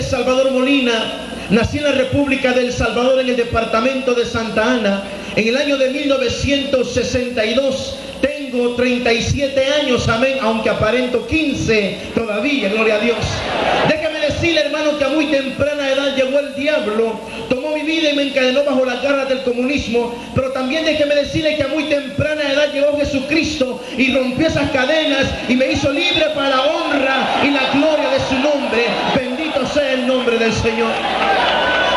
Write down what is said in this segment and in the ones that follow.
es Salvador Molina. Nací en la República del Salvador, en el departamento de Santa Ana, en el año de 1962. Tengo 37 años, amén, aunque aparento 15 todavía, gloria a Dios. Déjame decirle, hermano, que a muy temprana edad llegó el diablo, tomó mi vida y me encadenó bajo las garras del comunismo. Pero también déjeme decirle que a muy temprana edad llegó Jesucristo y rompió esas cadenas y me hizo libre para la honra y la gloria de su nombre. Bendito sea el nombre del Señor.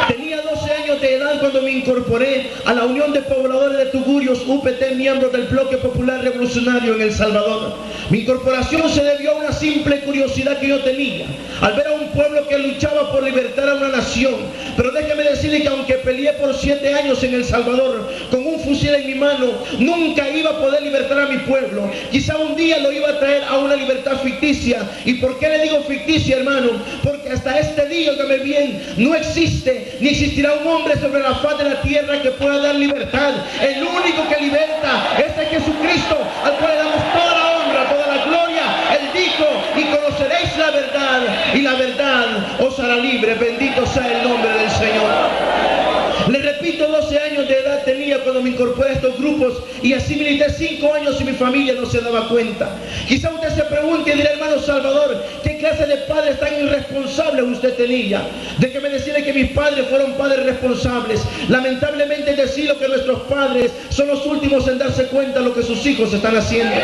Tenía 12 años de edad cuando me incorporé a la Unión de Pobladores de Tugurios, UPT, miembro del Bloque Popular Revolucionario en El Salvador. Mi incorporación se debió a una simple curiosidad que yo tenía, al ver a un pueblo que luchaba por libertar a una nación. Pero déjeme decirle que aunque peleé por 7 años en El Salvador con un fusil en mi mano, nunca iba a poder libertar a mi pueblo. Quizá un día lo iba a traer a una libertad ficticia. ¿Y por qué le digo ficticia, hermano? Porque hasta este día, óigame bien, no existe ni existirá un hombre sobre la faz de la tierra que pueda dar libertad. El único que liberta es el Jesucristo, al cual le damos toda la honra, toda la gloria. Él dijo: y conoceréis la verdad, y la verdad os hará libre. Bendito sea el nombre del Señor. Le repito, 12 años de edad tenía cuando me incorporé a estos grupos, y así milité 5 años y mi familia no se daba cuenta. Quizá usted se pregunte y dirá: hermano Salvador, ¿qué clase de padres tan irresponsables usted tenía? Déjeme decirle que mis padres fueron padres responsables. Lamentablemente decirlo que nuestros padres son los últimos en darse cuenta de lo que sus hijos están haciendo.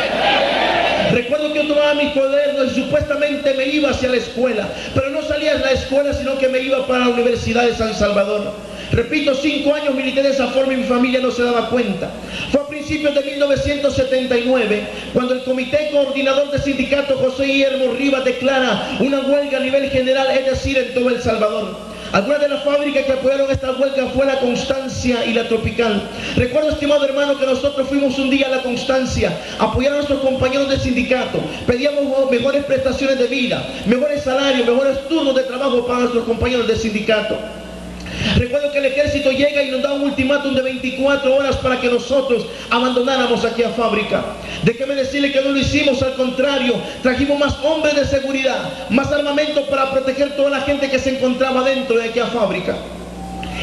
Recuerdo que yo tomaba mis cuadernos y supuestamente me iba hacia la escuela, pero no salía de la escuela, sino que me iba para la Universidad de San Salvador. Repito, 5 años milité de esa forma y mi familia no se daba cuenta. Fue a principios de 1979 cuando el Comité Coordinador de Sindicato José Guillermo Rivas declara una huelga a nivel general, es decir, en todo El Salvador. Algunas de las fábricas que apoyaron esta huelga fue la Constancia y la Tropical. Recuerdo, estimado hermano, que nosotros fuimos un día a la Constancia a apoyar a nuestros compañeros del sindicato. Pedíamos mejores prestaciones de vida, mejores salarios, mejores turnos de trabajo para nuestros compañeros del sindicato. Recuerdo que el ejército llega y nos da un ultimátum de 24 horas para que nosotros abandonáramos aquella fábrica. Déjeme decirle que no lo hicimos, al contrario, trajimos más hombres de seguridad, más armamento para proteger toda la gente que se encontraba dentro de aquella fábrica.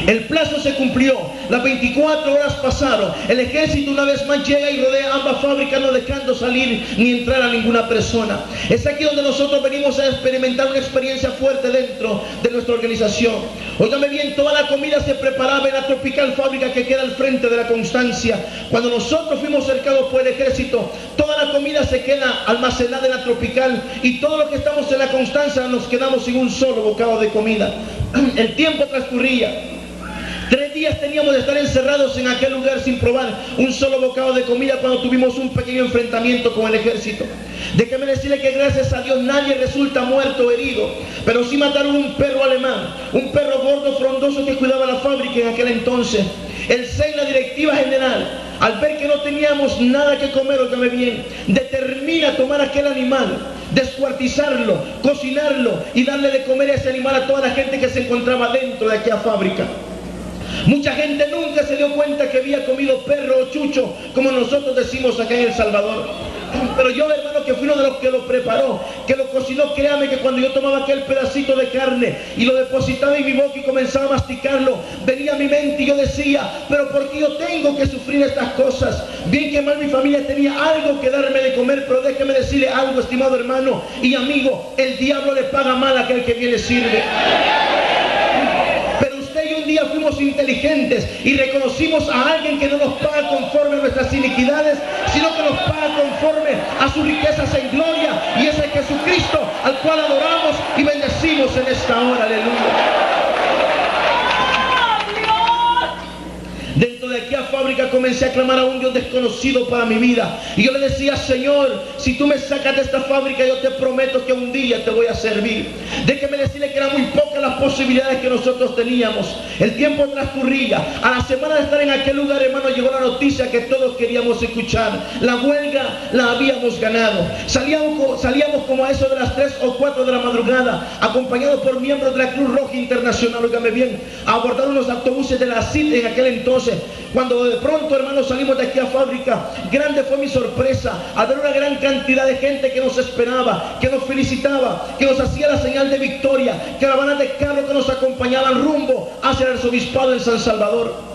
El plazo se cumplió, las 24 horas pasaron, el ejército una vez más llega y rodea ambas fábricas, no dejando salir ni entrar a ninguna persona. Es aquí donde nosotros venimos a experimentar una experiencia fuerte dentro de nuestra organización. Óigame bien, toda la comida se preparaba en la Tropical, fábrica que queda al frente de la Constancia. Cuando nosotros fuimos cercados por el ejército, toda la comida se queda almacenada en la Tropical, y todos los que estamos en la Constancia nos quedamos sin un solo bocado de comida. El tiempo transcurría. 3 días teníamos de estar encerrados en aquel lugar sin probar un solo bocado de comida cuando tuvimos un pequeño enfrentamiento con el ejército. Déjeme decirle que gracias a Dios nadie resulta muerto o herido, pero sí mataron un perro alemán, un perro gordo, frondoso, que cuidaba la fábrica en aquel entonces. El SEI, la directiva general, al ver que no teníamos nada que comer, óigame bien, determina tomar aquel animal, descuartizarlo, cocinarlo y darle de comer a ese animal a toda la gente que se encontraba dentro de aquella fábrica. Mucha gente nunca se dio cuenta que había comido perro o chucho, como nosotros decimos acá en El Salvador. Pero yo, hermano, que fui uno de los que lo preparó, que lo cocinó, créame que cuando yo tomaba aquel pedacito de carne y lo depositaba en mi boca y comenzaba a masticarlo, venía a mi mente y yo decía: pero ¿por qué yo tengo que sufrir estas cosas? Bien que mal mi familia tenía algo que darme de comer, pero déjeme decirle algo, estimado hermano y amigo: el diablo le paga mal a aquel que bien le sirve. Un día fuimos inteligentes y reconocimos a alguien que no nos paga conforme a nuestras iniquidades, sino que nos paga conforme a sus riquezas en gloria, y ese es Jesucristo, al cual adoramos y bendecimos en esta hora. Aleluya. Dentro de aquella fábrica comencé a clamar a un Dios desconocido para mi vida, y yo le decía: Señor, si tú me sacas de esta fábrica, yo te prometo que un día te voy a servir. Déjeme decirle que eran muy pocas las posibilidades que nosotros teníamos. El tiempo transcurría. A la semana de estar en aquel lugar, hermano, llegó la noticia que todos queríamos escuchar: la huelga la habíamos ganado. Salíamos como a eso de las 3 o 4 de la madrugada, acompañados por miembros de la Cruz Roja Internacional, óigame bien, a abordar unos autobuses de la CIT en aquel entonces. Cuando de pronto, hermanos, salimos de aquí a fábrica, grande fue mi sorpresa al ver una gran cantidad de gente que nos esperaba, que nos felicitaba, que nos hacía la señal de victoria, caravanas de carros, carros que nos acompañaban rumbo hacia el arzobispado en San Salvador.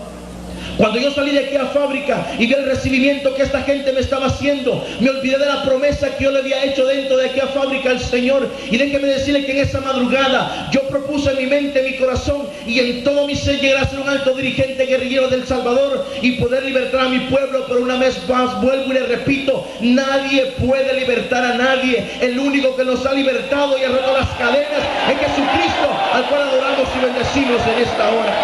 Cuando yo salí de aquella fábrica y vi el recibimiento que esta gente me estaba haciendo, me olvidé de la promesa que yo le había hecho dentro de aquella fábrica al Señor. Y déjeme decirle que en esa madrugada yo propuse en mi mente, en mi corazón y en todo mi ser llegar a ser un alto dirigente guerrillero del Salvador y poder libertar a mi pueblo. Pero una vez más vuelvo y le repito, nadie puede libertar a nadie. El único que nos ha libertado y ha roto las cadenas es Jesucristo, al cual adoramos y bendecimos en esta hora.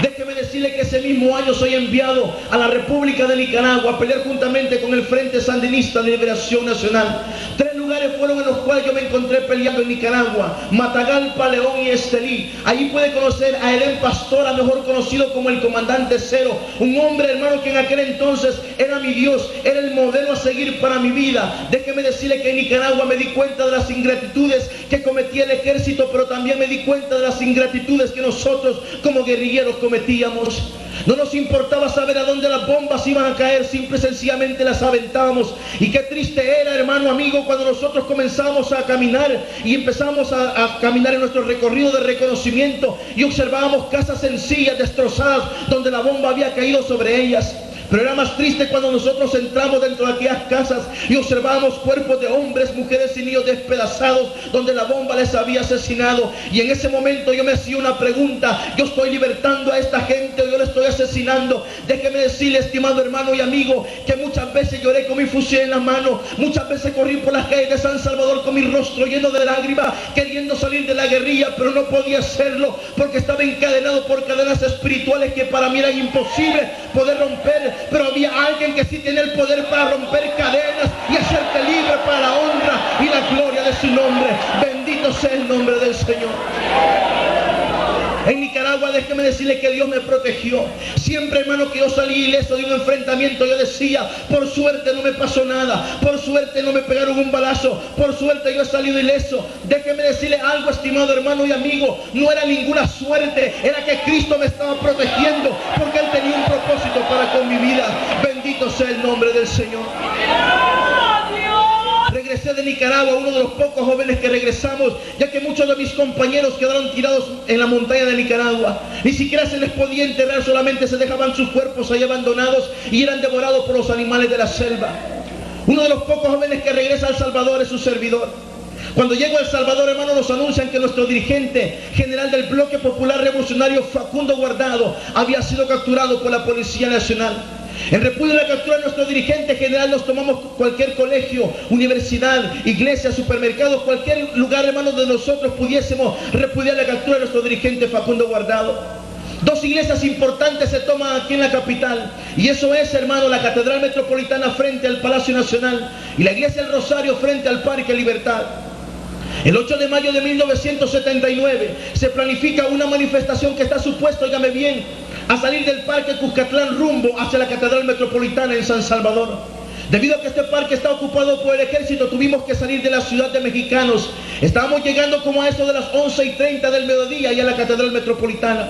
Déjeme decirle que ese mismo año soy enviado a la República de Nicaragua a pelear juntamente con el Frente Sandinista de Liberación Nacional. 3 lugares fueron en los cuales yo me encontré peleando en Nicaragua: Matagalpa, León y Estelí. Allí pude conocer a Edén Pastora, mejor conocido como el Comandante Cero, un hombre, hermano, que en aquel entonces era mi Dios, era el modelo a seguir para mi vida. Déjeme decirle que en Nicaragua me di cuenta de las ingratitudes que cometía el ejército, pero también me di cuenta de las ingratitudes que nosotros como guerrilleros cometíamos. No nos importaba saber a dónde las bombas iban a caer, simple y sencillamente las aventábamos. Y qué triste era, hermano amigo, cuando nosotros comenzamos a caminar y empezamos a caminar en nuestro recorrido de reconocimiento y observábamos casas sencillas, destrozadas, donde la bomba había caído sobre ellas. Pero era más triste cuando nosotros entramos dentro de aquellas casas y observábamos cuerpos de hombres, mujeres y niños despedazados, donde la bomba les había asesinado. Y en ese momento yo me hacía una pregunta: ¿yo estoy libertando a esta gente o yo le estoy asesinando? Déjeme decirle, estimado hermano y amigo, que muchas veces lloré con mi fusil en la mano, muchas veces corrí por las calles de San Salvador con mi rostro lleno de lágrimas, queriendo salir de la guerrilla, pero no podía hacerlo porque estaba encadenado por cadenas espirituales que para mí eran imposibles poder romper. Pero había alguien que sí tiene el poder para romper cadenas y hacerte libre para la honra y la gloria de su nombre. Bendito sea el nombre del Señor. En Nicaragua, déjeme decirle que Dios me protegió. Siempre, hermano, que yo salí ileso de un enfrentamiento, yo decía: por suerte no me pasó nada, por suerte no me pegaron un balazo, por suerte yo he salido ileso. Déjeme decirle algo, estimado hermano y amigo, no era ninguna suerte, era que Cristo me estaba protegiendo, porque Él tenía un propósito para con mi vida. Bendito sea el nombre del Señor. Regresé de Nicaragua, uno de los pocos jóvenes que regresamos, ya que muchos de mis compañeros quedaron tirados en la montaña de Nicaragua. Ni siquiera se les podía enterrar, solamente se dejaban sus cuerpos ahí abandonados y eran devorados por los animales de la selva. Uno de los pocos jóvenes que regresa a El Salvador es su servidor. Cuando llego a El Salvador, hermano, nos anuncian que nuestro dirigente general del Bloque Popular Revolucionario, Facundo Guardado, había sido capturado por la Policía Nacional. En repudio de la captura de nuestro dirigente general, nos tomamos cualquier colegio, universidad, iglesia, supermercado, cualquier lugar, hermano, donde nosotros pudiésemos repudiar la captura de nuestro dirigente Facundo Guardado. 2 iglesias importantes se toman aquí en la capital, y eso es, hermano, la Catedral Metropolitana frente al Palacio Nacional y la Iglesia del Rosario frente al Parque Libertad. El 8 de mayo de 1979 se planifica una manifestación que está supuesta, óigame bien, a salir del Parque Cuscatlán rumbo hacia la Catedral Metropolitana en San Salvador. Debido a que este parque está ocupado por el ejército, tuvimos que salir de la ciudad de Mexicanos. Estábamos llegando como a eso de las 11:30 del mediodía y a la Catedral Metropolitana.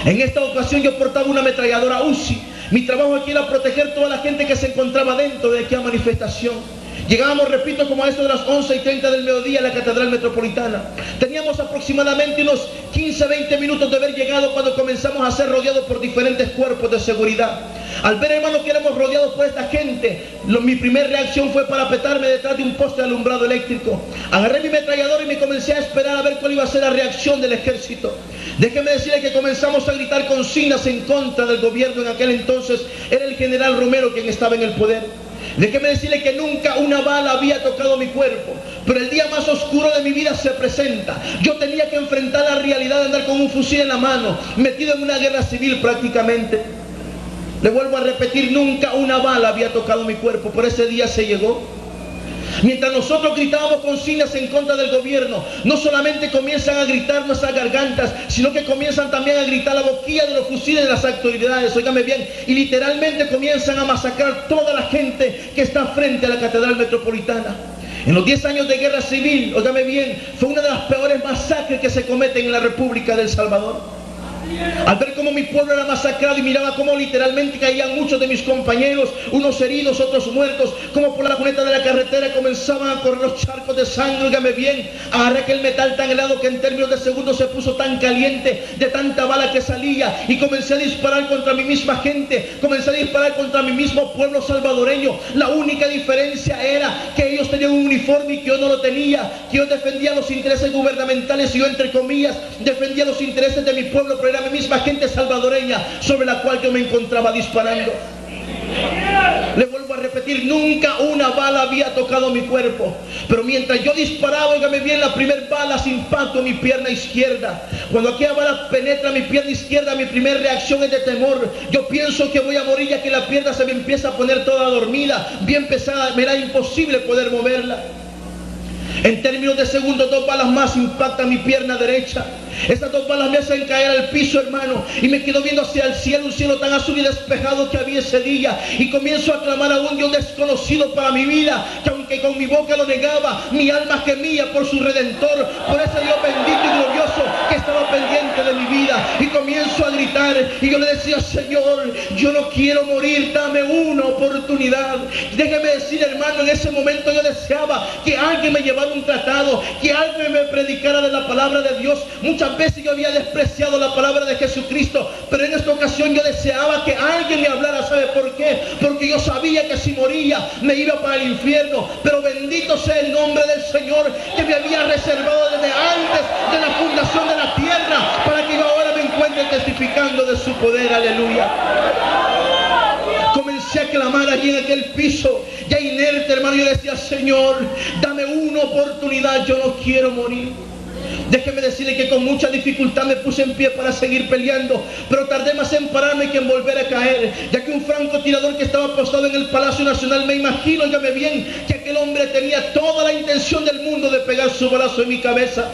En esta ocasión yo portaba una ametralladora Uzi. Mi trabajo aquí era proteger toda la gente que se encontraba dentro de aquella manifestación. Llegábamos, repito, como a eso de las 11:30 del mediodía a la Catedral Metropolitana. Teníamos aproximadamente unos 15-20 minutos de haber llegado cuando comenzamos a ser rodeados por diferentes cuerpos de seguridad. Al ver, hermano, que éramos rodeados por esta gente, mi primera reacción fue parapetarme detrás de un poste de alumbrado eléctrico. Agarré mi ametrallador y me comencé a esperar a ver cuál iba a ser la reacción del ejército. Déjeme decirle que comenzamos a gritar consignas en contra del gobierno. En aquel entonces era el general Romero quien estaba en el poder. Déjeme decirle que nunca una bala había tocado mi cuerpo, pero el día más oscuro de mi vida se presenta. Yo tenía que enfrentar la realidad de andar con un fusil en la mano, metido en una guerra civil prácticamente. Le vuelvo a repetir, nunca una bala había tocado mi cuerpo, pero ese día se llegó. Mientras nosotros gritábamos consignas en contra del gobierno, no solamente comienzan a gritar nuestras gargantas, sino que comienzan también a gritar la boquilla de los fusiles de las autoridades, óigame bien, y literalmente comienzan a masacrar toda la gente que está frente a la Catedral Metropolitana. En los 10 años de guerra civil, óigame bien, fue una de las peores masacres que se cometen en la República de El Salvador. Al ver cómo mi pueblo era masacrado y miraba cómo literalmente caían muchos de mis compañeros, unos heridos, otros muertos, como por la cuneta de la carretera comenzaban a correr los charcos de sangre, óigame bien, agarré aquel metal tan helado que en términos de segundos se puso tan caliente de tanta bala que salía, y comencé a disparar contra mi misma gente, comencé a disparar contra mi mismo pueblo salvadoreño. La única diferencia era que ellos tenían un uniforme y que yo no lo tenía, que yo defendía los intereses gubernamentales y yo, entre comillas, defendía los intereses de mi pueblo, pero era mi misma gente salvadoreña sobre la cual yo me encontraba disparando. Le vuelvo a repetir, nunca una bala había tocado mi cuerpo, pero mientras yo disparaba, óigame bien, la primera bala se impactó en mi pierna izquierda. Cuando aquella bala penetra mi pierna izquierda, mi primera reacción es de temor. Yo pienso que voy a morir, ya que la pierna se me empieza a poner toda dormida, bien pesada, me era imposible poder moverla. En términos de segundos, 2 balas más impactan mi pierna derecha. Esas 2 balas me hacen caer al piso, hermano, y me quedo viendo hacia el cielo, un cielo tan azul y despejado que había ese día, y comienzo a clamar a un Dios desconocido para mi vida, que aunque con mi boca lo negaba, mi alma gemía por su Redentor, por ese Dios bendito y glorioso que estaba pendiente de mi vida. Y comienzo a gritar, y yo le decía: Señor, yo no quiero morir, dame una oportunidad. Déjeme decir, hermano, en ese momento yo deseaba que alguien me llevara un tratado, que alguien me predicara de la palabra de Dios. Muchas veces yo había despreciado la palabra de Jesucristo, pero en esta ocasión yo deseaba que alguien me hablara. ¿Sabe por qué? Porque yo sabía que si moría me iba para el infierno, pero bendito sea el nombre del Señor, que me había reservado desde antes de la fundación de la tierra, para que yo ahora me encuentre testificando de su poder. Aleluya. Comencé a clamar allí en aquel piso, ya inerte, hermano. Yo decía: Señor, dame una oportunidad, yo no quiero morir. Déjeme decirle que con mucha dificultad me puse en pie para seguir peleando, pero tardé más en pararme que en volver a caer, ya que un francotirador que estaba apostado en el Palacio Nacional, me imagino, óigame bien, que aquel hombre tenía toda la intención del mundo de pegar su balazo en mi cabeza.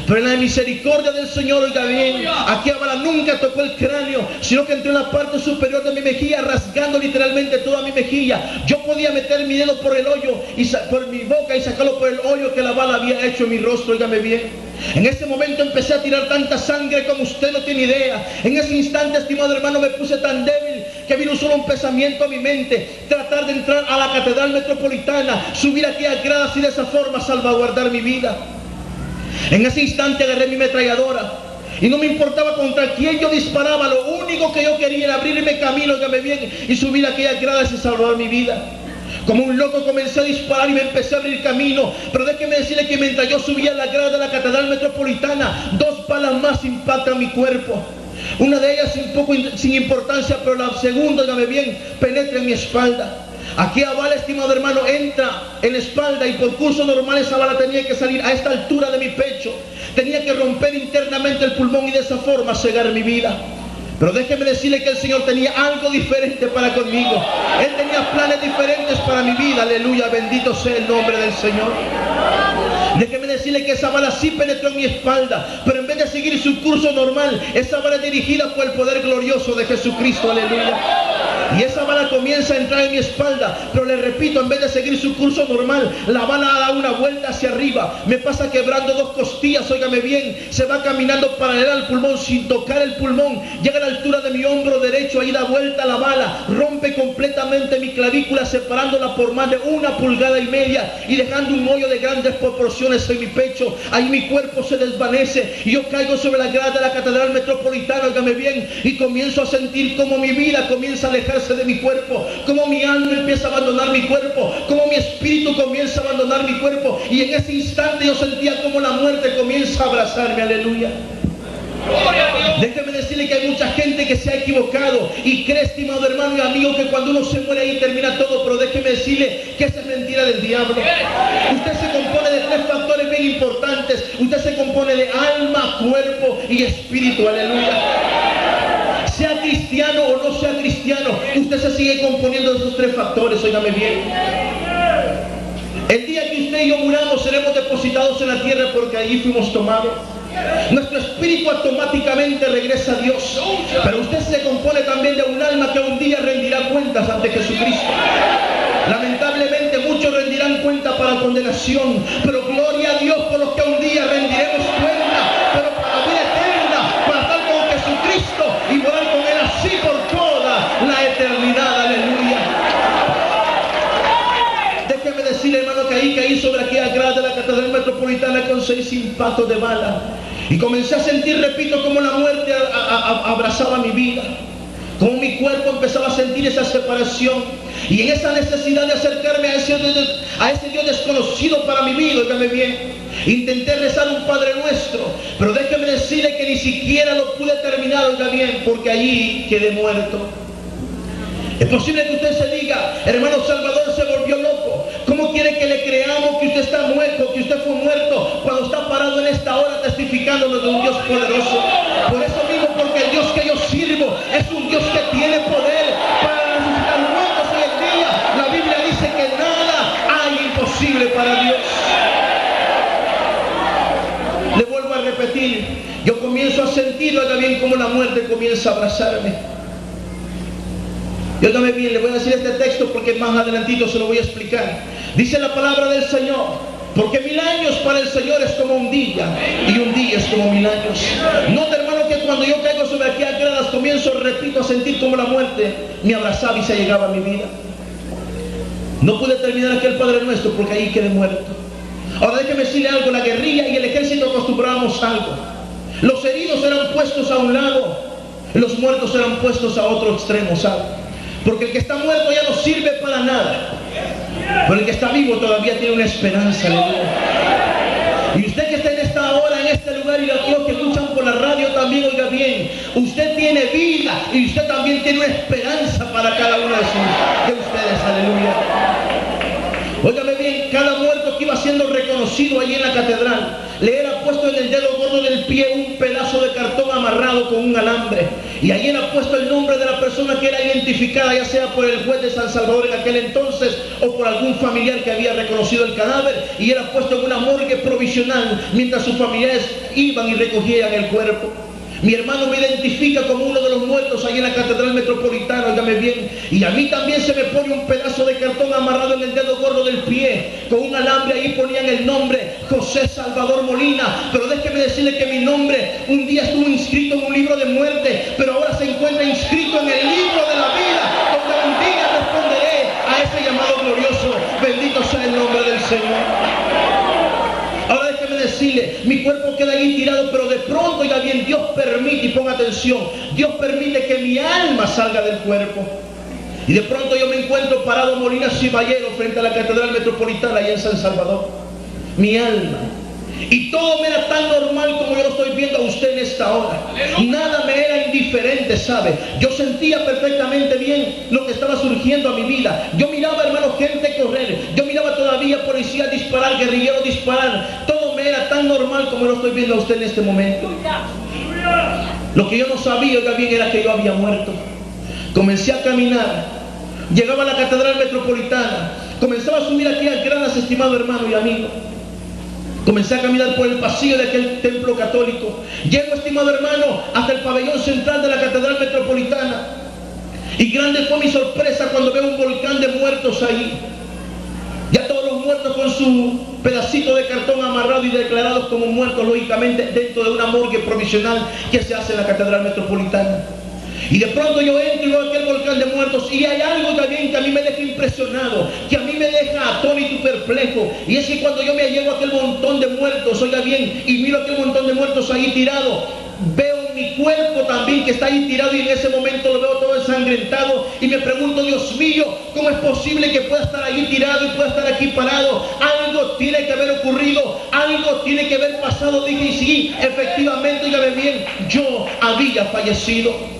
Pero en la misericordia del Señor, oiga bien, aquella bala nunca tocó el cráneo, sino que entró en la parte superior de mi mejilla, rasgando literalmente toda mi mejilla. Yo podía meter mi dedo por el hoyo, por mi boca, y sacarlo por el hoyo que la bala había hecho en mi rostro, óigame bien. En ese momento empecé a tirar tanta sangre como usted no tiene idea. En ese instante, estimado hermano, me puse tan débil que vino solo un pensamiento a mi mente: tratar de entrar a la Catedral Metropolitana, subir aquellas gradas y de esa forma salvaguardar mi vida. En ese instante agarré mi ametralladora y no me importaba contra quién yo disparaba. Lo único que yo quería era abrirme camino, óigame bien, y subir aquellas gradas y salvar mi vida. Como un loco comencé a disparar y me empecé a abrir camino, pero déjeme decirle que mientras yo subía la grada de la Catedral Metropolitana, 2 balas más impactan mi cuerpo. Una de ellas un poco sin importancia, pero la segunda, óigame bien, penetra en mi espalda. Aquella bala, estimado hermano, entra en la espalda, y por curso normal esa bala tenía que salir a esta altura de mi pecho. Tenía que romper internamente el pulmón y de esa forma cegar mi vida. Pero déjeme decirle que el Señor tenía algo diferente para conmigo. Él tenía planes diferentes para mi vida. Aleluya, bendito sea el nombre del Señor. Déjeme decirle que esa bala sí penetró en mi espalda, pero en vez de seguir su curso normal, esa bala es dirigida por el poder glorioso de Jesucristo. Aleluya. Y esa bala comienza a entrar en mi espalda, pero le repito, en vez de seguir su curso normal, la bala da una vuelta hacia arriba, me pasa quebrando 2 costillas, óigame bien, se va caminando paralela al pulmón sin tocar el pulmón, llega a la altura de mi hombro derecho, ahí da vuelta la bala, rompe completamente mi clavícula, separándola por más de 1,5 pulgadas y dejando un hoyo de grandes proporciones en mi pecho. Ahí mi cuerpo se desvanece y yo caigo sobre la grada de la Catedral Metropolitana, óigame bien, y comienzo a sentir como mi vida comienza a alejarse de mi cuerpo, como mi alma empieza a abandonar mi cuerpo, como mi espíritu comienza a abandonar mi cuerpo, y en ese instante yo sentía como la muerte comienza a abrazarme. Aleluya. Déjeme decirle que hay mucha gente que se ha equivocado y cree, estimado hermano y amigo, que cuando uno se muere ahí termina todo, pero déjeme decirle que esa es mentira del diablo. Usted se compone de 3 factores bien importantes. Usted se compone de alma, cuerpo y espíritu. Aleluya. Sea cristiano o no sea cristiano, usted se sigue componiendo de esos 3 factores, óigame bien. El día que usted y yo muramos, seremos depositados en la tierra porque allí fuimos tomados. Nuestro espíritu automáticamente regresa a Dios, pero usted se compone también de un alma que un día rendirá cuentas ante Jesucristo. Lamentablemente muchos rendirán cuenta para condenación, pero gloria a Dios por los que un día rendiremos cuenta, pero para vida eterna, para estar con Jesucristo 6 impactos de bala. Y comencé a sentir, repito, como la muerte abrazaba mi vida. Como mi cuerpo empezaba a sentir esa separación. Y en esa necesidad de acercarme a ese Dios desconocido para mi vida, óigame bien, intenté rezar un Padre Nuestro. Pero déjeme decirle que ni siquiera lo pude terminar, oiga bien, porque allí quedé muerto. Es posible que usted se diga, hermano, Salvador se volvió loco. ¿Cómo quiere que le creamos que usted está muerto, que usted fue muerto, cuando está parado en esta hora testificándonos de un Dios poderoso? Por eso mismo, porque el Dios que yo sirvo es un Dios que tiene poder para resucitar muertos hoy en día. La Biblia dice que nada hay imposible para Dios. Le vuelvo a repetir, yo comienzo a sentir, oiga bien, como la muerte comienza a abrazarme. Y óigame bien, le voy a decir este texto porque más adelantito se lo voy a explicar. Dice la palabra del Señor, porque 1000 años para el Señor es como un día, y un día es como 1000 años. Nota, hermano, que cuando yo caigo sobre aquellas gradas, comienzo, repito, a sentir como la muerte me abrazaba y se llegaba a mi vida. No pude terminar aquel Padre Nuestro porque ahí quedé muerto. Ahora déjeme decirle algo, la guerrilla y el ejército acostumbrábamos algo. Los heridos eran puestos a un lado, los muertos eran puestos a otro extremo, ¿sabe? Porque el que está muerto ya no sirve para nada, pero el que está vivo todavía tiene una esperanza, aleluya. Y usted que está en esta hora, en este lugar, y los que escuchan por la radio también, oiga bien, usted tiene vida y usted también tiene una esperanza para cada uno de ustedes, aleluya. Óigame bien, cada muerto que iba siendo reconocido allí en la catedral, le era puesto en el dedo gordo del pie un pedazo de cartón amarrado con un alambre. Y allí era puesto el nombre de la persona que era identificada, ya sea por el juez de San Salvador en aquel entonces o por algún familiar que había reconocido el cadáver. Y era puesto en una morgue provisional mientras sus familiares iban y recogían el cuerpo. Mi hermano me identifica como uno de los muertos ahí en la Catedral Metropolitana, óigame bien. Y a mí también se me pone un pedazo de cartón amarrado en el dedo gordo del pie, con un alambre. Ahí ponían el nombre José Salvador Molina. Pero déjeme decirle que mi nombre un día estuvo inscrito en un libro de muerte, pero ahora se encuentra inscrito en el libro de la vida, donde un día responderé a ese llamado glorioso. Bendito sea el nombre del Señor. Ahora déjeme decirle, mi cuerpo queda ahí tirado, pero de pronto, oiga bien, Dios permite, y ponga atención, Dios permite que mi alma salga del cuerpo. Y de pronto yo me encuentro parado Molina Ciballero frente a la Catedral Metropolitana allá en San Salvador. Mi alma. Y todo me era tan normal como yo lo estoy viendo a usted en esta hora. Nada me era indiferente, ¿sabe? Yo sentía perfectamente bien lo que estaba surgiendo a mi vida. Yo miraba, hermano, gente correr. Yo miraba todavía policías disparar, guerrilleros disparar. Todo me era tan normal como lo estoy viendo a usted en este momento. Lo que yo no sabía, oiga bien, era que yo había muerto. Comencé a caminar. Llegaba a la Catedral Metropolitana. Comenzaba a subir aquí a gradas, estimado hermano y amigo. Comencé a caminar por el pasillo de aquel templo católico. Llego, estimado hermano, hasta el pabellón central de la Catedral Metropolitana. Y grande fue mi sorpresa cuando veo un volcán de muertos ahí. Ya todos los muertos con su pedacito de cartón amarrado y declarados como muertos, lógicamente, dentro de una morgue provisional que se hace en la Catedral Metropolitana. Y de pronto yo entro y veo aquel volcán de muertos, y hay algo también que a mí me deja impresionado, que a mí me deja atónito y perplejo. Y es que cuando yo me llego a aquel montón de muertos, oiga bien, y miro aquel montón de muertos ahí tirado, veo mi cuerpo también que está ahí tirado, y en ese momento lo veo todo ensangrentado, y me pregunto, Dios mío, ¿cómo es posible que pueda estar ahí tirado y pueda estar aquí parado? Algo tiene que haber ocurrido, algo tiene que haber pasado. Dije, y sí, efectivamente, oígame bien, yo había fallecido.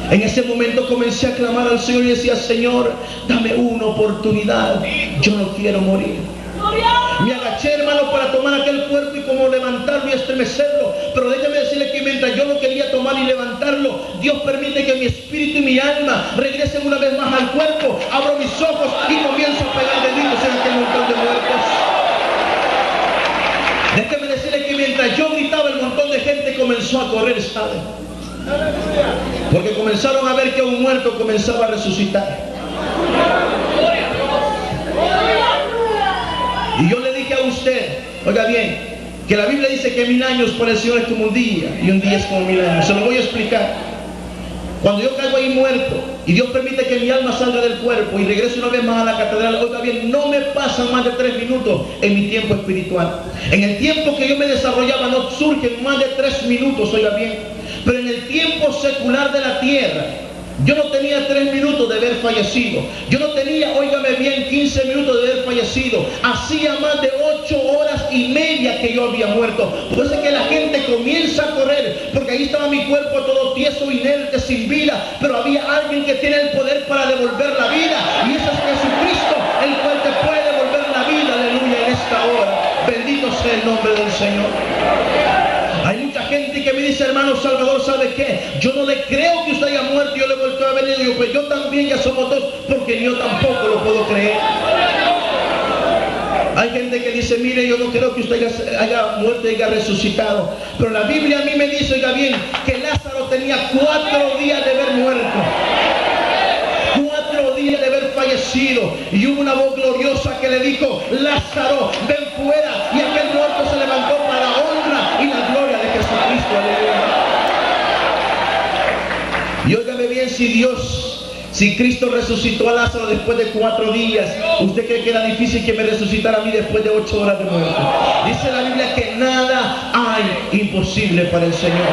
En ese momento comencé a clamar al Señor y decía, Señor, dame una oportunidad, yo no quiero morir. Me agaché, hermano, para tomar aquel cuerpo y como levantarlo y estremecerlo. Pero déjame decirle que mientras yo lo quería tomar y levantarlo, Dios permite que mi espíritu y mi alma regresen una vez más al cuerpo. Abro mis ojos y comienzo a pegar deditos en aquel montón de muertos. Déjeme decirle que mientras yo gritaba, el montón de gente comenzó a correr, ¿sabe? Porque comenzaron a ver que un muerto comenzaba a resucitar. Y yo le dije a usted, oiga bien, que la Biblia dice que 1000 años para el Señor es como un día, y un día es como 1000 años. Se lo voy a explicar. Cuando yo caigo ahí muerto, y Dios permite que mi alma salga del cuerpo y regrese una vez más a la catedral, oiga bien, no me pasan más de 3 minutos en mi tiempo espiritual. En el tiempo que yo me desarrollaba no surgen más de 3 minutos, oiga bien. Pero en el tiempo secular de la tierra, yo no tenía 3 minutos de haber fallecido. Yo no tenía, óigame bien, 15 minutos de haber fallecido. Hacía más de 8 horas y media que yo había muerto. Por eso es que la gente comienza a correr, porque ahí estaba mi cuerpo todo tieso, inerte, sin vida. Pero había alguien que tiene el poder para devolver la vida, y ese es Jesucristo, el cual te puede devolver la vida, aleluya, en esta hora. Bendito sea el nombre del Señor. Hay mucha gente que me dice, hermano Salvador, ¿sabe qué? Yo no le creo que usted haya muerto. Yo le volteo a ver y digo, pues yo también, ya somos dos, porque yo tampoco lo puedo creer. Hay gente que dice, mire, yo no creo que usted haya muerto y haya resucitado. Pero la Biblia a mí me dice, oiga bien, que Lázaro tenía 4 días de haber muerto. 4 días de haber fallecido. Y hubo una voz gloriosa que le dijo, Lázaro, ven fuera. Y aquel muerto se levantó para la honra y la gloria de Jesucristo. Aleluya. Y óigame bien, si Cristo resucitó a Lázaro después de 4 días, ¿usted cree que era difícil que me resucitara a mí después de 8 horas de muerte? Dice la Biblia que nada hay imposible para el Señor.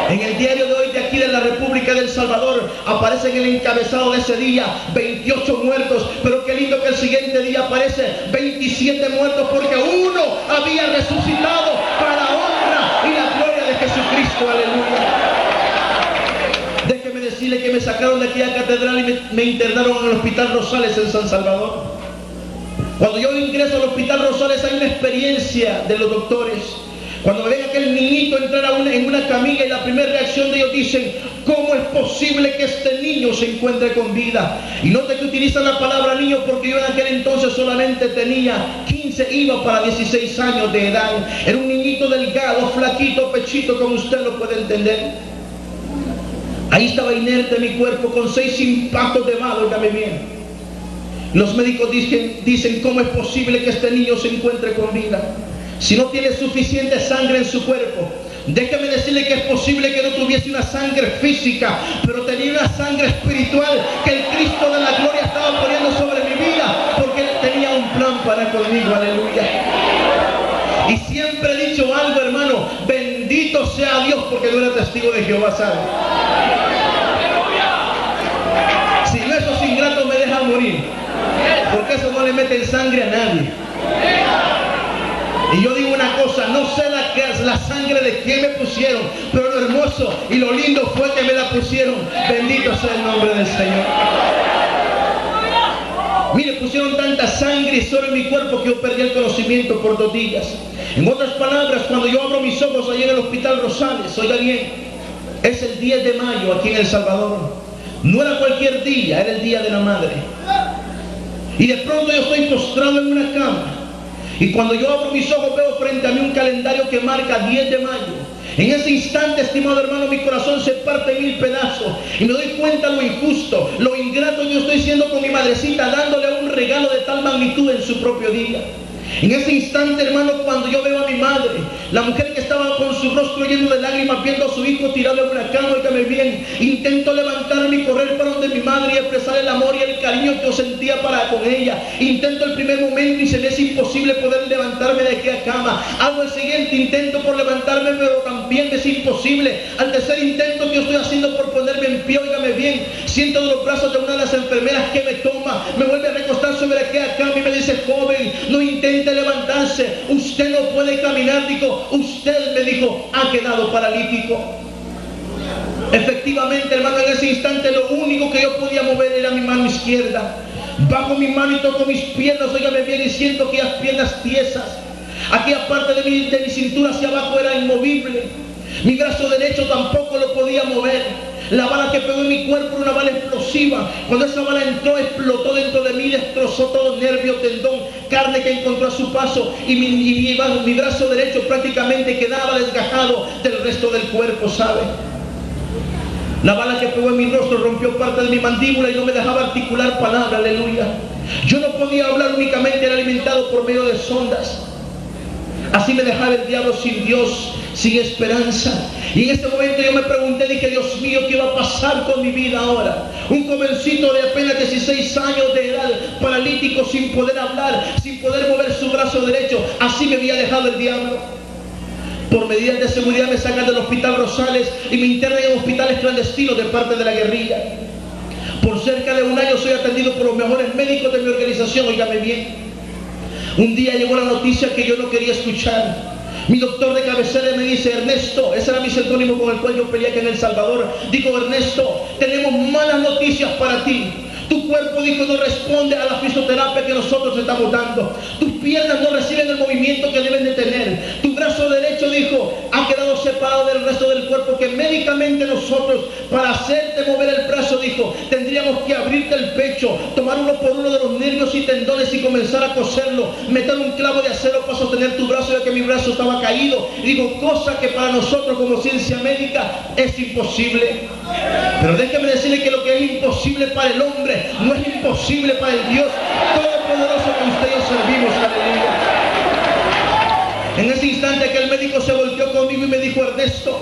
En el diario de hoy de aquí de la República del Salvador aparece en el encabezado de ese día 28 muertos, pero qué lindo que el siguiente día aparece 27 muertos, porque uno había resucitado para la honra y la gloria de Jesucristo. Aleluya. Déjeme decirle que me sacaron de aquella catedral y me internaron en el Hospital Rosales en San Salvador. Cuando yo ingreso al Hospital Rosales hay una experiencia de los doctores. Cuando ven a aquel niñito entrar en una camilla, y la primera reacción de ellos dicen, ¿cómo es posible que este niño se encuentre con vida? Y note que utilizan la palabra niño porque yo en aquel entonces solamente tenía 15, iba para 16 años de edad. Era un niñito delgado, flaquito, pechito, como usted lo puede entender. Ahí estaba inerte mi cuerpo con 6 impactos de bala, óigame bien. Los médicos dicen, ¿cómo es posible que este niño se encuentre con vida? Si no tiene suficiente sangre en su cuerpo. Déjame decirle que es posible que no tuviese una sangre física, pero tenía una sangre espiritual que el Cristo de la gloria estaba poniendo sobre mi vida, porque Él tenía un plan para conmigo. Aleluya. Y siempre he dicho algo, hermano, bendito sea Dios, porque no era testigo de Jehová, ¿sabe? Si no, esos ingratos me dejan morir, porque eso no le meten sangre a nadie. Y yo digo una cosa, no sé la sangre de quién me pusieron, pero lo hermoso y lo lindo fue que me la pusieron. Bendito sea el nombre del Señor. Mire, pusieron tanta sangre y solo en mi cuerpo que yo perdí el conocimiento por 2 días. En otras palabras, cuando yo abro mis ojos allí en el Hospital Rosales, oiga bien, es el 10 de mayo aquí en El Salvador. No era cualquier día, era el Día de la Madre. Y de pronto yo estoy postrado en una cama. Y cuando yo abro mis ojos veo frente a mí un calendario que marca 10 de mayo. En ese instante, estimado hermano, mi corazón se parte en 1000 pedazos. Y me doy cuenta lo injusto, lo ingrato que yo estoy siendo con mi madrecita, dándole un regalo de tal magnitud en su propio día. En ese instante, hermano, cuando yo veo a mi madre, la mujer que estaba con su rostro lleno de lágrimas viendo a su hijo tirado en una cama, óigame bien, intento levantarme y correr para donde mi madre y expresar el amor y el cariño que yo sentía para con ella. Intento el primer momento y se me es imposible poder levantarme de aquella cama. Hago el siguiente intento por levantarme, pero también me es imposible. Al tercer intento que yo estoy haciendo por ponerme en pie, óigame bien, siento de los brazos de una de las enfermeras que me toma, me vuelve a recostar sobre aquella cama y me dice, joven, no intente levantarse, usted no puede caminar. Digo, usted, me dijo, ha quedado paralítico. Efectivamente, hermano, en ese instante lo único que yo podía mover era mi mano izquierda. Bajo mi mano y toco mis piernas, óigame bien, y siento que las piernas tiesas. Aquella parte de mi cintura hacia abajo era inmovible. Mi brazo derecho tampoco lo podía mover. La bala que pegó en mi cuerpo era una bala explosiva. Cuando esa bala entró, explotó dentro de mí, destrozó todo nervio, tendón, carne que encontró a su paso, y mi brazo derecho prácticamente quedaba desgajado del resto del cuerpo, ¿sabe? La bala que pegó en mi rostro rompió parte de mi mandíbula y no me dejaba articular palabra, aleluya. Yo no podía hablar, únicamente era alimentado por medio de sondas. Así me dejaba el diablo sin Dios, sin esperanza. Y en ese momento yo me pregunté, dije, Dios mío, ¿qué va a pasar con mi vida ahora? Un jovencito de apenas 16 años de edad, paralítico, sin poder hablar, sin poder mover su brazo derecho. Así me había dejado el diablo. Por medidas de seguridad me sacan del hospital Rosales y me internan en hospitales clandestinos de parte de la guerrilla. Por cerca de un año soy atendido por los mejores médicos de mi organización, óigame bien. Un día llegó la noticia que yo no quería escuchar. Mi doctor de cabecera me dice, Ernesto, ese era mi seudónimo con el cual yo peleé acá en El Salvador. Digo, Ernesto, tenemos malas noticias para ti. Tu cuerpo, dijo, no responde a la fisioterapia que nosotros estamos dando. Tus piernas no reciben el movimiento que deben de tener. Tu brazo derecho, dijo, ha quedado separado del resto del cuerpo, que médicamente nosotros, para hacerte mover el brazo, dijo, tendríamos que abrirte el pecho, tomar uno por uno de los nervios y tendones y comenzar a coserlo, meter un clavo de acero para sostener tu brazo, ya que mi brazo estaba caído. Y digo, cosa que para nosotros como ciencia médica es imposible. Pero déjeme decirle que lo que es imposible para el hombre no es imposible para el Dios todopoderoso que usted y yo servimos. Aleluya. En ese instante que el médico se volteó conmigo y me dijo, Ernesto,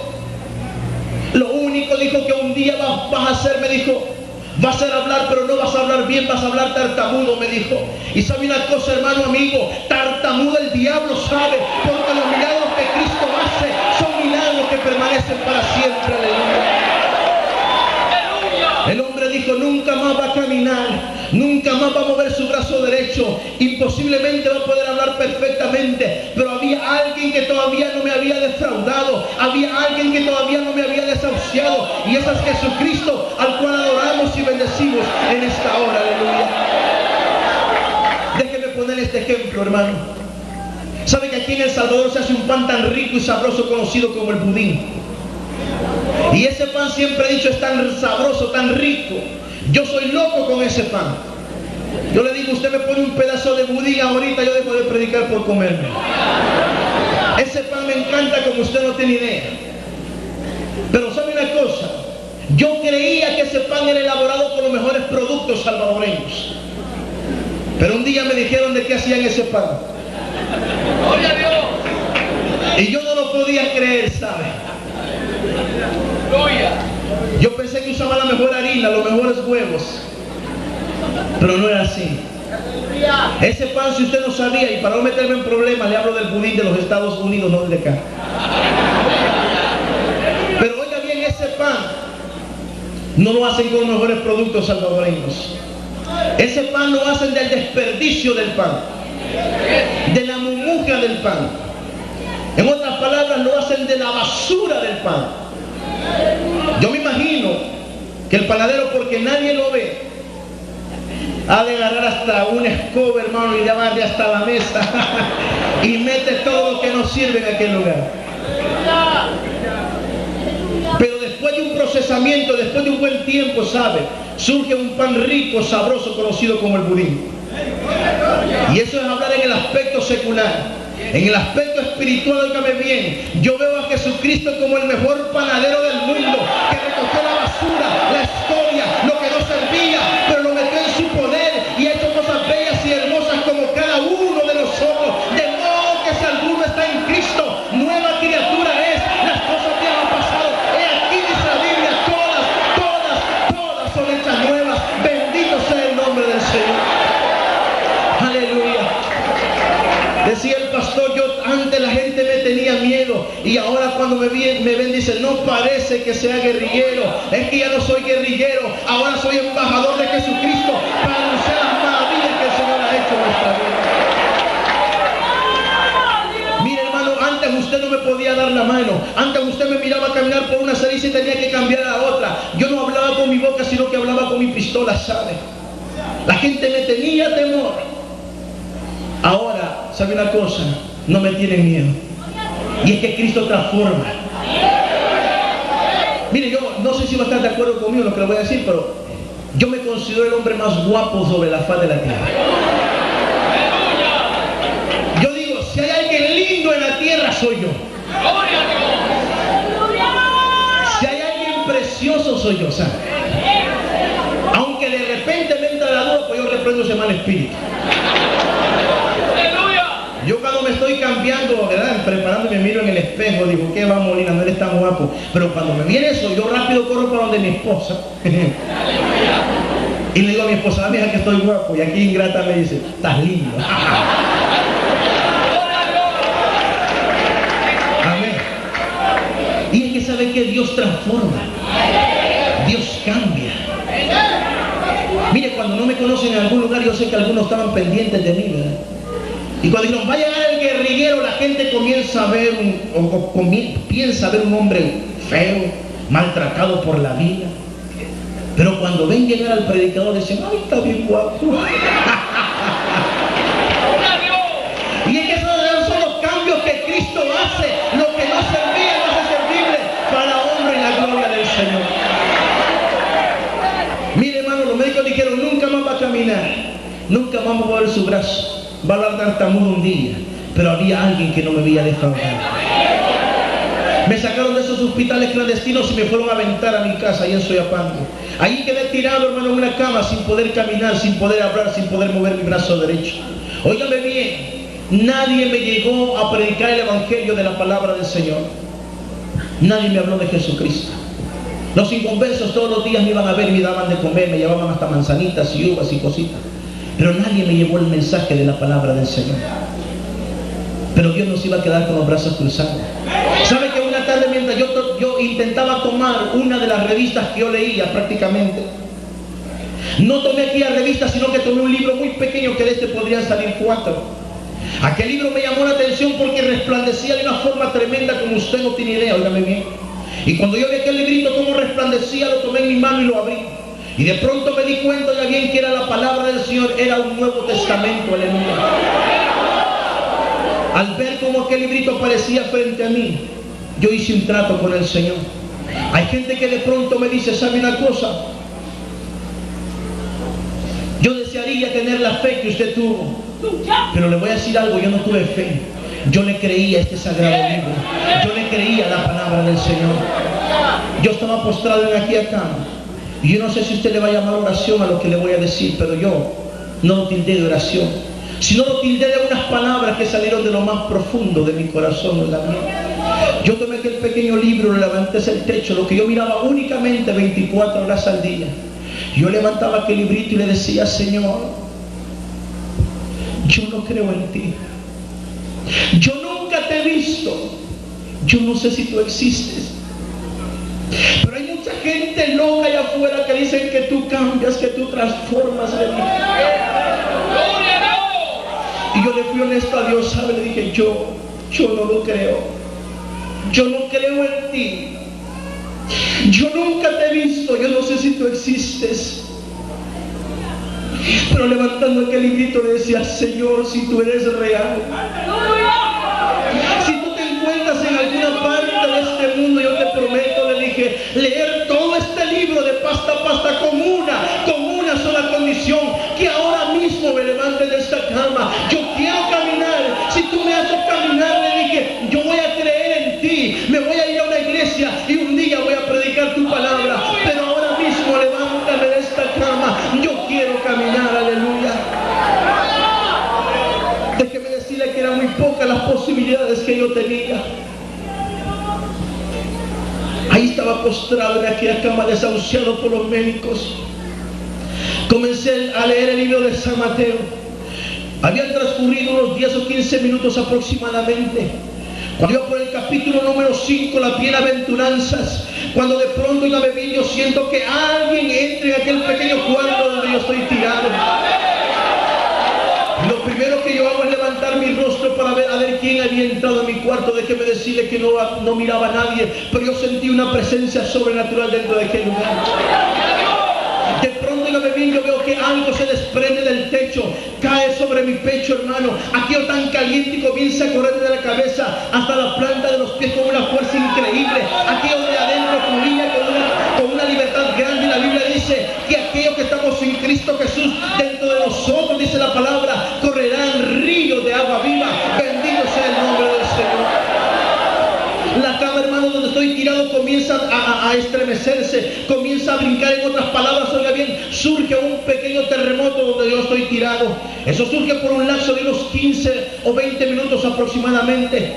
lo único, dijo, que un día vas a hacer, me dijo, vas a hablar, pero no vas a hablar bien, vas a hablar tartamudo, me dijo. Y sabe una cosa, hermano amigo, tartamudo el diablo sabe, porque los milagros que Cristo hace son milagros que permanecen para siempre. Aleluya. El hombre dijo, nunca más va a caminar, nunca más va a mover su brazo derecho, imposiblemente va a poder hablar perfectamente, pero había alguien que todavía no me había defraudado, había alguien que todavía no me había desahuciado, y ese es Jesucristo, al cual adoramos y bendecimos en esta hora. Aleluya. Déjeme poner este ejemplo, hermano. ¿Sabe que aquí en El Salvador se hace un pan tan rico y sabroso conocido como el budín? Y ese pan, siempre he dicho, es tan sabroso, tan rico. Yo soy loco con ese pan. Yo le digo, usted me pone un pedazo de budín ahorita, yo dejo de predicar por comerme. Ese pan me encanta como usted no tiene idea. Pero sabe una cosa, yo creía que ese pan era elaborado con los mejores productos salvadoreños. Pero un día me dijeron de qué hacían ese pan. ¡Gloria a Dios! Y yo no lo podía creer, ¿sabe? Yo pensé que usaba la mejor harina, los mejores huevos, pero no era así. Ese pan, si usted no sabía, y para no meterme en problemas, le hablo del budín de los Estados Unidos, no de acá. Pero oiga bien, ese pan no lo hacen con los mejores productos salvadoreños. Ese pan lo hacen del desperdicio del pan, de la mumuja del pan. En otras palabras, lo hacen de la basura del pan. Yo me imagino que el panadero, porque nadie lo ve, ha de agarrar hasta una escoba, hermano, y llevarle hasta la mesa y mete todo lo que no sirve en aquel lugar. Pero después de un procesamiento, después de un buen tiempo, ¿sabe?, surge un pan rico, sabroso, conocido como el budín. Y eso es hablar en el aspecto secular. En el aspecto espiritual, óigame bien, yo veo a Jesucristo como el mejor panadero del mundo, que recogió la basura, la escoria, lo que no servía, pero lo metió en su poder y ha hecho cosas bellas y hermosas como cada uno de nosotros. De modo que si alguno está en Cristo, nueva criatura es, las cosas que han pasado. He aquí, dice la Biblia, todas son hechas nuevas. Bendito sea el nombre del Señor. Aleluya. Decía el pastor, yo antes la gente me tenía miedo y ahora cuando me ven dicen, no parece que sea guerrillero, es que ya no soy guerrillero, ahora soy embajador de Jesucristo para anunciar las maravillas que el Señor ha hecho en nuestra vida. Mire, hermano, antes usted no me podía dar la mano, antes usted me miraba caminar por una cerilla y tenía que cambiar a la otra. Yo no hablaba con mi boca, sino que hablaba con mi pistola, ¿sabe? La gente me tenía temor. Ahora, ¿sabe una cosa? No me tienen miedo. Y es que Cristo transforma. Mire, yo no sé si va a estar de acuerdo conmigo en lo que le voy a decir, pero yo me considero el hombre más guapo sobre la faz de la tierra. Yo digo, si hay alguien lindo en la tierra, soy yo. Si hay alguien precioso, soy yo, ¿sabe? Aunque de repente me entra la duda, pues yo reprendo ese mal espíritu. Yo cuando me estoy cambiando, ¿verdad? Preparando y me miro en el espejo, digo, ¿qué va, Molina? No eres tan guapo. Pero cuando me viene eso, yo rápido corro para donde mi esposa. Y le digo a mi esposa, mira que estoy guapo. Y aquí Ingrata me dice, estás lindo. Amén. Y es que sabe que Dios transforma. Dios cambia. Mire, cuando no me conocen en algún lugar, yo sé que algunos estaban pendientes de mí, ¿verdad? Y cuando dijeron, va a llegar el guerrillero, la gente comienza a ver piensa ver un hombre feo, maltratado por la vida. Pero cuando ven llegar al predicador, dicen, ay, está bien guapo. Y es que esos son los cambios que Cristo hace. Lo que no servía lo hace servible para la honra y la gloria del Señor. Mire, hermano, los médicos dijeron, nunca más va a caminar, nunca más va a mover su brazo. Va a hablar tartamudo un día, pero había alguien que no me había dejado hablar. Me sacaron de esos hospitales clandestinos y me fueron a aventar a mi casa, allá en Soyapango. Allí quedé tirado, hermano, en una cama, sin poder caminar, sin poder hablar, sin poder mover mi brazo derecho. Óigame bien, nadie me llegó a predicar el evangelio de la palabra del Señor. Nadie me habló de Jesucristo. Los inconversos todos los días me iban a ver y me daban de comer, me llevaban hasta manzanitas y uvas y cositas. Pero nadie me llevó el mensaje de la palabra del Señor. Pero Dios nos iba a quedar con los brazos cruzados. ¿Sabe que una tarde mientras yo intentaba tomar una de las revistas que yo leía prácticamente? No tomé aquella revista, sino que tomé un libro muy pequeño que de este podrían salir 4. Aquel libro me llamó la atención porque resplandecía de una forma tremenda como usted no tiene idea, óigame bien. Y cuando yo vi aquel librito como resplandecía, lo tomé en mi mano y lo abrí. Y de pronto me di cuenta ya bien que era la palabra del Señor, era un Nuevo Testamento, aleluya. Al ver cómo aquel librito aparecía frente a mí, yo hice un trato con el Señor. Hay gente que de pronto me dice, ¿sabe una cosa? Yo desearía tener la fe que usted tuvo, pero le voy a decir algo, yo no tuve fe. Yo le creía a este sagrado libro, yo le creía a la palabra del Señor. Yo estaba postrado en aquella cama. Y yo no sé si usted le va a llamar oración a lo que le voy a decir, pero yo no lo tildé de oración, sino lo tildé de unas palabras que salieron de lo más profundo de mi corazón, en la mía. Yo tomé aquel pequeño libro, lo levanté hacia el techo, lo que yo miraba únicamente 24 horas al día. Yo levantaba aquel librito y le decía, Señor, yo no creo en ti. Yo nunca te he visto. Yo no sé si tú existes. Pero hay mucha gente loca allá afuera que dicen que tú cambias, que tú transformas de mí. Y yo le fui honesto a Dios, ¿sabe? Le dije, yo no lo creo. Yo no creo en ti. Yo nunca te he visto, yo no sé si tú existes. Pero levantando aquel librito le decía, Señor, si tú eres real, si tú te encuentras en alguna parte de este mundo, yo te prometo, le dije, leer todo este libro de pasta a pasta con una sola condición, que ahora mismo me levante de esta cama. Yo quiero caminar. Si tú me haces caminar, le dije, yo voy a creer en ti, me voy a ir a una iglesia y un día voy a predicar tu palabra, pero ahora mismo levántame de esta cama. Yo quiero caminar, aleluya. Déjeme decirle que eran muy pocas las posibilidades que yo tenía. Ahí estaba postrado en aquella cama, desahuciado por los médicos. Comencé a leer el libro de San Mateo. Habían transcurrido unos 10 o 15 minutos aproximadamente, cuando iba por el capítulo número 5, las bienaventuranzas, cuando de pronto yo siento que alguien entra en aquel pequeño cuarto donde yo estoy tirado. Lo primero que yo hago es levantar mi rostro para ver a ver quién había entrado en mi cuarto. Déjeme decirle que no miraba a nadie, pero yo sentí una presencia sobrenatural dentro de aquel lugar. De pronto yo veo que algo se desprende del techo, cae sobre mi pecho, hermano. Aquello tan caliente y comienza a correr desde la cabeza hasta la planta de los pies con una fuerza increíble. Aquello de adentro fluía con una libertad grande. Y la Biblia dice que aquellos que estamos en Cristo Jesús, dentro de nosotros, dice la palabra, correrán ríos de agua viva. Bendito sea el nombre del Señor. La cama, hermano, donde estoy tirado comienza a a estremecerse, comienza a brincar. En otras palabras, oiga bien, surge un pequeño terremoto donde yo estoy tirado. Eso surge por un lapso de unos 15 o 20 minutos aproximadamente.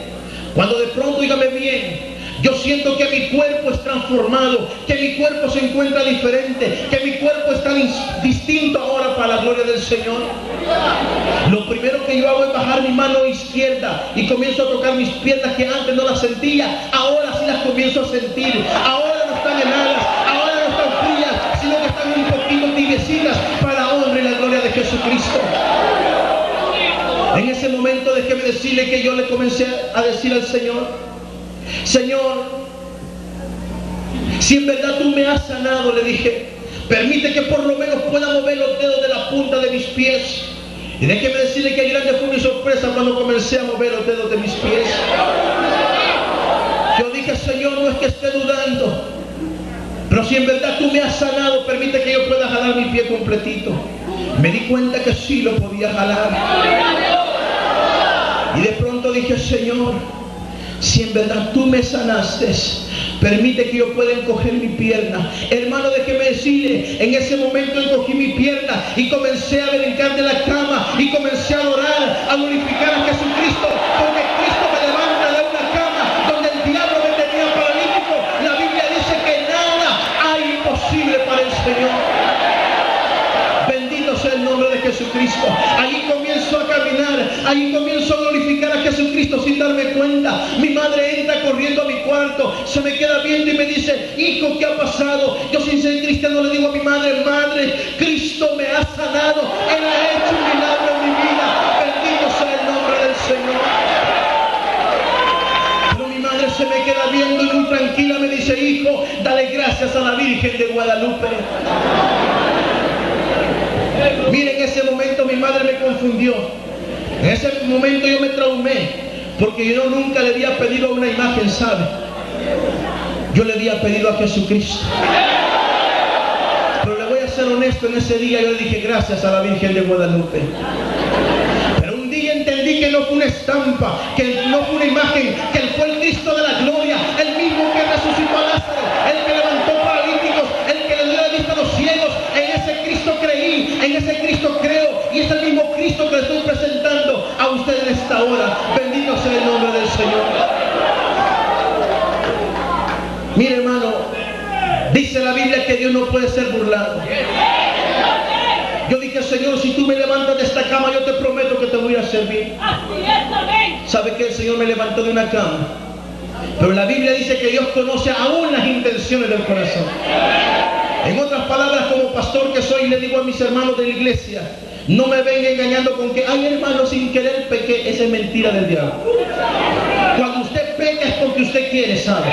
Cuando de pronto, dígame bien, yo siento que mi cuerpo es transformado, que mi cuerpo se encuentra diferente, que mi cuerpo está distinto ahora para la gloria del Señor. Lo primero que yo hago es bajar mi mano izquierda y comienzo a tocar mis piernas que antes no las sentía, ahora sí las comienzo a sentir. Ahora no están heladas, ahora no están frías, sino que están un poquito tibiecitas para la honra y la gloria de Jesucristo. En ese momento déjeme decirle que yo le comencé a decir al Señor: Señor, si en verdad tú me has sanado, le dije, permite que por lo menos pueda mover los dedos de la punta de mis pies. Y déjeme decirle que grande fue mi sorpresa cuando comencé a mover los dedos de mis pies. Yo dije: Señor, no es que esté dudando, pero si en verdad tú me has sanado, permite que yo pueda jalar mi pie completito. Me di cuenta que sí lo podía jalar. Y de pronto dije: Señor, si en verdad tú me sanaste, permite que yo pueda encoger mi pierna. Hermano, déjeme decirle, en ese momento encogí mi pierna y comencé a brincar de la cama y comencé a adorar, a glorificar a Jesucristo, porque Cristo me levanta de una cama donde el diablo me tenía paralítico. La Biblia dice que nada hay imposible para el Señor. Bendito sea el nombre de Jesucristo. Allí comienzo a caminar, allí comienzo a glorificar a Jesucristo sin darme cuenta. Mi madre entra corriendo a mi cuarto, se me queda viendo y me dice: hijo, ¿qué ha pasado? Yo, sin ser cristiano, le digo a mi madre: madre, Cristo me ha sanado, Él ha hecho un milagro en mi vida. Bendito sea el nombre del Señor. Pero mi madre se me queda viendo y muy tranquila me dice: hijo, dale gracias a la Virgen de Guadalupe. Mire, en ese momento mi madre me confundió. En ese momento yo me traumé, porque yo nunca le había pedido una imagen, ¿sabe? Yo le había pedido a Jesucristo. Pero le voy a ser honesto, en ese día yo le dije gracias a la Virgen de Guadalupe. Pero un día entendí que no fue una estampa, que no fue una imagen, que Él fue el Cristo de la gloria, el mismo que resucitó a Lázaro, el que levantó paralíticos, el que le dio la vista a los ciegos. En ese Cristo creí, en ese Cristo creo, y es el mismo Cristo que le estoy presentando a usted en esta hora. Bendito sea el nombre del Señor. Mire, hermano, dice la Biblia que Dios no puede ser burlado. Yo dije: Señor, si tú me levantas de esta cama, yo te prometo que te voy a servir. ¿Sabe qué? El Señor me levantó de una cama, pero la Biblia dice que Dios conoce aún las intenciones del corazón. En otras palabras, como pastor que soy, le digo a mis hermanos de la iglesia: no me venga engañando con que, ay, hermano, sin querer pequé. Esa es mentira del diablo. Cuando usted peca es porque usted quiere, ¿sabe?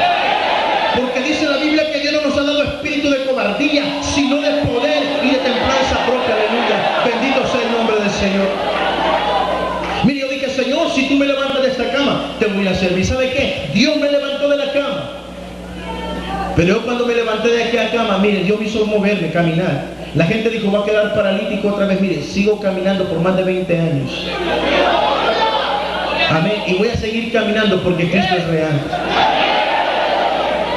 Porque dice la Biblia que Dios no nos ha dado espíritu de cobardía, sino de poder y de templanza propia. Aleluya. Bendito sea el nombre del Señor. Mire, yo dije: Señor, si tú me levantas de esta cama, te voy a servir. ¿Sabe qué? Dios me levantó de la cama. Pero yo, cuando me levanté de aquella cama, mire, Dios me hizo moverme, caminar. La gente dijo: va a quedar paralítico otra vez. Mire, sigo caminando por más de 20 años. Amén. Y voy a seguir caminando porque Cristo es real.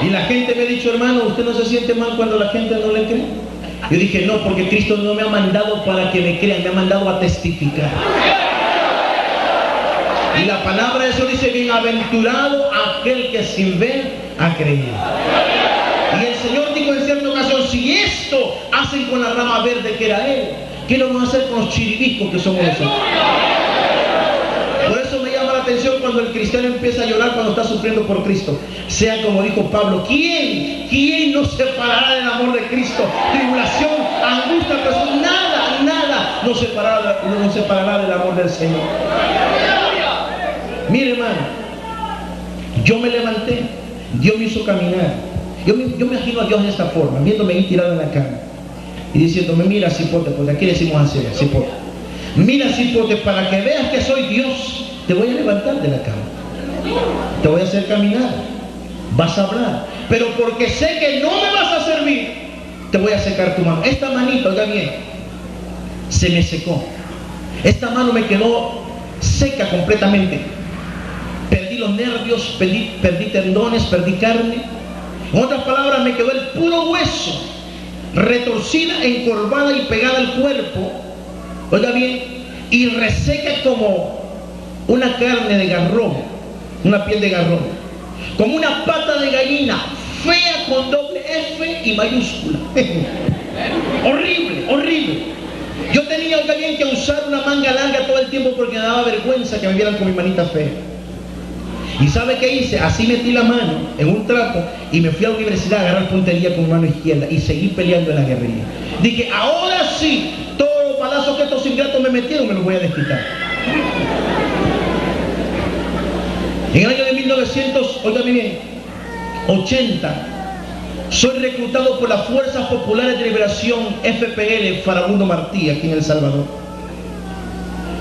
Y la gente me ha dicho: hermano, ¿usted no se siente mal cuando la gente no le cree? Yo dije: no, porque Cristo no me ha mandado para que me crean, me ha mandado a testificar. Y la palabra de eso dice: bienaventurado aquel que sin ver ha creído. Y el Señor dijo en cierta ocasión: si esto hacen con la rama verde que era Él, ¿qué no van a hacer con los chiribiscos que somos nosotros? Por eso me llama la atención cuando el cristiano empieza a llorar cuando está sufriendo por Cristo. Sea como dijo Pablo: ¿quién nos separará del amor de Cristo? Tribulación, angustia, presión, nada nos separará del amor del Señor. Mire, hermano, yo me levanté, Dios me hizo caminar. Yo me imagino a Dios de esta forma, viéndome ahí tirado en la cama y diciéndome: mira, cipote, porque aquí decimos así, cipote. Mira, cipote, para que veas que soy Dios, te voy a levantar de la cama, te voy a hacer caminar, vas a hablar, pero porque sé que no me vas a servir, te voy a secar tu mano. Esta manito, oiga bien, se me secó. Esta mano me quedó seca completamente. Perdí los nervios, perdí tendones, perdí carne. En otras palabras, me quedó el puro hueso, retorcida, encorvada y pegada al cuerpo, oiga bien, y reseca como una carne de garrón, una piel de garrón, como una pata de gallina, fea con doble F y mayúscula. Horrible, horrible. Yo tenía, oiga bien, que usar una manga larga todo el tiempo porque me daba vergüenza que me vieran con mi manita fea. ¿Y sabe qué hice? Así metí la mano en un trapo y me fui a la universidad a agarrar puntería con mi mano izquierda y seguí peleando en la guerrilla. Dije, ahora sí, todos los balazos que estos ingratos me metieron me los voy a desquitar. En el año de 1980, soy reclutado por las Fuerzas Populares de Liberación FPL Farabundo Martí, aquí en El Salvador.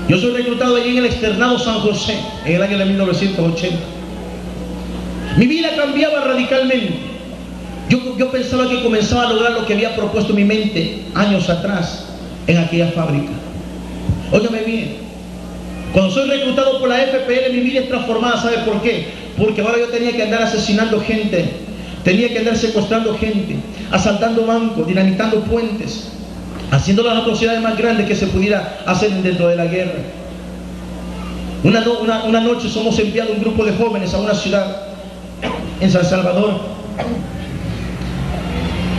Yo soy reclutado allí en el externado San José, en el año de 1980. Mi vida cambiaba radicalmente. Yo pensaba que comenzaba a lograr lo que había propuesto mi mente años atrás en aquella fábrica. Óigame bien, cuando soy reclutado por la FPL, mi vida es transformada. ¿Sabe por qué? Porque ahora yo tenía que andar asesinando gente, tenía que andar secuestrando gente, asaltando bancos, dinamitando puentes, haciendo las atrocidades más grandes que se pudiera hacer dentro de la guerra. Una noche somos enviados un grupo de jóvenes a una ciudad en San Salvador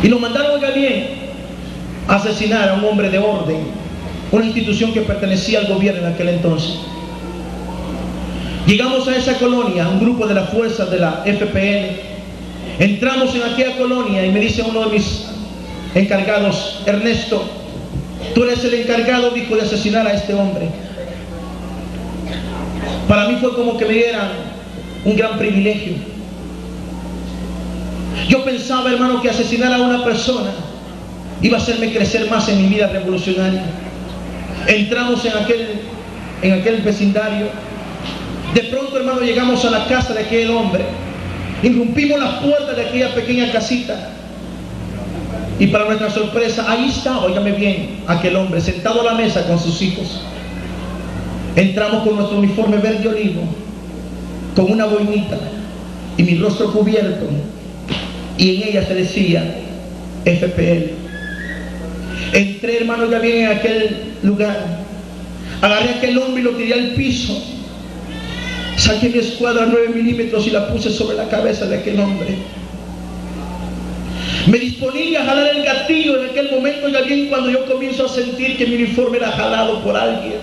y nos mandaron, oiga bien, a asesinar a un hombre de orden, una institución que pertenecía al gobierno en aquel entonces. Llegamos a esa colonia, un grupo de las fuerzas de la FPL, entramos en aquella colonia y me dice uno de mis encargados, Ernesto, tú eres el encargado, dijo, de asesinar a este hombre. Para mí fue como que me dieran un gran privilegio. Yo pensaba, hermano, que asesinar a una persona iba a hacerme crecer más en mi vida revolucionaria. Entramos en aquel vecindario. De pronto, hermano, llegamos a la casa de aquel hombre. Irrumpimos las puertas de aquella pequeña casita. Y para nuestra sorpresa, ahí estaba, óigame bien, aquel hombre sentado a la mesa con sus hijos. Entramos con nuestro uniforme verde olivo, con una boinita y mi rostro cubierto, y en ella se decía FPL. Entré, hermano, ya bien en aquel lugar, agarré a aquel hombre y lo tiré al piso, saqué mi escuadra 9 milímetros y la puse sobre la cabeza de aquel hombre. Me disponía a jalar el gatillo en aquel momento, ya bien, cuando yo comienzo a sentir que mi uniforme era jalado por alguien.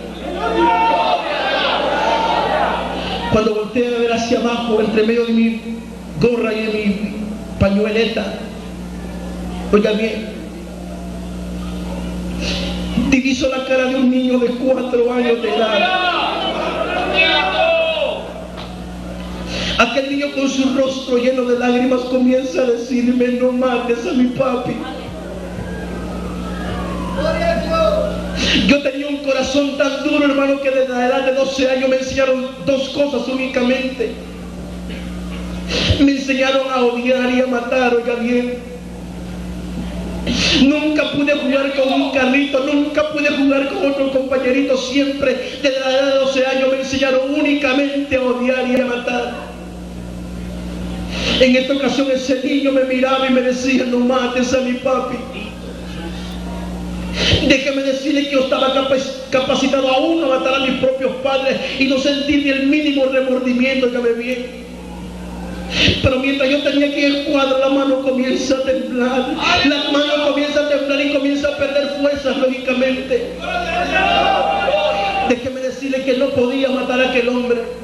Cuando volteé a ver hacia abajo, entre medio de mi gorra y de mi pañueleta, oiga bien, diviso la cara de un niño de 4 años de edad. Aquel niño con su rostro lleno de lágrimas comienza a decirme, no mates a mi papi. Yo tenía un corazón tan duro, hermano, que desde la edad de 12 años me enseñaron 2 cosas únicamente. Me enseñaron a odiar y a matar, oiga bien. Nunca pude jugar con un carrito, nunca pude jugar con otro compañerito. Siempre desde la edad de 12 años me enseñaron únicamente a odiar y a matar. En esta ocasión ese niño me miraba y me decía, no mates a mi papi. Déjeme decirle que yo estaba capacitado aún a matar a mis propios padres y no sentir ni el mínimo remordimiento, que me bien. Pero mientras yo tenía que ir cuadro, la mano comienza a temblar. La mano comienza a temblar y comienza a perder fuerzas, lógicamente. Déjeme decirle que no podía matar a aquel hombre.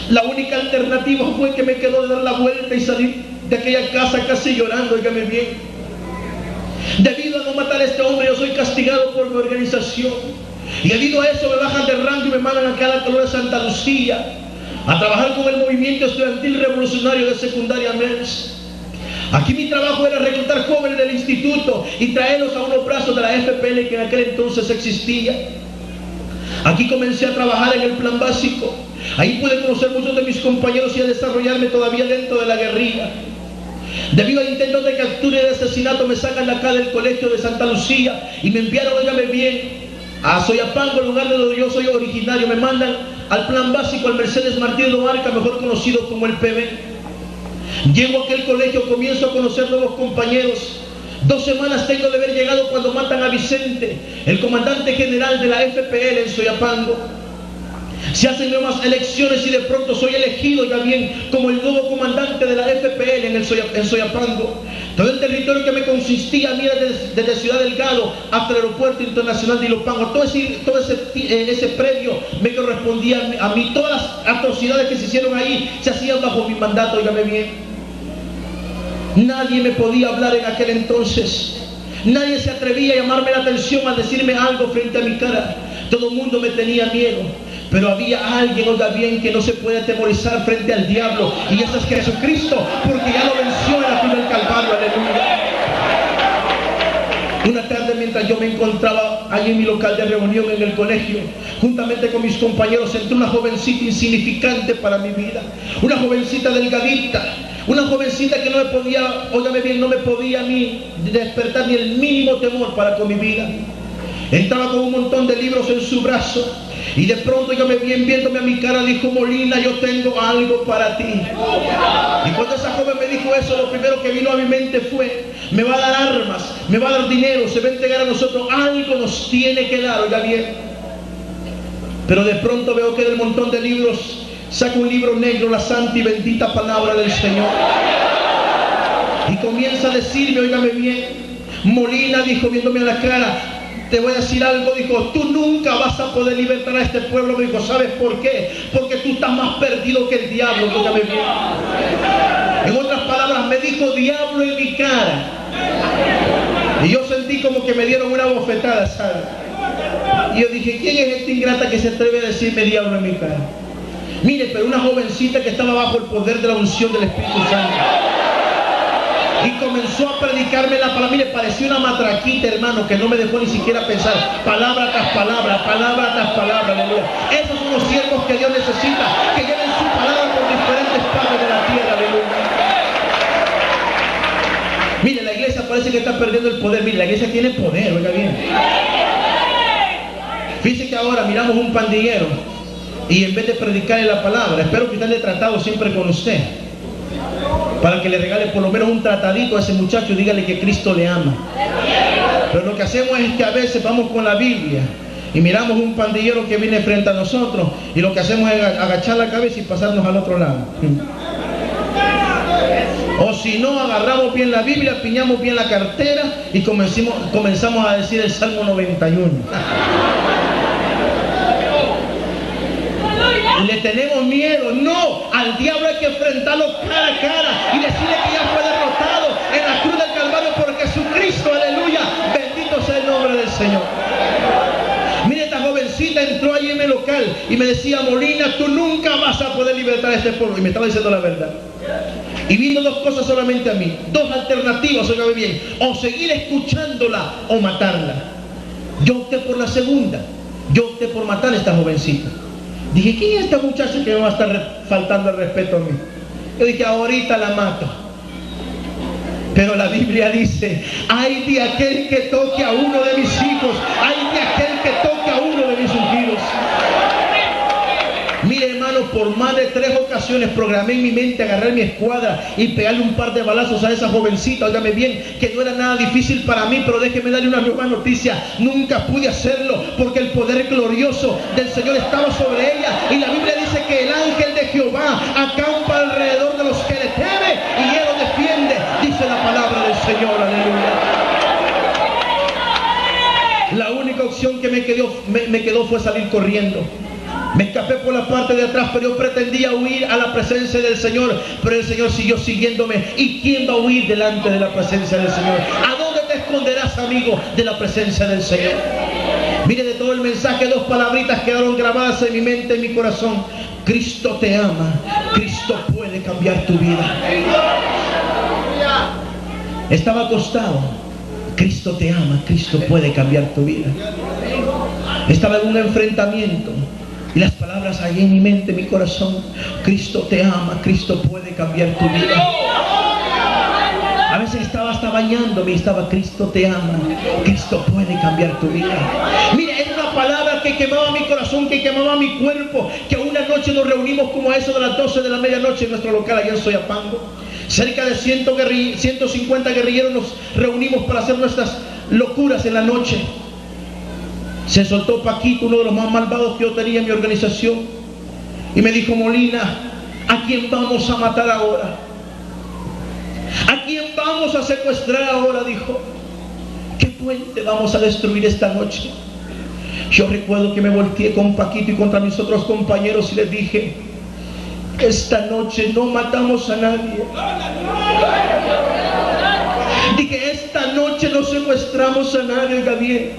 La única alternativa fue que me quedó de dar la vuelta y salir de aquella casa casi llorando, óigame bien. Debido a no matar a este hombre, yo soy castigado por mi organización. Y debido a eso me bajan de rango y me mandan acá a la colonia de Santa Lucía a trabajar con el movimiento estudiantil revolucionario de secundaria MERS. Aquí mi trabajo era reclutar jóvenes del instituto y traerlos a unos brazos de la FPL que en aquel entonces existía. Aquí comencé a trabajar en el plan básico. Ahí pude conocer muchos de mis compañeros y a desarrollarme todavía dentro de la guerrilla. Debido a intentos de captura y de asesinato me sacan de acá del colegio de Santa Lucía y me enviaron, óigame bien, a Soyapango, el lugar de donde yo soy originario. Me mandan al plan básico, al Mercedes Martínez Loarca, mejor conocido como el PB. Llego a aquel colegio, comienzo a conocer nuevos compañeros. 2 semanas tengo de haber llegado cuando matan a Vicente, el comandante general de la FPL en Soyapango. Se hacen nuevas elecciones y de pronto soy elegido ya bien como el nuevo comandante de la FPL en Soyapango. Todo el territorio que me consistía, mira, desde Ciudad Delgado hasta el aeropuerto internacional de Ilopango, todo ese predio me correspondía a mí. Todas las atrocidades que se hicieron ahí se hacían bajo mi mandato, óigame bien. Nadie me podía hablar en aquel entonces. Nadie se atrevía a llamarme la atención, a decirme algo frente a mi cara. Todo el mundo me tenía miedo. Pero había alguien, oiga bien, que no se puede atemorizar frente al diablo, y ese es Jesucristo, porque ya lo venció en la cruz del Calvario. Aleluya. Una tarde, mientras yo me encontraba allí en mi local de reunión en el colegio, juntamente con mis compañeros, entró una jovencita insignificante para mi vida, una jovencita delgadita, una jovencita que no me podía, óigame bien, no me podía ni despertar ni el mínimo temor para con mi vida. Entraba con un montón de libros en su brazo. Y de pronto, dígame bien, viéndome a mi cara, dijo: Molina, yo tengo algo para ti. Y cuando esa joven me dijo eso, lo primero que vino a mi mente fue: me va a dar armas, me va a dar dinero, se va a entregar a nosotros, algo nos tiene que dar, oiga bien. Pero de pronto veo que del montón de libros saca un libro negro, la santa y bendita palabra del Señor. Y comienza a decirme, óigame bien, Molina, dijo, viéndome a la cara, te voy a decir algo, dijo, tú nunca vas a poder libertar a este pueblo. Me dijo, ¿sabes por qué? Porque tú estás más perdido que el diablo. En otras palabras, me dijo diablo en mi cara. Y yo sentí como que me dieron una bofetada, ¿sabes? Y yo dije, ¿quién es esta ingrata que se atreve a decirme diablo en mi cara? Mire, pero una jovencita que estaba bajo el poder de la unción del Espíritu Santo. Y comenzó a predicarme la palabra. Mire, parecía una matraquita, hermano, que no me dejó ni siquiera pensar. Palabra tras palabra, palabra tras palabra, aleluya. Esos son los siervos que Dios necesita, que lleven su palabra por diferentes partes de la tierra, aleluya. Mire, la iglesia parece que está perdiendo el poder. Mire, la iglesia tiene poder, oiga bien. Fíjese que ahora miramos un pandillero y en vez de predicarle la palabra, espero que esté tratado siempre con usted, para que le regale por lo menos un tratadito a ese muchacho y dígale que Cristo le ama. Pero lo que hacemos es que a veces vamos con la Biblia y miramos un pandillero que viene frente a nosotros y lo que hacemos es agachar la cabeza y pasarnos al otro lado. O si no, agarramos bien la Biblia, piñamos bien la cartera y comenzamos a decir el Salmo 91. Le tenemos miedo. No, al diablo hay que enfrentarlo cara a cara y decirle que ya fue derrotado en la cruz del Calvario por Jesucristo, aleluya. Bendito sea el nombre del Señor. Mire, esta jovencita entró allí en el local y me decía, Molina, tú nunca vas a poder libertar a este pueblo. Y me estaba diciendo la verdad. Y vino dos cosas solamente a mí, dos alternativas, oiga bien, o seguir escuchándola o matarla. Yo opté por la segunda. Yo opté por matar a esta jovencita. Dije, ¿quién es esta muchacha que me va a estar faltando el respeto a mí? Yo dije, ahorita la mato. Pero la Biblia dice, ay de aquel que toque a uno de mis hijos, ay de aquel que toque a uno de mis ungidos. Mire, hermano, por más de 3 ocasiones programé en mi mente agarrar mi escuadra y pegarle un par de balazos a esa jovencita. Óigame bien, que no era nada difícil para mí, pero déjeme darle una nueva noticia. Nunca pude hacerlo porque el poder glorioso del Señor estaba sobre ella. Y la Biblia dice que el ángel de Jehová acampa alrededor de los que le temen y él los defiende. Dice la palabra del Señor, aleluya. La única opción que me quedó fue salir corriendo. Me escapé por la parte de atrás, pero yo pretendía huir a la presencia del Señor, pero el Señor siguió siguiéndome. ¿Y quién va a huir delante de la presencia del Señor? ¿A dónde te esconderás, amigo, de la presencia del Señor? Mire, de todo el mensaje, 2 palabritas quedaron grabadas en mi mente, en mi corazón. Cristo te ama, Cristo puede cambiar tu vida. Estaba acostado. Cristo te ama, Cristo puede cambiar tu vida. Estaba en un enfrentamiento. Y las palabras ahí en mi mente, en mi corazón, Cristo te ama, Cristo puede cambiar tu vida. A veces estaba hasta bañándome y estaba, Cristo te ama, Cristo puede cambiar tu vida. Mire, es una palabra que quemaba mi corazón, que quemaba mi cuerpo, que una noche nos reunimos como a eso de las 12 de la medianoche en nuestro local allá en Soyapango. Cerca de 150 guerrilleros nos reunimos para hacer nuestras locuras en la noche. Se soltó Paquito, uno de los más malvados que yo tenía en mi organización, y me dijo: Molina, ¿a quién vamos a matar ahora? ¿A quién vamos a secuestrar ahora? Dijo. ¿Qué puente vamos a destruir esta noche? Yo recuerdo que me volteé con Paquito y contra mis otros compañeros y les dije: esta noche no matamos a nadie. Dije: esta noche no secuestramos a nadie, oiga bien.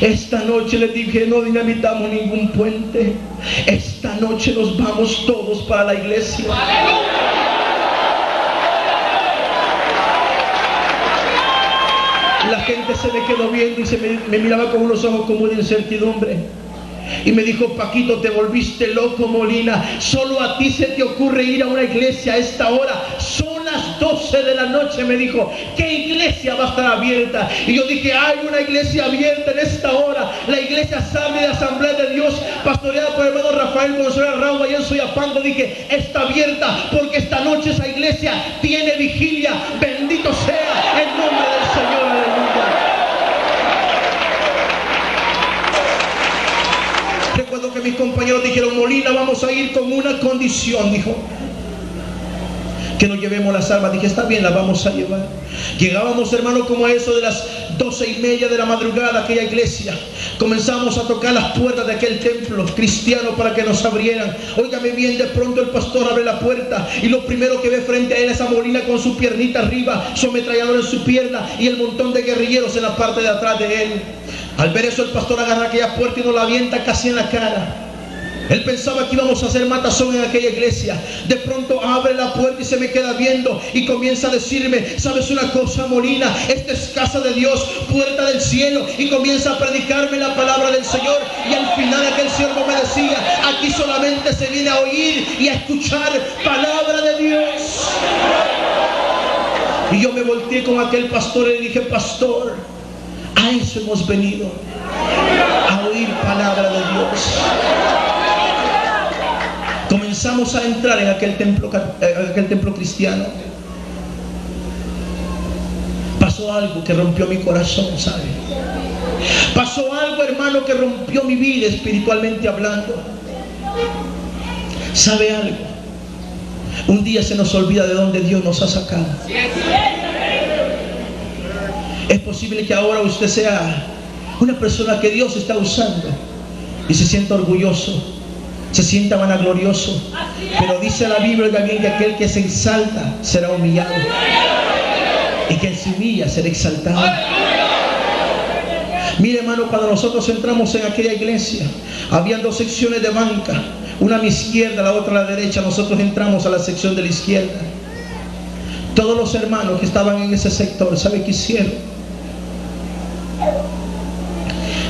Esta noche les dije: no dinamitamos ningún puente. Esta noche nos vamos todos para la iglesia. La gente se me quedó viendo y me miraba con unos ojos como de incertidumbre. Y me dijo: Paquito, te volviste loco, Molina. Solo a ti se te ocurre ir a una iglesia a esta hora. Son las 12 de la noche, me dijo. ¿Qué iglesia va a estar abierta? Y yo dije: hay una iglesia abierta en esta hora. La iglesia Sable de Asamblea de Dios, pastoreada por el hermano Rafael González Raúl, allá en Soyapango. Dije: está abierta porque esta noche esa iglesia tiene vigilia. Bendito sea el nombre del Señor. Aleluya. Recuerdo que mis compañeros dijeron: Molina, vamos a ir con una condición, dijo, que nos llevemos las armas. Dije: está bien, las vamos a llevar. Llegábamos, hermano, como a eso de las 12:30 de la madrugada a aquella iglesia. Comenzamos a tocar las puertas de aquel templo cristiano para que nos abrieran. Óigame bien, de pronto el pastor abre la puerta y lo primero que ve frente a él es a Molina con su piernita arriba, su ametrallador en su pierna y el montón de guerrilleros en la parte de atrás de él. Al ver eso, el pastor agarra aquella puerta y nos la avienta casi en la cara. Él pensaba que íbamos a hacer matazón en aquella iglesia. De pronto abre la puerta y se me queda viendo y comienza a decirme: ¿sabes una cosa, Molina? Esta es casa de Dios, puerta del cielo. Y comienza a predicarme la palabra del Señor. Y al final aquel siervo me decía: aquí solamente se viene a oír y a escuchar palabra de Dios. Y yo me volteé con aquel pastor y le dije: pastor, a eso hemos venido, a oír palabra de Dios. Comenzamos a entrar en aquel templo cristiano. Pasó algo que rompió mi corazón, ¿sabe? Pasó algo, hermano, que rompió mi vida espiritualmente hablando. ¿Sabe algo? Un día se nos olvida de dónde Dios nos ha sacado. Es posible que ahora usted sea una persona que Dios está usando y se sienta orgulloso, se sienta vanaglorioso. Pero dice la Biblia también que aquel que se exalta será humillado y que se humilla será exaltado. Mire, hermano, cuando nosotros entramos en aquella iglesia, habían dos secciones de banca, una a mi izquierda, la otra a la derecha. Nosotros entramos a la sección de la izquierda. Todos los hermanos que estaban en ese sector, ¿sabe qué hicieron?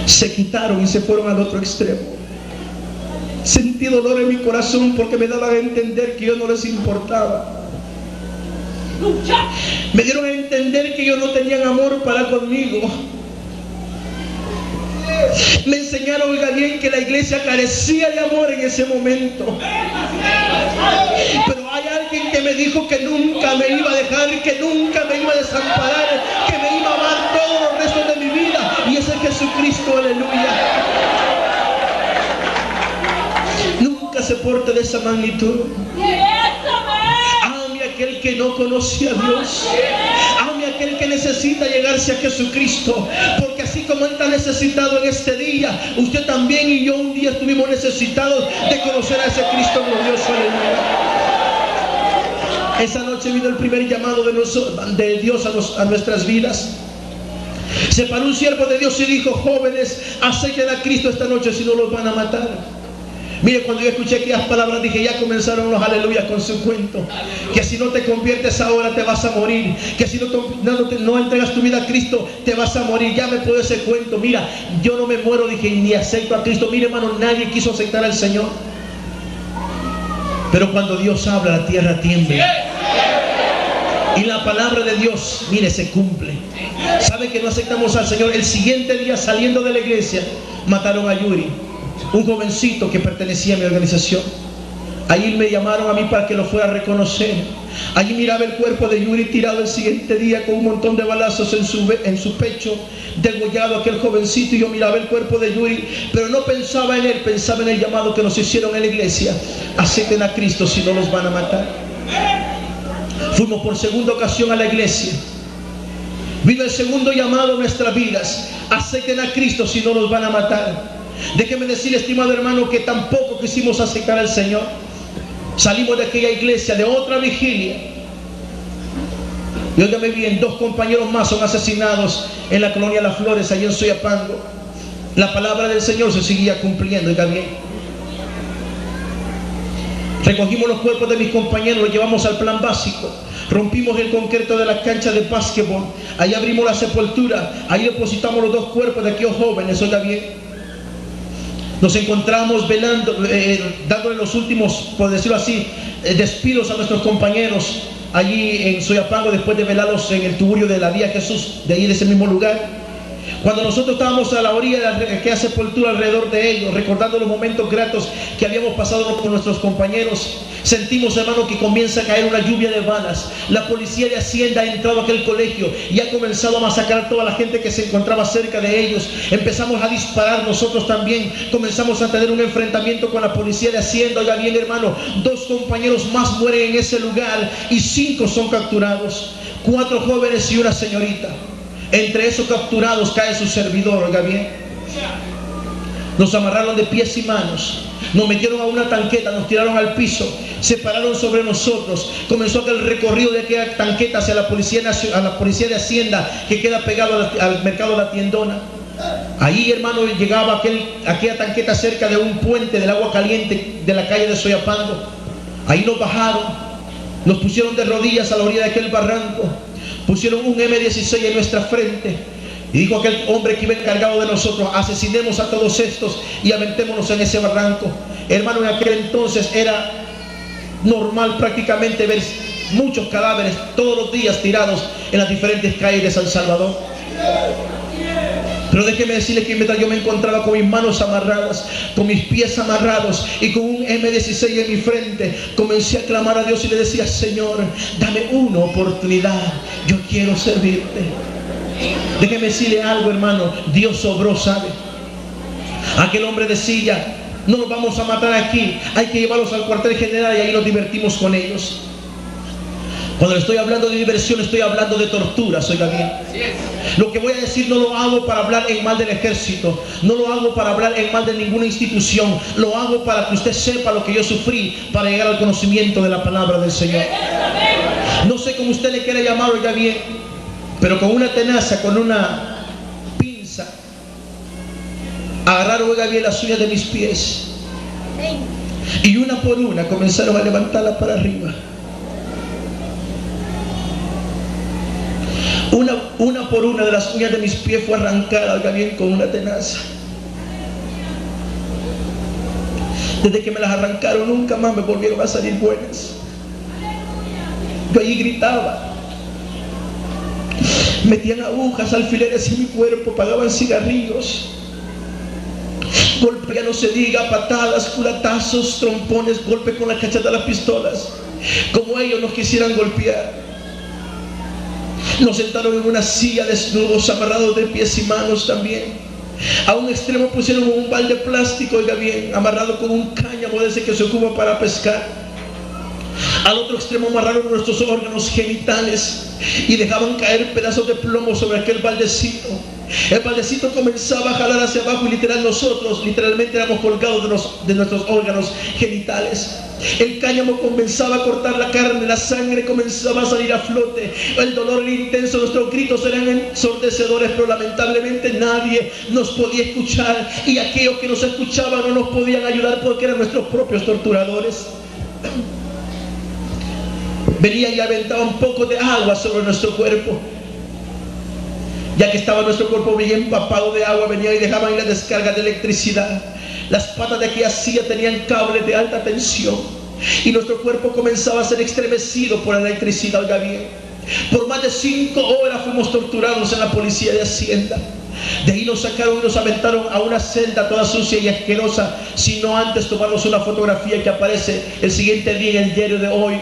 Se quitaron y se fueron al otro extremo. Sentí dolor en mi corazón porque me daban a entender que yo no les importaba. Me dieron a entender que ellos no tenían amor para conmigo. Me enseñaron, oiga bien, que la iglesia carecía de amor en ese momento. Pero hay alguien que me dijo que nunca me iba a dejar, que nunca me iba a desamparar, que me iba a amar todos los restos de mi vida. Y ese es Jesucristo, aleluya. Nunca se porte de esa magnitud. Ame a aquel que no conoce a Dios. Ame a aquel que necesita llegarse a Jesucristo. Porque así como Él está necesitado en este día, usted también y yo un día estuvimos necesitados de conocer a ese Cristo glorioso. Aleluya. Esa noche vino el primer llamado de Dios a nuestras vidas. Se paró un siervo de Dios y dijo: jóvenes, acechen a Cristo esta noche, si no los van a matar. Mire, cuando yo escuché aquellas palabras dije: ya comenzaron los aleluyas con su cuento. Que si no te conviertes ahora te vas a morir. Que si no entregas tu vida a Cristo te vas a morir. Ya me puedo ese cuento. Mira, yo no me muero, dije, ni acepto a Cristo. Mire, hermano, nadie quiso aceptar al Señor. Pero cuando Dios habla, la tierra tiembla. Y la palabra de Dios, mire, se cumple. ¿Sabe que no aceptamos al Señor? El siguiente día, saliendo de la iglesia, mataron a Yuri, un jovencito que pertenecía a mi organización. Allí me llamaron a mí para que lo fuera a reconocer. Allí miraba el cuerpo de Yuri tirado el siguiente día con un montón de balazos en su pecho, degollado aquel jovencito, y yo miraba el cuerpo de Yuri, pero no pensaba en él, pensaba en el llamado que nos hicieron en la iglesia: acepten a Cristo si no los van a matar. Fuimos por segunda ocasión a la iglesia. Vino el segundo llamado a nuestras vidas: acepten a Cristo si no los van a matar. Déjeme decirle, estimado hermano, que tampoco quisimos aceptar al Señor. Salimos de aquella iglesia, de otra vigilia, y óigame bien, 2 compañeros más son asesinados en la colonia Las Flores, allí en Soyapango. La palabra del Señor se seguía cumpliendo, oiga bien. Recogimos los cuerpos de mis compañeros, los llevamos al plan básico, rompimos el concreto de la cancha de básquetbol, ahí abrimos la sepultura, ahí depositamos los 2 cuerpos de aquellos jóvenes, oiga bien. Nos encontramos velando, dándole los últimos, por decirlo así, despidos a nuestros compañeros allí en Soyapango, después de velarlos en el tuburio de la Vía Jesús, de ahí, de ese mismo lugar. Cuando nosotros estábamos a la orilla de aquella sepultura, alrededor de ellos, recordando los momentos gratos que habíamos pasado con nuestros compañeros, sentimos, hermano, que comienza a caer una lluvia de balas. La policía de Hacienda ha entrado a aquel colegio y ha comenzado a masacrar a toda la gente que se encontraba cerca de ellos. Empezamos a disparar nosotros también, comenzamos a tener un enfrentamiento con la policía de Hacienda. Oiga bien, hermano, 2 compañeros más mueren en ese lugar y 5 son capturados, 4 jóvenes y una señorita. Entre esos capturados cae su servidor, oiga bien. Nos amarraron de pies y manos, nos metieron a una tanqueta, nos tiraron al piso, se pararon sobre nosotros. Comenzó aquel recorrido de aquella tanqueta hacia la policía de Hacienda, que queda pegado al mercado de la Tiendona. Ahí, hermano, llegaba aquella tanqueta cerca de un puente del agua caliente de la calle de Soyapango. Ahí nos bajaron, nos pusieron de rodillas a la orilla de aquel barranco, pusieron un M16 en nuestra frente, y dijo aquel hombre que iba encargado de nosotros: asesinemos a todos estos y aventémonos en ese barranco. Hermano, en aquel entonces era normal prácticamente ver muchos cadáveres todos los días tirados en las diferentes calles de San Salvador. Pero déjeme decirle que mientras yo me encontraba con mis manos amarradas, con mis pies amarrados y con un M16 en mi frente, comencé a clamar a Dios y le decía: Señor, dame una oportunidad, yo quiero servirte. Déjeme decirle algo, hermano, Dios obró, ¿sabe? Aquel hombre decía: no nos vamos a matar aquí, hay que llevarlos al cuartel general y ahí nos divertimos con ellos. Cuando le estoy hablando de diversión, estoy hablando de torturas, oiga bien. Lo que voy a decir no lo hago para hablar en mal del ejército, no lo hago para hablar en mal de ninguna institución, lo hago para que usted sepa lo que yo sufrí para llegar al conocimiento de la palabra del Señor. No sé cómo usted le quiere llamar, oiga bien, pero con una tenaza, con una pinza, agarraron, oiga bien, las uñas de mis pies y una por una comenzaron a levantarlas para arriba. Una por una de las uñas de mis pies fue arrancada, oiga bien, con una tenaza. Desde que me las arrancaron, nunca más me volvieron a salir buenas. Yo allí gritaba, metían agujas, alfileres en mi cuerpo, pagaban cigarrillos, golpe, ya no se diga, patadas, culatazos, trompones, golpes con la cacheta de las pistolas, como ellos nos quisieran golpear. Nos sentaron en una silla desnudos, amarrados de pies y manos también. A un extremo pusieron un balde de plástico, oiga bien, amarrado con un cáñamo de ese que se ocupa para pescar. Al otro extremo amarraron nuestros órganos genitales y dejaban caer pedazos de plomo sobre aquel baldecito. El baldecito comenzaba a jalar hacia abajo y nosotros literalmente éramos colgados de nuestros órganos genitales. El cáñamo comenzaba a cortar la carne, la sangre comenzaba a salir a flote, el dolor era intenso, nuestros gritos eran ensordecedores, pero lamentablemente nadie nos podía escuchar, y aquellos que nos escuchaban no nos podían ayudar porque eran nuestros propios torturadores. Venían y aventaban un poco de agua sobre nuestro cuerpo. Ya que estaba nuestro cuerpo bien empapado de agua, venían y dejaban ir la descarga de electricidad. Las patas de aquella silla tenían cables de alta tensión y nuestro cuerpo comenzaba a ser estremecido por la electricidad, oiga bien. Por más de 5 horas fuimos torturados en la policía de Hacienda. De ahí nos sacaron y nos aventaron a una celda toda sucia y asquerosa, sino antes tomarnos una fotografía que aparece el siguiente día en el diario de hoy,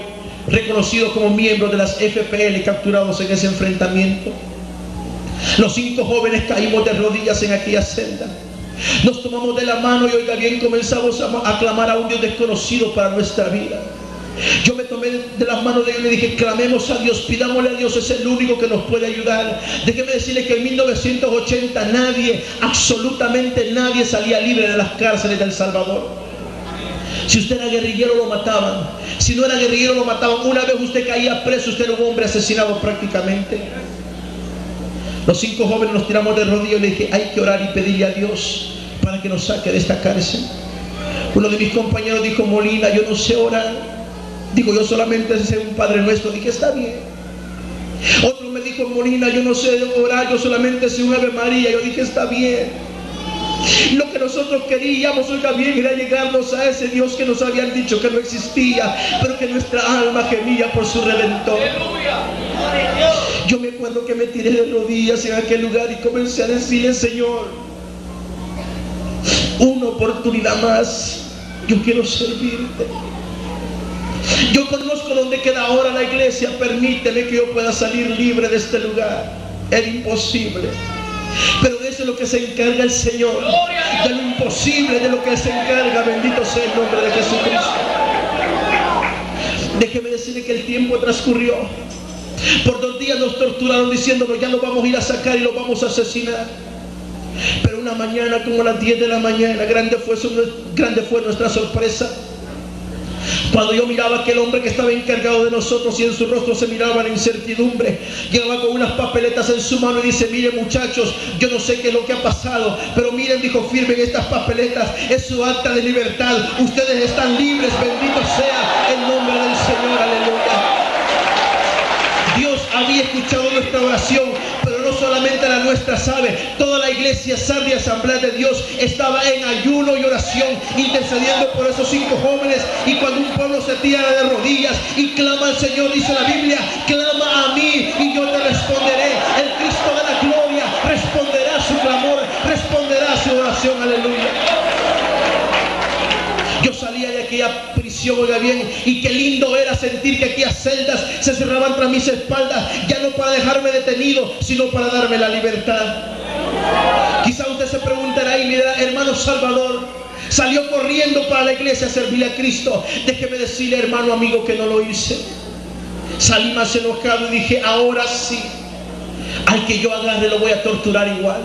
reconocidos como miembros de las FPL capturados en ese enfrentamiento. Los 5 jóvenes caímos de rodillas en aquella celda. Nos tomamos de la mano y oiga bien, comenzamos a clamar a un Dios desconocido para nuestra vida. Yo me tomé de las manos de ellos y le dije: clamemos a Dios, pidámosle a Dios, es el único que nos puede ayudar. Déjeme decirle que en 1980 nadie, absolutamente nadie salía libre de las cárceles de El Salvador. Si usted era guerrillero lo mataban, si no era guerrillero lo mataban. Una vez usted caía preso, usted era un hombre asesinado prácticamente. Los 5 jóvenes nos tiramos de rodillas y le dije: hay que orar y pedirle a Dios para que nos saque de esta cárcel. Uno de mis compañeros dijo: Molina, yo no sé orar. Digo, yo solamente sé un Padre Nuestro. Dije: está bien. Otro me dijo: Molina, yo no sé orar, yo solamente sé un Ave María. Yo dije: está bien. Lo que nosotros queríamos, oiga bien, era llegarnos a ese Dios que nos habían dicho que no existía, pero que nuestra alma gemía por su Redentor. Yo me acuerdo que me tiré de rodillas en aquel lugar y comencé a decirle: Señor, una oportunidad más, yo quiero servirte. Yo conozco dónde queda ahora la iglesia, permíteme que yo pueda salir libre de este lugar. Era imposible, pero de eso es lo que se encarga el Señor, de lo imposible, de lo que se encarga. Bendito sea el nombre de Jesucristo. Déjeme decirle que el tiempo transcurrió. Por 2 días nos torturaron diciéndonos: ya lo vamos a ir a sacar y lo vamos a asesinar. Pero una mañana, como a las 10 de la mañana, grande fue nuestra sorpresa cuando yo miraba a aquel hombre que estaba encargado de nosotros, y en su rostro se miraba la incertidumbre. Llegaba con unas papeletas en su mano y dice: miren, muchachos, yo no sé qué es lo que ha pasado, pero miren, dijo, firmen estas papeletas, es su acta de libertad, ustedes están libres. Bendito sea el nombre del Señor, aleluya. Dios había escuchado nuestra oración, pero no solamente la nuestra, sabe, toda la iglesia Sardia Asamblea de Dios estaba en ayuno y oración, intercediendo por esos 5 jóvenes. Y cuando un pueblo se tira de rodillas y clama al Señor, dice la Biblia: clama a mí y yo te responderé. El Cristo de la gloria responderá su clamor, responderá su oración, aleluya. Yo salía de aquella prisión, oiga bien, y qué lindo era sentir que aquellas celdas se cerraban tras mis espaldas, ya no para dejarme detenido, sino para darme la libertad. Quizá usted se preguntará: y mira, hermano Salvador salió corriendo para la iglesia a servirle a Cristo. Déjeme decirle, hermano amigo, que no lo hice. Salí más enojado y dije: ahora sí, al que yo agarre lo voy a torturar igual.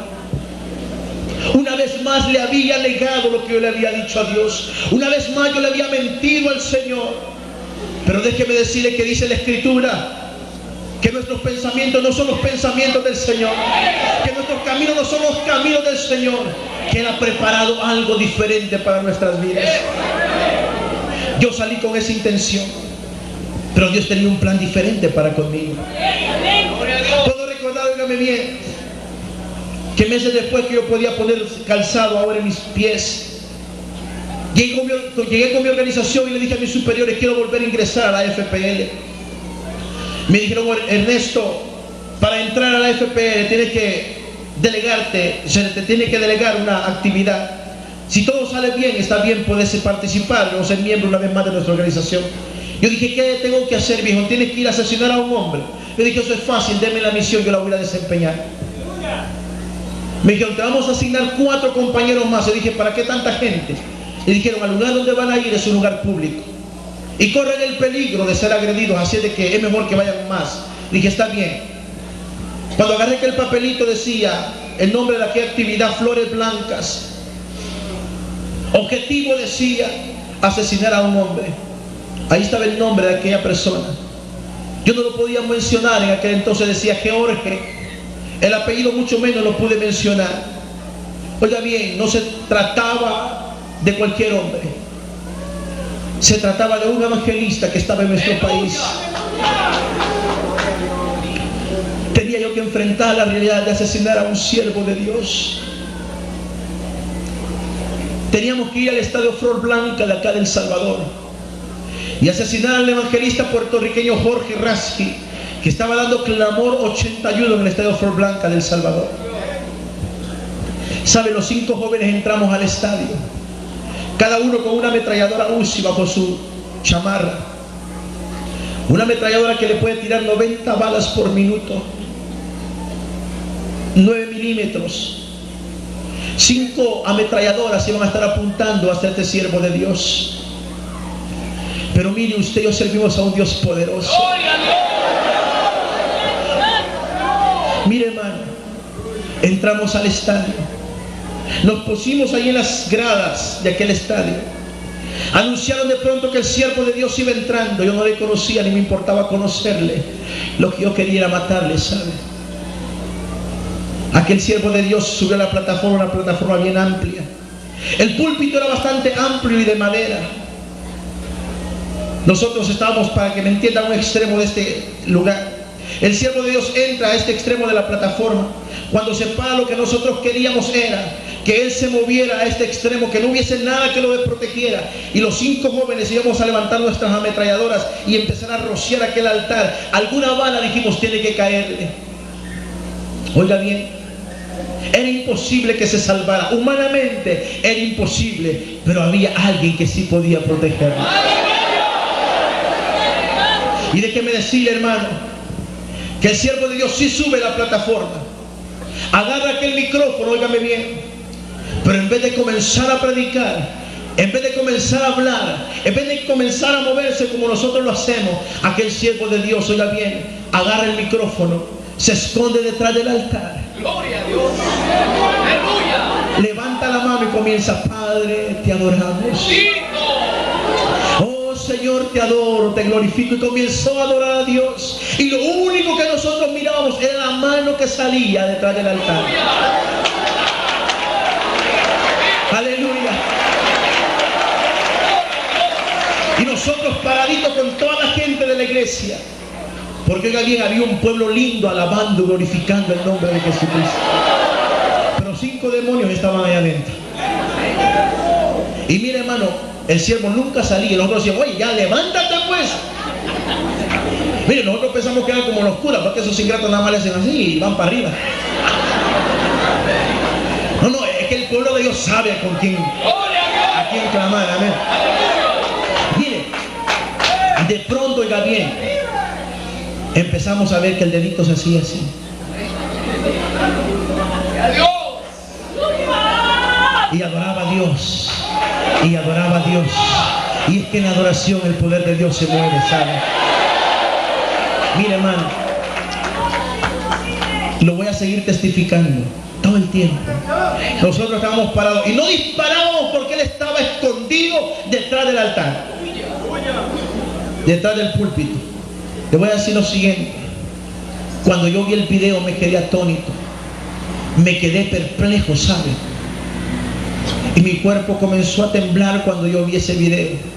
Una vez más le había negado lo que yo le había dicho a Dios. Una vez más yo le había mentido al Señor. Pero déjeme decirle que dice la Escritura que nuestros pensamientos no son los pensamientos del Señor, que nuestros caminos no son los caminos del Señor, que Él ha preparado algo diferente para nuestras vidas. Yo salí con esa intención, pero Dios tenía un plan diferente para conmigo. Puedo recordar, óigame bien, que meses después que yo podía poner calzado ahora en mis pies, llegué con mi organización y le dije a mis superiores: quiero volver a ingresar a la FPL. Me dijeron: Ernesto, para entrar a la FPL tienes que delegarte, se te tiene que delegar una actividad. Si todo sale bien, está bien, puedes participar o ser miembro una vez más de nuestra organización. Yo dije: ¿qué tengo que hacer, viejo? Tienes que ir a asesinar a un hombre. Yo dije: eso es fácil, denme la misión, yo la voy a desempeñar. Me dijeron: te vamos a asignar 4 compañeros más. Yo dije: ¿para qué tanta gente? Y dijeron: al lugar donde van a ir es un lugar público y corren el peligro de ser agredidos, así de que es mejor que vayan más. Dije: está bien. Cuando agarré que el papelito decía el nombre de aquella actividad: Flores Blancas, objetivo decía asesinar a un hombre. Ahí estaba el nombre de aquella persona. Yo no lo podía mencionar en aquel entonces, decía Jorge. El apellido mucho menos lo pude mencionar. Oiga bien, no se trataba de cualquier hombre, se trataba de un evangelista que estaba en nuestro país. Tenía yo que enfrentar la realidad de asesinar a un siervo de Dios. Teníamos que ir al estadio Flor Blanca de acá de El Salvador y asesinar al evangelista puertorriqueño Jorge Rasky, que estaba dando clamor 81 en el estadio Flor Blanca de El Salvador. ¿Sabe? Los 5 jóvenes entramos al estadio, cada uno con una ametralladora Uzi bajo su chamarra. Una ametralladora que le puede tirar 90 balas por minuto, 9 milímetros. 5 ametralladoras iban a estar apuntando hacia este siervo de Dios. Pero mire usted, yo servimos a un Dios poderoso. Mire, hermano, entramos al estadio, nos pusimos ahí en las gradas de aquel estadio. Anunciaron de pronto que el siervo de Dios iba entrando. Yo no le conocía ni me importaba conocerle. Lo que yo quería era matarle, ¿sabe? Aquel siervo de Dios subió a la plataforma, una plataforma bien amplia. El púlpito era bastante amplio y de madera. Nosotros estábamos, para que me entiendan, a un extremo de este lugar. El siervo de Dios entra a este extremo de la plataforma. Cuando se para, lo que nosotros queríamos era que él se moviera a este extremo, que no hubiese nada que lo desprotegiera. Y los 5 jóvenes íbamos a levantar nuestras ametralladoras y empezar a rociar aquel altar. Alguna bala, dijimos, tiene que caerle. Oiga bien, era imposible que se salvara. Humanamente era imposible, pero había alguien que sí podía protegerlo. Y déjeme decirle, hermano, que el siervo de Dios sí sube a la plataforma, agarra aquel micrófono, óigame bien, pero en vez de comenzar a predicar, en vez de comenzar a hablar, en vez de comenzar a moverse como nosotros lo hacemos, aquel siervo de Dios, oiga bien, agarra el micrófono, se esconde detrás del altar. Gloria a Dios. Aleluya. Levanta la mano y comienza: Padre, te adoramos. Oh Señor, te adoro, te glorifico. Y comenzó a adorar a Dios. Y lo único que nosotros mirábamos era la mano que salía detrás del altar. Aleluya. Y nosotros paraditos con toda la gente de la iglesia. Porque oiga bien, había un pueblo lindo alabando, glorificando el nombre de Jesucristo. Pero 5 demonios estaban allá adentro. Y mire, hermano, el siervo nunca salía. Y nosotros decíamos: oye, ya levántate pues. Mire, nosotros pensamos que eran como los curas, porque esos ingratos nada más le hacen así y van para arriba. No, es que el pueblo de Dios sabe a quién clamar. Amén. Mire, de pronto, oiga bien, empezamos a ver que el dedito se hacía así. Y adoraba a Dios. Y adoraba a Dios. Y es que en la adoración el poder de Dios se mueve, ¿sabe? Mire, hermano, lo voy a seguir testificando todo el tiempo. Nosotros estábamos parados y no disparábamos porque él estaba escondido detrás del altar, detrás del púlpito. Le voy a decir lo siguiente: cuando yo vi el video me quedé atónito, me quedé perplejo, ¿sabe? Y mi cuerpo comenzó a temblar cuando yo vi ese video.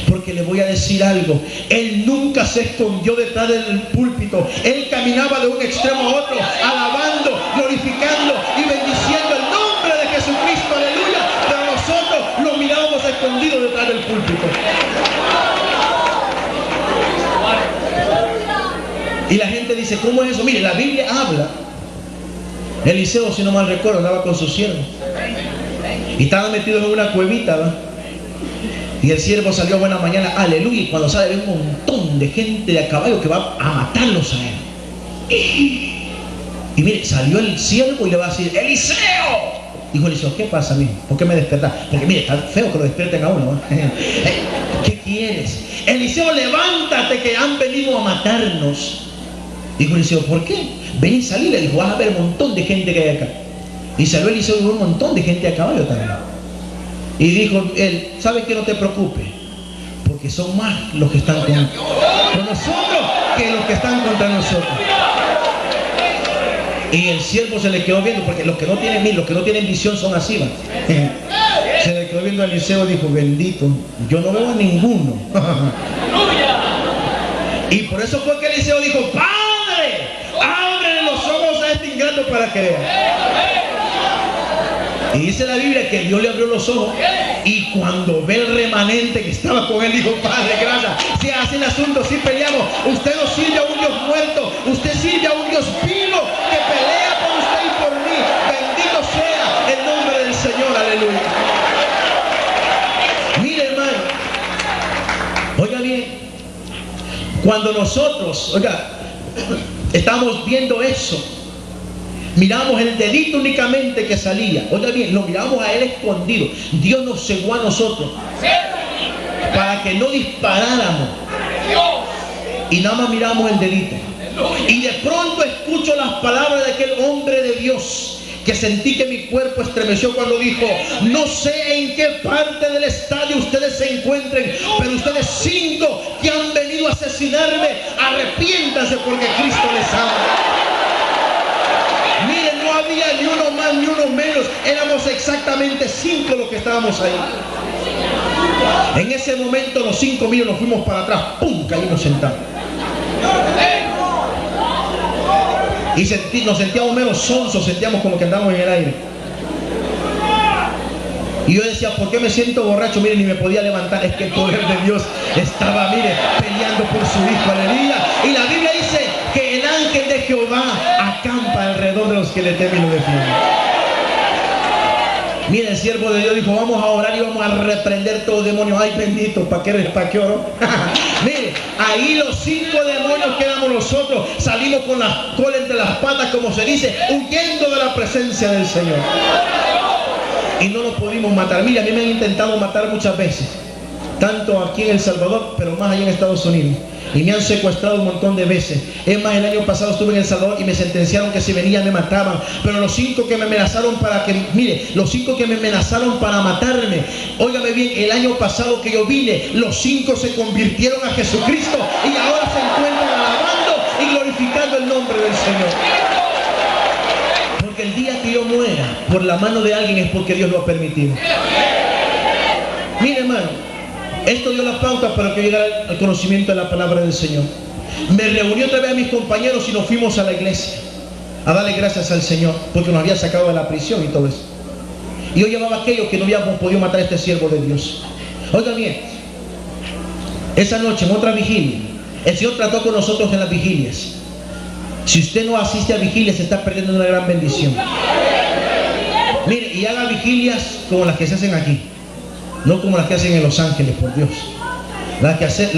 Porque le voy a decir algo: él nunca se escondió detrás del púlpito. Él caminaba de un extremo a otro, alabando, glorificando y bendiciendo el nombre de Jesucristo, aleluya. Pero nosotros lo mirábamos escondido detrás del púlpito. Y la gente dice: ¿cómo es eso? Mire, la Biblia habla. Eliseo, si no mal recuerdo, andaba con su siervo y estaba metido en una cuevita, ¿verdad? Y el siervo salió buena mañana, aleluya, y cuando sale ve un montón de gente de a caballo que va a matarlos a él. Y mire, salió el siervo y le va a decir: ¡Eliseo! Dijo Eliseo: ¿qué pasa, mijo? ¿Por qué me despertas? Porque mire, está feo que lo despierten a uno, ¿eh? ¿Qué quieres? Eliseo, levántate, que han venido a matarnos. Dijo Eliseo: ¿por qué? Ven y salí. Le dijo: vas a ver un montón de gente que hay acá. Y salió Eliseo y hubo un montón de gente a caballo también. Y dijo él: ¿sabes qué? No te preocupes, porque son más los que están con nosotros que los que están contra nosotros. Y el siervo se le quedó viendo, porque los que no tienen visión son así, ¿va? Se le quedó viendo a Eliseo y dijo: bendito, yo no veo a ninguno. Y por eso fue que Eliseo dijo: Padre, ábrele los ojos a este ingrato para que vea. Y dice la Biblia que Dios le abrió los ojos, y cuando ve el remanente que estaba con él, dijo: Padre, gracias. Si así el asunto, si peleamos, usted no sirve a un Dios muerto, usted sirve a un Dios vivo que pelea por usted y por mí. Bendito sea Cuando nosotros, oiga, estamos viendo eso, miramos el dedito únicamente que salía. Oiga bien, lo miramos a él escondido. Dios nos cegó a nosotros para que no disparáramos. Y nada más miramos el dedito. Y de pronto escucho las palabras de aquel hombre de Dios, que sentí que mi cuerpo estremeció cuando dijo: no sé en qué parte del estadio ustedes se encuentren, pero ustedes 5 que han venido a asesinarme, arrepiéntanse porque Cristo les ama. Miren, no había ni uno más ni uno menos, éramos exactamente 5 los que estábamos ahí. En ese momento los 5 míos nos fuimos para atrás, ¡pum!, caímos sentados. Y nos sentíamos menos sonsos, sentíamos como que andábamos en el aire. Y yo decía: ¿por qué me siento borracho? Miren, ni me podía levantar. Es que el poder de Dios estaba, mire, peleando por su hijo, aleluya. Y la Biblia dice que el ángel de Jehová acampa alrededor de los que le temen y lo defienden. Mire, el siervo de Dios dijo: vamos a orar y vamos a reprender todo demonio. Ay, bendito, ¿para qué oro? Mire, ahí los 5 demonios que éramos nosotros salimos con la cola entre las patas, como se dice, huyendo de la presencia del Señor. Y no nos pudimos matar. Mire, a mí me han intentado matar muchas veces, tanto aquí en El Salvador, pero más allá en Estados Unidos. Y me han secuestrado un montón de veces. Es más, el año pasado estuve en El Salvador y me sentenciaron que si venía me mataban. Pero los 5 que me amenazaron los 5 que me amenazaron para matarme, óigame bien, el año pasado que yo vine, los 5 se convirtieron a Jesucristo y ahora se encuentran alabando y glorificando el nombre del Señor. Porque el día que yo muera por la mano de alguien es porque Dios lo ha permitido. Mire, hermano, esto dio la pauta para que llegara al conocimiento de la palabra del Señor. Me reuní otra vez a mis compañeros y nos fuimos a la iglesia a darle gracias al Señor porque nos había sacado de la prisión y todo eso. Y yo llevaba a aquellos que no habíamos podido matar a este siervo de Dios. Oigan bien, esa noche en otra vigilia, el Señor trató con nosotros en las vigilias. Si usted no asiste a vigilias, se está perdiendo una gran bendición. Mire, y haga vigilias como las que se hacen aquí, no como las que hacen en Los Ángeles, por Dios. Las que hacen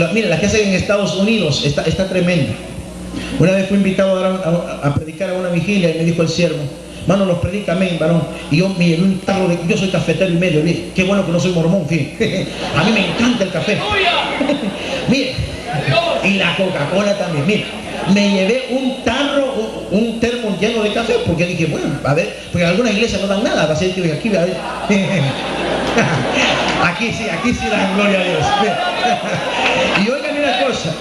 en Estados Unidos está tremenda. Una vez fui invitado a predicar a una vigilia y me dijo el siervo: mano, los predica, amén, varón. Y yo me llevé un tarro yo soy cafetero y medio. Mire, qué bueno que no soy mormón, fíjate. A mí me encanta el café. Mire, y la Coca-Cola también. Mire, me llevé un tarro, un termo lleno de café, porque dije, bueno, a ver, porque en algunas iglesias no dan nada, así que aquí, a ver. Aquí sí dan gloria a Dios. Y oigan una cosa,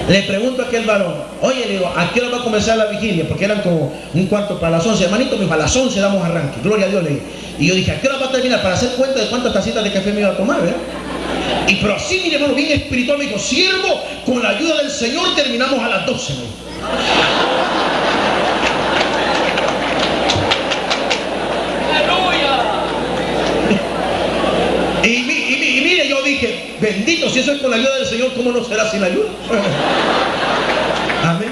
le pregunto a aquel varón: oye, le digo, ¿a qué hora va a comenzar la vigilia? Porque eran como un cuarto para las 11. Hermanito, me dijo: a las 11 damos arranque. Gloria a Dios, le dije. Y yo dije: ¿a qué hora va a terminar? Para hacer cuenta de cuántas tacitas de café me iba a tomar, ¿verdad? Y pero sí, mi hermano, bien espiritual, me dijo: siervo, con la ayuda del Señor terminamos a las 12. Y mire, yo dije: bendito, si eso es con la ayuda del Señor, ¿cómo no será sin la ayuda? Amén.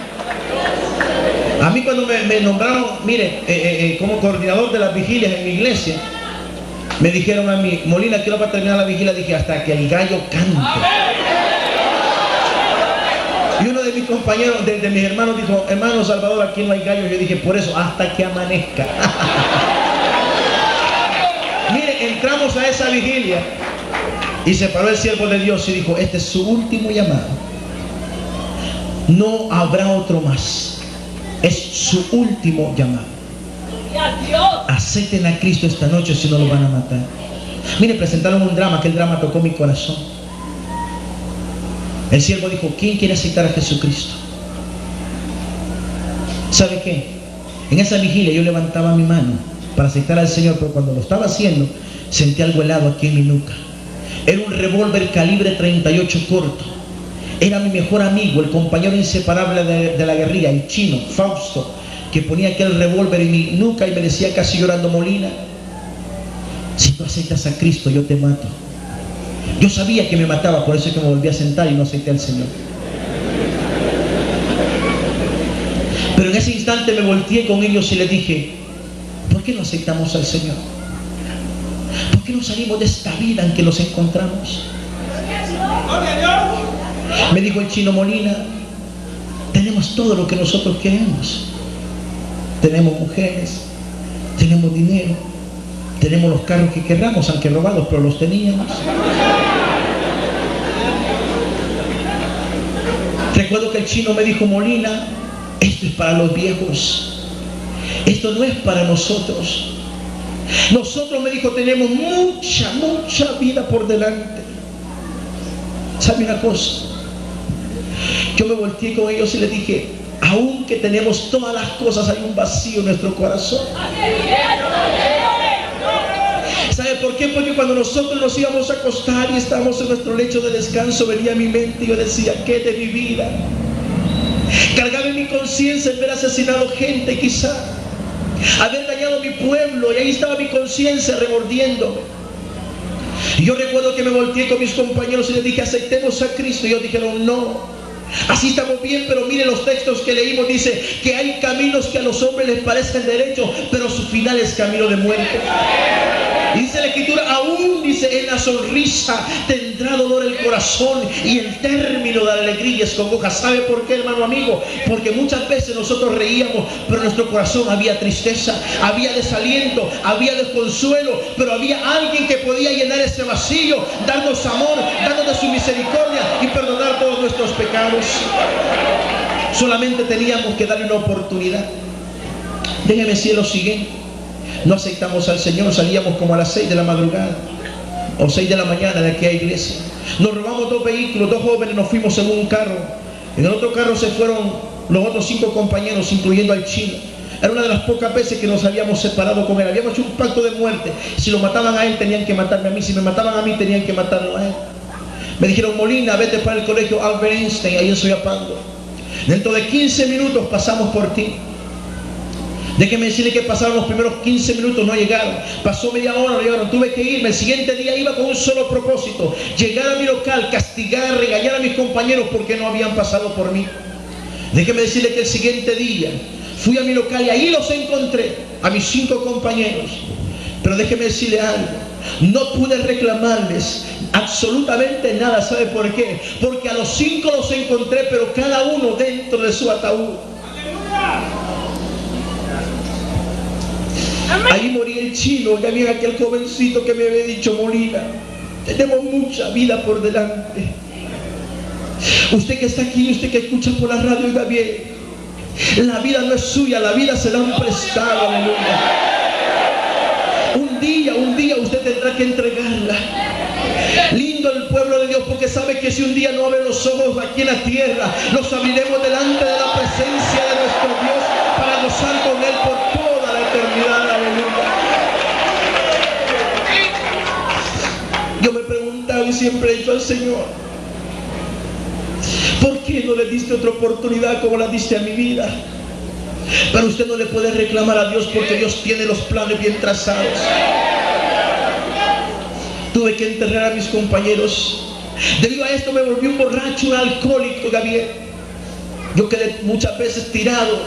A mí cuando me nombraron, mire, como coordinador de las vigilias en mi iglesia, me dijeron a mí: Molina, ¿qué hora va a terminar la vigilia? Dije: hasta que el gallo cante. Y uno de mis compañeros, de mis hermanos, dijo: hermano Salvador, aquí no hay gallos. Yo dije: por eso, hasta que amanezca. Mire, entramos a esa vigilia y se paró el siervo de Dios y dijo: este es su último llamado. No habrá otro más. Es su último llamado. Acepten a Cristo esta noche, si no lo van a matar. Mire, presentaron un drama, que el drama tocó mi corazón. El siervo dijo: ¿quién quiere aceptar a Jesucristo? ¿Sabe qué? En esa vigilia yo levantaba mi mano para aceptar al Señor, pero cuando lo estaba haciendo sentí algo helado aquí en mi nuca. Era un revólver calibre 38 corto. Era mi mejor amigo, el compañero inseparable de la guerrilla, el chino, Fausto, que ponía aquel revólver en mi nuca y me decía casi llorando: Molina, si tú aceptas a Cristo, yo te mato. Yo sabía que me mataba, por eso es que me volví a sentar y no acepté al Señor. Pero en ese instante me volteé con ellos y les dije: ¿por qué no aceptamos al Señor? ¿Por qué no salimos de esta vida en que nos encontramos? Me dijo el chino: Molina, tenemos todo lo que nosotros queremos. Tenemos mujeres, tenemos dinero, tenemos los carros que querramos, aunque robados, pero los teníamos. Recuerdo que el chino me dijo: Molina, esto es para los viejos, esto no es para nosotros. Nosotros, me dijo, tenemos mucha vida por delante. ¿Sabe una cosa? Yo me volteé con ellos y les dije: aunque tenemos todas las cosas, hay un vacío en nuestro corazón. ¿Sabe por qué? Porque cuando nosotros nos íbamos a acostar y estábamos en nuestro lecho de descanso, venía a mi mente y yo decía: ¿qué de mi vida? Cargaba en mi conciencia el haber asesinado gente, quizá haber dañado mi pueblo, y ahí estaba mi conciencia remordiéndome. Y yo recuerdo que me volteé con mis compañeros y les dije: aceptemos a Cristo. Y ellos dijeron: no, así estamos bien, pero miren los textos que leímos. Dice que hay caminos que a los hombres les parecen derechos, pero su final es camino de muerte. Y dice la Escritura: aún, dice, en la sonrisa tendrá dolor el corazón, y el término de la alegría es congoja. ¿Sabe por qué, hermano amigo? Porque muchas veces nosotros reíamos, pero en nuestro corazón había tristeza, había desaliento, había desconsuelo, pero había alguien que podía llenar ese vacío, darnos amor, darnos de su misericordia y perdonar todos nuestros pecados. Solamente teníamos que darle una oportunidad. Déjeme decir lo siguiente: no aceptamos al Señor, salíamos como a las 6 de la madrugada o 6 de la mañana de aquella iglesia. Nos robamos 2 vehículos, 2 jóvenes, nos fuimos en un carro. En el otro carro se fueron los otros 5 compañeros, incluyendo al chino. Era una de las pocas veces que nos habíamos separado con él. Habíamos hecho un pacto de muerte. Si lo mataban a él, tenían que matarme a mí. Si me mataban a mí, tenían que matarlo a él. Me dijeron: Molina, vete para el colegio Albert Einstein, ahí en Soyapango. Dentro de 15 minutos pasamos por ti. Déjeme decirle que pasaron los primeros 15 minutos, no llegaron. Pasó media hora, no llegaron. Tuve que irme. El siguiente día iba con un solo propósito: llegar a mi local, castigar, regañar a mis compañeros porque no habían pasado por mí. Déjeme decirle que el siguiente día fui a mi local y ahí los encontré, a mis 5 compañeros. Pero déjeme decirle algo: no pude reclamarles absolutamente nada. ¿Sabe por qué? Porque a los 5 los encontré, pero cada uno dentro de su ataúd. Ahí moría el chino, y había aquel jovencito que me había dicho: Molina, tenemos mucha vida por delante. Usted que está aquí, usted que escucha por la radio, oiga bien, la vida no es suya, la vida se la han prestado, aleluya. Un día usted tendrá que entregarla. Lindo el pueblo de Dios, porque sabe que si un día no abre los ojos aquí en la tierra, los abriremos delante de la presencia de nuestro Dios para gozar con Él por toda la eternidad, aleluya. Yo me he preguntado y siempre he dicho al Señor: ¿por qué no le diste otra oportunidad como la diste a mi vida? Pero usted no le puede reclamar a Dios, porque Dios tiene los planes bien trazados. Tuve que enterrar a mis compañeros. Debido a esto me volví un borracho, un alcohólico, Gabriel. Yo quedé muchas veces tirado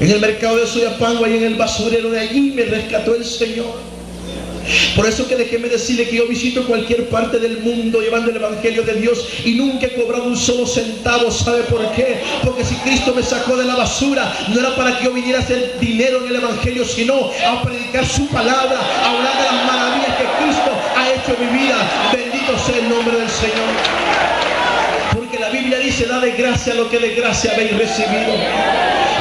en el mercado de Soyapango, ahí en el basurero. De allí me rescató el Señor. Por eso que déjeme decirle que yo visito cualquier parte del mundo llevando el Evangelio de Dios y nunca he cobrado un solo centavo. ¿Sabe por qué? Porque si Cristo me sacó de la basura, no era para que yo viniera a hacer dinero en el Evangelio, sino a predicar su palabra, a hablar de las maravillas que Cristo ha hecho en mi vida. Bendito sea el nombre del Señor. Porque la Biblia dice: da de gracia lo que de gracia habéis recibido.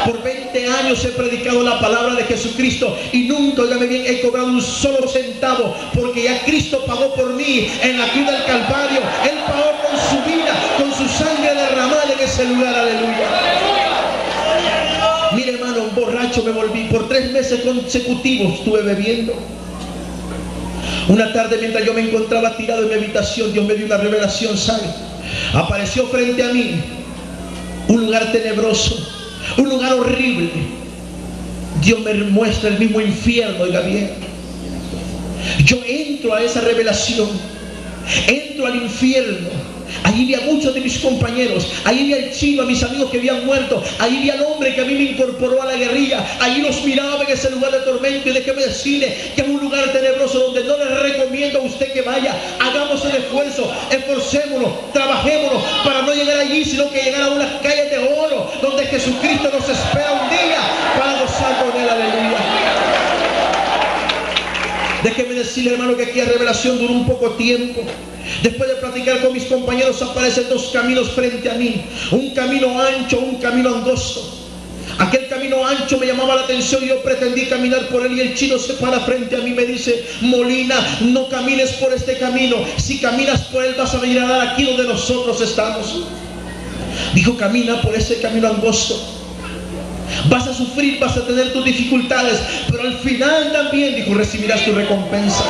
Por 20 años he predicado la palabra de Jesucristo y nunca, óigame bien, he cobrado un solo centavo, porque ya Cristo pagó por mí en la cruz del Calvario. Él pagó con su vida, con su sangre derramada en ese lugar, aleluya. Mire, hermano, un borracho me volví. Por 3 meses consecutivos estuve bebiendo. Una tarde, mientras yo me encontraba tirado en mi habitación, Dios me dio una revelación, ¿sabe? Apareció frente a mí un lugar tenebroso, un lugar horrible. Dios me muestra el mismo infierno, oiga bien. Yo entro a esa revelación, entro al infierno, Allí vi a muchos de mis compañeros, allí vi al chino, a mis amigos que habían muerto, allí vi al hombre que a mí me incorporó a la guerrilla, allí los miraba en ese lugar de tormento, y déjeme decirle que es un lugar tenebroso donde no le recomiendo a usted que vaya. Hagamos el esfuerzo, esforcémonos, trabajémonos para no llegar allí, sino que llegar a unas calles de oro donde Jesucristo nos espera un día para gozar con él. Aleluya. Déjeme decirle, hermano, que aquí la revelación duró un poco tiempo. Después de platicar con mis compañeros, aparecen dos caminos frente a mí. Un camino ancho, un camino angosto. Aquel camino ancho me llamaba la atención y yo pretendí caminar por él, y el chino se para frente a mí y me dice: Molina, no camines por este camino. Si caminas por él vas a venir a dar aquí donde nosotros estamos. Dijo: camina por ese camino angosto. Vas a sufrir, vas a tener tus dificultades, pero al final también, dijo, recibirás tu recompensa.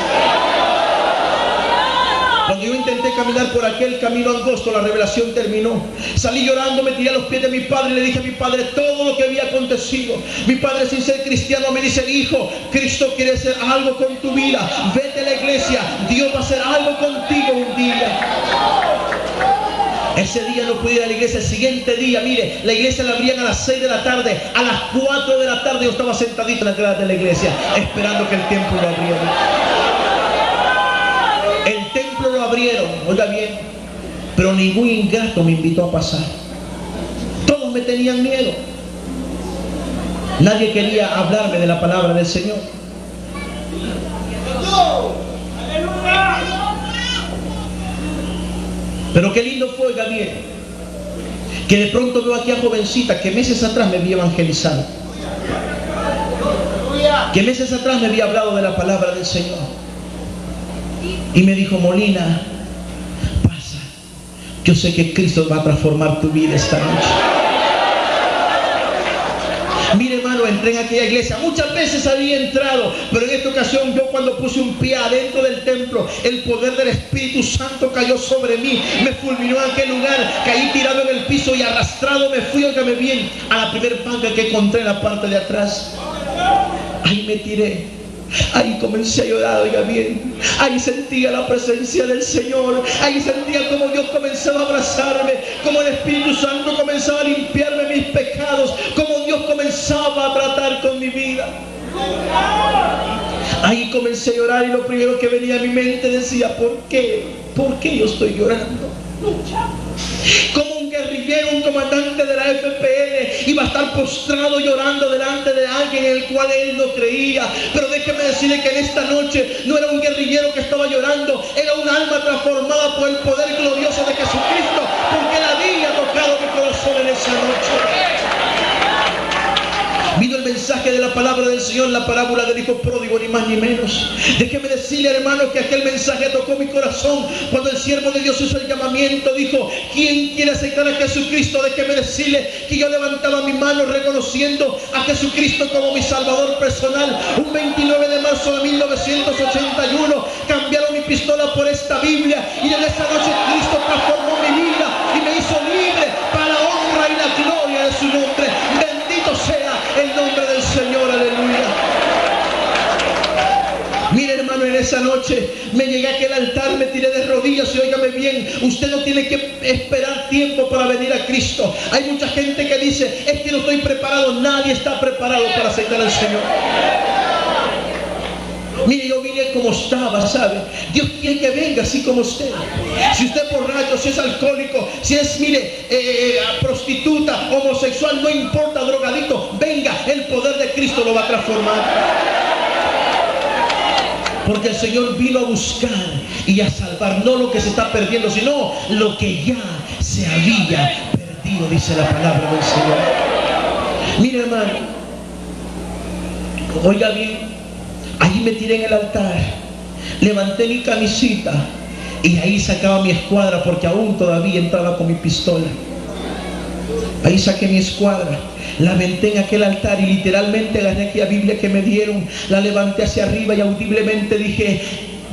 Cuando yo intenté caminar por aquel camino angosto, la revelación terminó. Salí llorando, me tiré a los pies de mi padre y le dije a mi padre todo lo que había acontecido. Mi padre, sin ser cristiano, me dice: hijo, Cristo quiere hacer algo con tu vida. Vete a la iglesia, Dios va a hacer algo contigo un día. Ese día no pude ir a la iglesia. El siguiente día, mire, la iglesia la abrían a las 6 de la tarde. A las 4 de la tarde yo estaba sentadito en la entrada de la iglesia, esperando que el templo lo abriera. El templo lo abrieron, oiga bien, pero ningún ingrato me invitó a pasar. Todos me tenían miedo. Nadie quería hablarme de la palabra del Señor. Pero qué lindo fue, oiga bien, que de pronto veo aquí a jovencita que meses atrás me había evangelizado, que meses atrás me había hablado de la palabra del Señor, y me dijo: Molina, pasa, yo sé que Cristo va a transformar tu vida esta noche. Mire, hermano, entré en aquella iglesia. Muchas veces había entrado, pero en esta ocasión yo, cuando puse un pie adentro del templo, el poder del Espíritu Santo cayó sobre mí, me fulminó en aquel lugar, caí tirado en el piso y arrastrado me fui, óigame bien, a la primer banca que encontré en la parte de atrás. Ahí me tiré. Ahí comencé a llorar, oiga bien. Ahí sentía la presencia del Señor. Ahí sentía como Dios comenzaba a abrazarme, como el Espíritu Santo comenzaba a limpiarme mis pecados, como Dios comenzaba a tratar con mi vida. Ahí comencé a llorar, y lo primero que venía a mi mente decía: ¿por qué? ¿Por qué yo estoy llorando? Como un guerrillero, un comandante de la FPL iba a estar postrado llorando delante de alguien en el cual él no creía. Pero déjeme decirle que en esta noche no era un guerrillero que estaba llorando, era un alma transformada por el poder glorioso de Jesucristo, porque él había tocado mi corazón en esa noche. Vino el mensaje de la palabra del Señor, la parábola del hijo pródigo, ni más ni menos. Déjeme decirle, hermano, que aquel mensaje tocó mi corazón. Cuando el siervo de Dios hizo el llamamiento, dijo: ¿quién quiere aceptar a Jesucristo? Déjeme decirle que yo levantaba mi mano reconociendo a Jesucristo como mi Salvador personal. Un 29 de marzo de 1981 cambiaron mi pistola por esta Biblia, y en esa noche Cristo transformó mi vida y me hizo libre para la honra y la gloria de su nombre. Bendito sea el nombre del Señor, aleluya. Mire, hermano, en esa noche me llegué a aquel altar, me tiré de rodillas, y óigame bien, usted no tiene que esperar tiempo para venir a Cristo. Hay mucha gente que dice: es que no estoy preparado. Nadie está preparado para aceptar al Señor. Mire, yo vine como estaba, ¿sabe? Dios quiere que venga así como usted. Si usted es borracho, si es alcohólico, si es, mire, prostituta, homosexual, no importa, drogadicto, venga, el poder de Cristo lo va a transformar. Porque el Señor vino a buscar y a salvar, no lo que se está perdiendo, sino lo que ya se había perdido, dice la palabra del Señor. Mire, hermano, oiga bien. Ahí me tiré en el altar, levanté mi camisita y ahí sacaba mi escuadra, porque aún todavía entraba con mi pistola. Ahí saqué mi escuadra, la aventé en aquel altar y literalmente agarré aquella Biblia que me dieron, la levanté hacia arriba y audiblemente dije: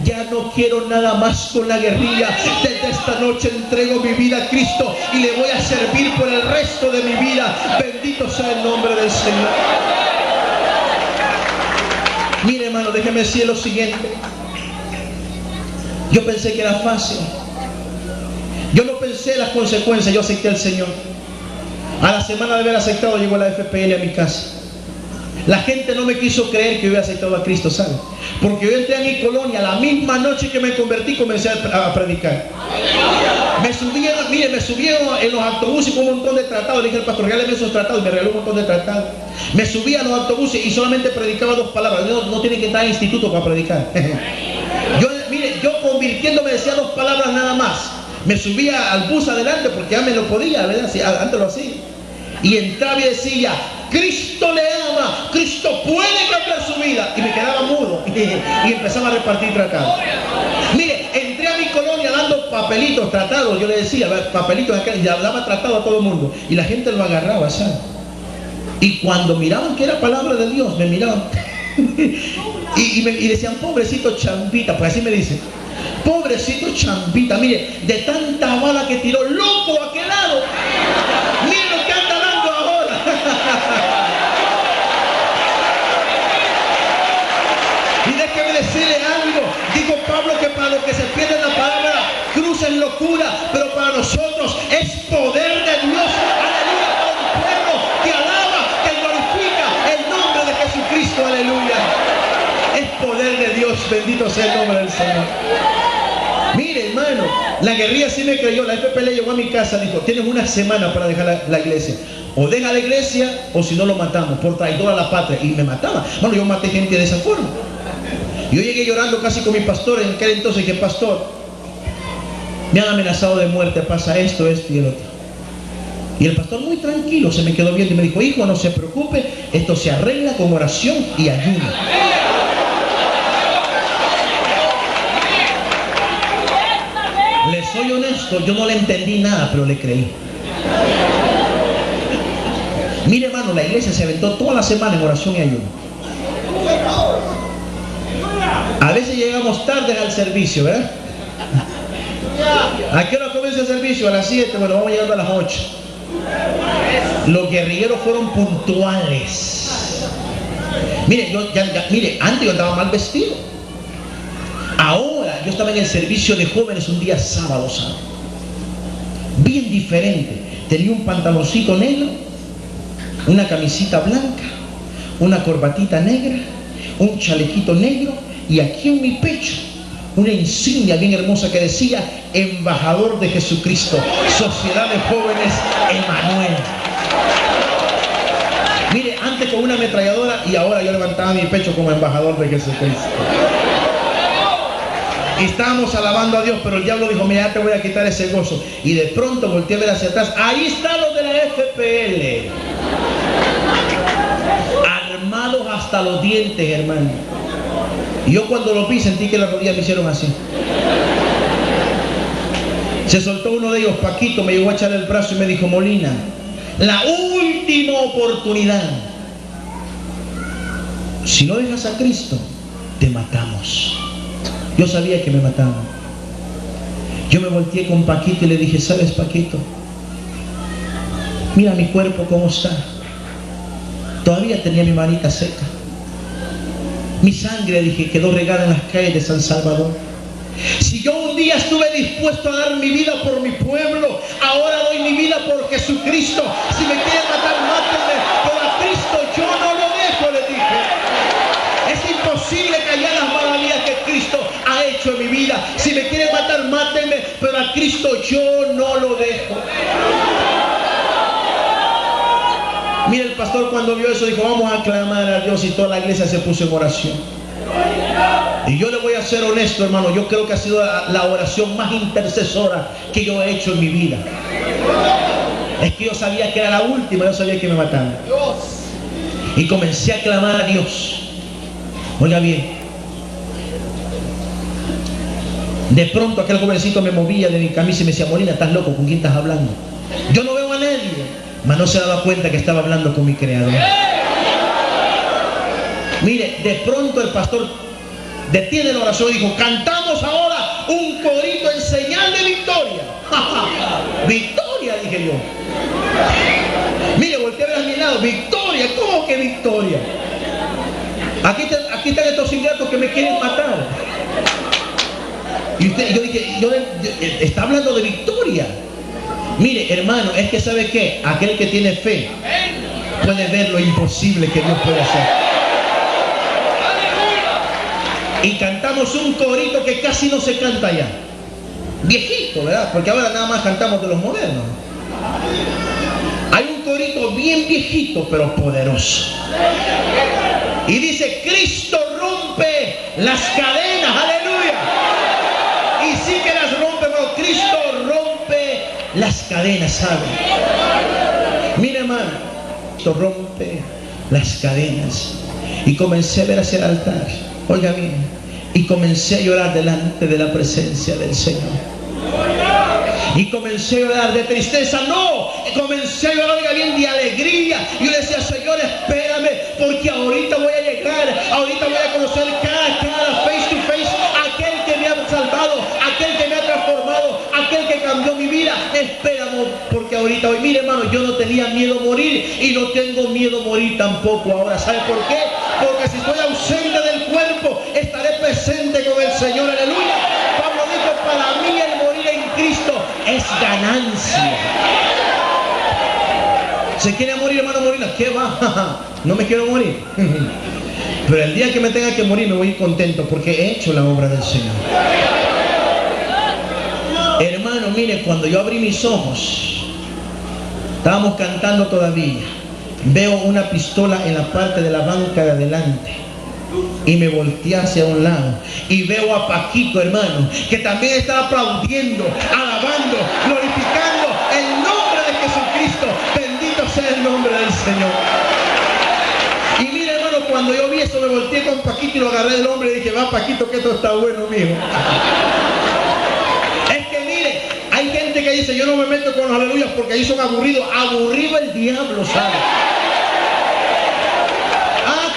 ya no quiero nada más con la guerrilla. Desde esta noche entrego mi vida a Cristo y le voy a servir por el resto de mi vida. Bendito sea el nombre del Señor. Mire, hermano, déjeme decir lo siguiente. Yo pensé que era fácil. Yo no pensé en las consecuencias, yo acepté al Señor. A la semana de haber aceptado llegó la FPL a mi casa. La gente no me quiso creer que yo había aceptado a Cristo, ¿sabe? Porque yo entré a mi colonia, la misma noche que me convertí, comencé a predicar. Me subieron en los autobuses con un montón de tratados. Le dije al pastor, regáleme esos tratados, y me regaló un montón de tratados. Me subía a los autobuses y solamente predicaba 2 palabras. No tiene que estar en instituto para predicar. Yo convirtiéndome decía 2 palabras nada más. Me subía al bus adelante porque ya me lo podía, ¿verdad? Sí, antes lo hacía. Y entraba y decía, Cristo le ama, Cristo puede cambiar su vida. Y me quedaba mudo y empezaba a repartir tratados. Mire, entré a mi colonia dando papelitos, tratados. Yo le decía, papelitos, y daba tratado a todo el mundo. Y la gente lo agarraba, ¿sabes? Y cuando miraban que era palabra de Dios, me miraban. y decían, pobrecito Champita, pues así me dicen. Pobrecito Champita, mire, de tanta bala que tiró, loco a aquel lado. Mire lo que anda dando ahora. Y déjeme decirle algo. Dijo Pablo que para los que se pierden la palabra, cruz es locura, pero para nosotros es poder de Dios. Aleluya, para un pueblo que alaba, que glorifica el nombre de Jesucristo. Aleluya. Es poder de Dios, bendito sea el nombre del Señor. Mire, hermano, la guerrilla sí me creyó. La FPL llegó a mi casa, dijo, tienes una semana para dejar la iglesia. O deja la iglesia, o si no lo matamos, por traidor a la patria. Y me mataba. Bueno, yo maté gente de esa forma. Yo llegué llorando casi con mi pastor en aquel entonces, que pastor, me han amenazado de muerte, pasa esto y el otro. Y el pastor muy tranquilo se me quedó viendo y me dijo, hijo, no se preocupe, esto se arregla con oración y ayuno. Le soy honesto, yo no le entendí nada, pero le creí. Mire, hermano, la iglesia se aventó toda la semana en oración y ayuno. A veces llegamos tarde al servicio, ¿verdad? ¿A qué hora comienza el servicio? A las 7, bueno, vamos llegando a las 8. Los guerrilleros fueron puntuales. Mire, antes yo andaba mal vestido. Ahora yo estaba en el servicio de jóvenes un día sábado, ¿sabe? Bien diferente. Tenía un pantaloncito negro, una camisita blanca, una corbatita negra, un chalequito negro y aquí en mi pecho una insignia bien hermosa que decía embajador de Jesucristo, Sociedad de Jóvenes Emanuel. Mire, antes con una ametralladora y ahora yo levantaba mi pecho como embajador de Jesucristo. Y estábamos alabando a Dios, pero el diablo dijo, mira, ya te voy a quitar ese gozo. Y de pronto volteé a ver hacia atrás. Ahí están los de la FPL. Armados hasta los dientes, hermano. Y yo cuando lo vi sentí que las rodillas me hicieron así. Se soltó uno de ellos, Paquito, me llegó a echar el brazo y me dijo, Molina, la última oportunidad. Si no dejas a Cristo, te matamos. Yo sabía que me mataban. Yo me volteé con Paquito y le dije, ¿sabes, Paquito? Mira mi cuerpo cómo está. Todavía tenía mi manita seca. Mi sangre, dije, quedó regada en las calles de San Salvador. Si yo un día estuve dispuesto a dar mi vida por mi pueblo, ahora doy mi vida por Jesucristo. Si me quieren matar, mátenme, pero a Cristo yo no lo dejo, le dije. Es imposible callar las maravillas que Cristo ha hecho en mi vida. Si me quieren matar, mátenme, pero a Cristo yo no lo dejo. Mira, el pastor cuando vio eso dijo, vamos a clamar a Dios, y toda la iglesia se puso en oración. Y yo le voy a ser honesto, hermano, yo creo que ha sido la oración más intercesora que yo he hecho en mi vida. Es que yo sabía que era la última, yo sabía que me mataban. Y comencé a clamar a Dios. Oiga bien, de pronto aquel jovencito me movía de mi camisa y me decía, Molina, ¿estás loco? ¿Con quién estás hablando? Yo no veo a nadie, mas no se daba cuenta que estaba hablando con mi Creador. Mire, de pronto el pastor detiene la oración y dijo, cantamos ahora un corito en señal de victoria. Victoria, dije yo. Mire, volteé a ver a mi lado, victoria, ¿cómo que victoria? Aquí están estos ingratos que me quieren matar. Y yo dije, está hablando de victoria. Mire, hermano, es que ¿sabe qué? Aquel que tiene fe puede ver lo imposible que Dios puede hacer. Y cantamos un corito que casi no se canta ya. Viejito, ¿verdad? Porque ahora nada más cantamos de los modernos. Hay un corito bien viejito, pero poderoso. Y dice, Cristo rompe las cadenas, aleluya. Y sí que las rompe, pero Cristo rompe las cadenas, ¿sabe? Mira, hermano, Cristo rompe las cadenas. Y comencé a ver hacia el altar, oiga bien, y comencé a llorar delante de la presencia del Señor. Y comencé a llorar de tristeza, no, comencé a llorar, oiga bien, de alegría. Y yo le decía, Señor, espérame, porque ahorita voy a llegar, ahorita voy a conocer cara a cara, face to face, aquel que me ha salvado, aquel que me ha transformado, aquel que cambió mi vida. Espérame, porque ahorita hoy, mire, hermano, yo no tenía miedo a morir y no tengo miedo a morir tampoco ahora. ¿Sabe por qué? Porque si estoy ausente del cuerpo, estaré presente con el Señor, aleluya. Pablo dijo, para mí el morir en Cristo es ganancia. ¿Se quiere morir, hermano Morina? ¿Qué va? No me quiero morir. Pero el día que me tenga que morir me voy a ir contento porque he hecho la obra del Señor. Hermano, mire, cuando yo abrí mis ojos, estábamos cantando todavía. Veo una pistola en la parte de la banca de adelante. Y me volteé hacia un lado y veo a Paquito, hermano, que también está aplaudiendo, alabando, glorificando el nombre de Jesucristo. Bendito sea el nombre del Señor. Y mire, hermano, cuando yo vi eso me volteé con Paquito y lo agarré del hombre y dije, va Paquito, que esto está bueno, mijo. Es que mire, hay gente que dice, yo no me meto con los aleluyas porque ahí son aburridos. Aburrido el diablo, ¿sabe?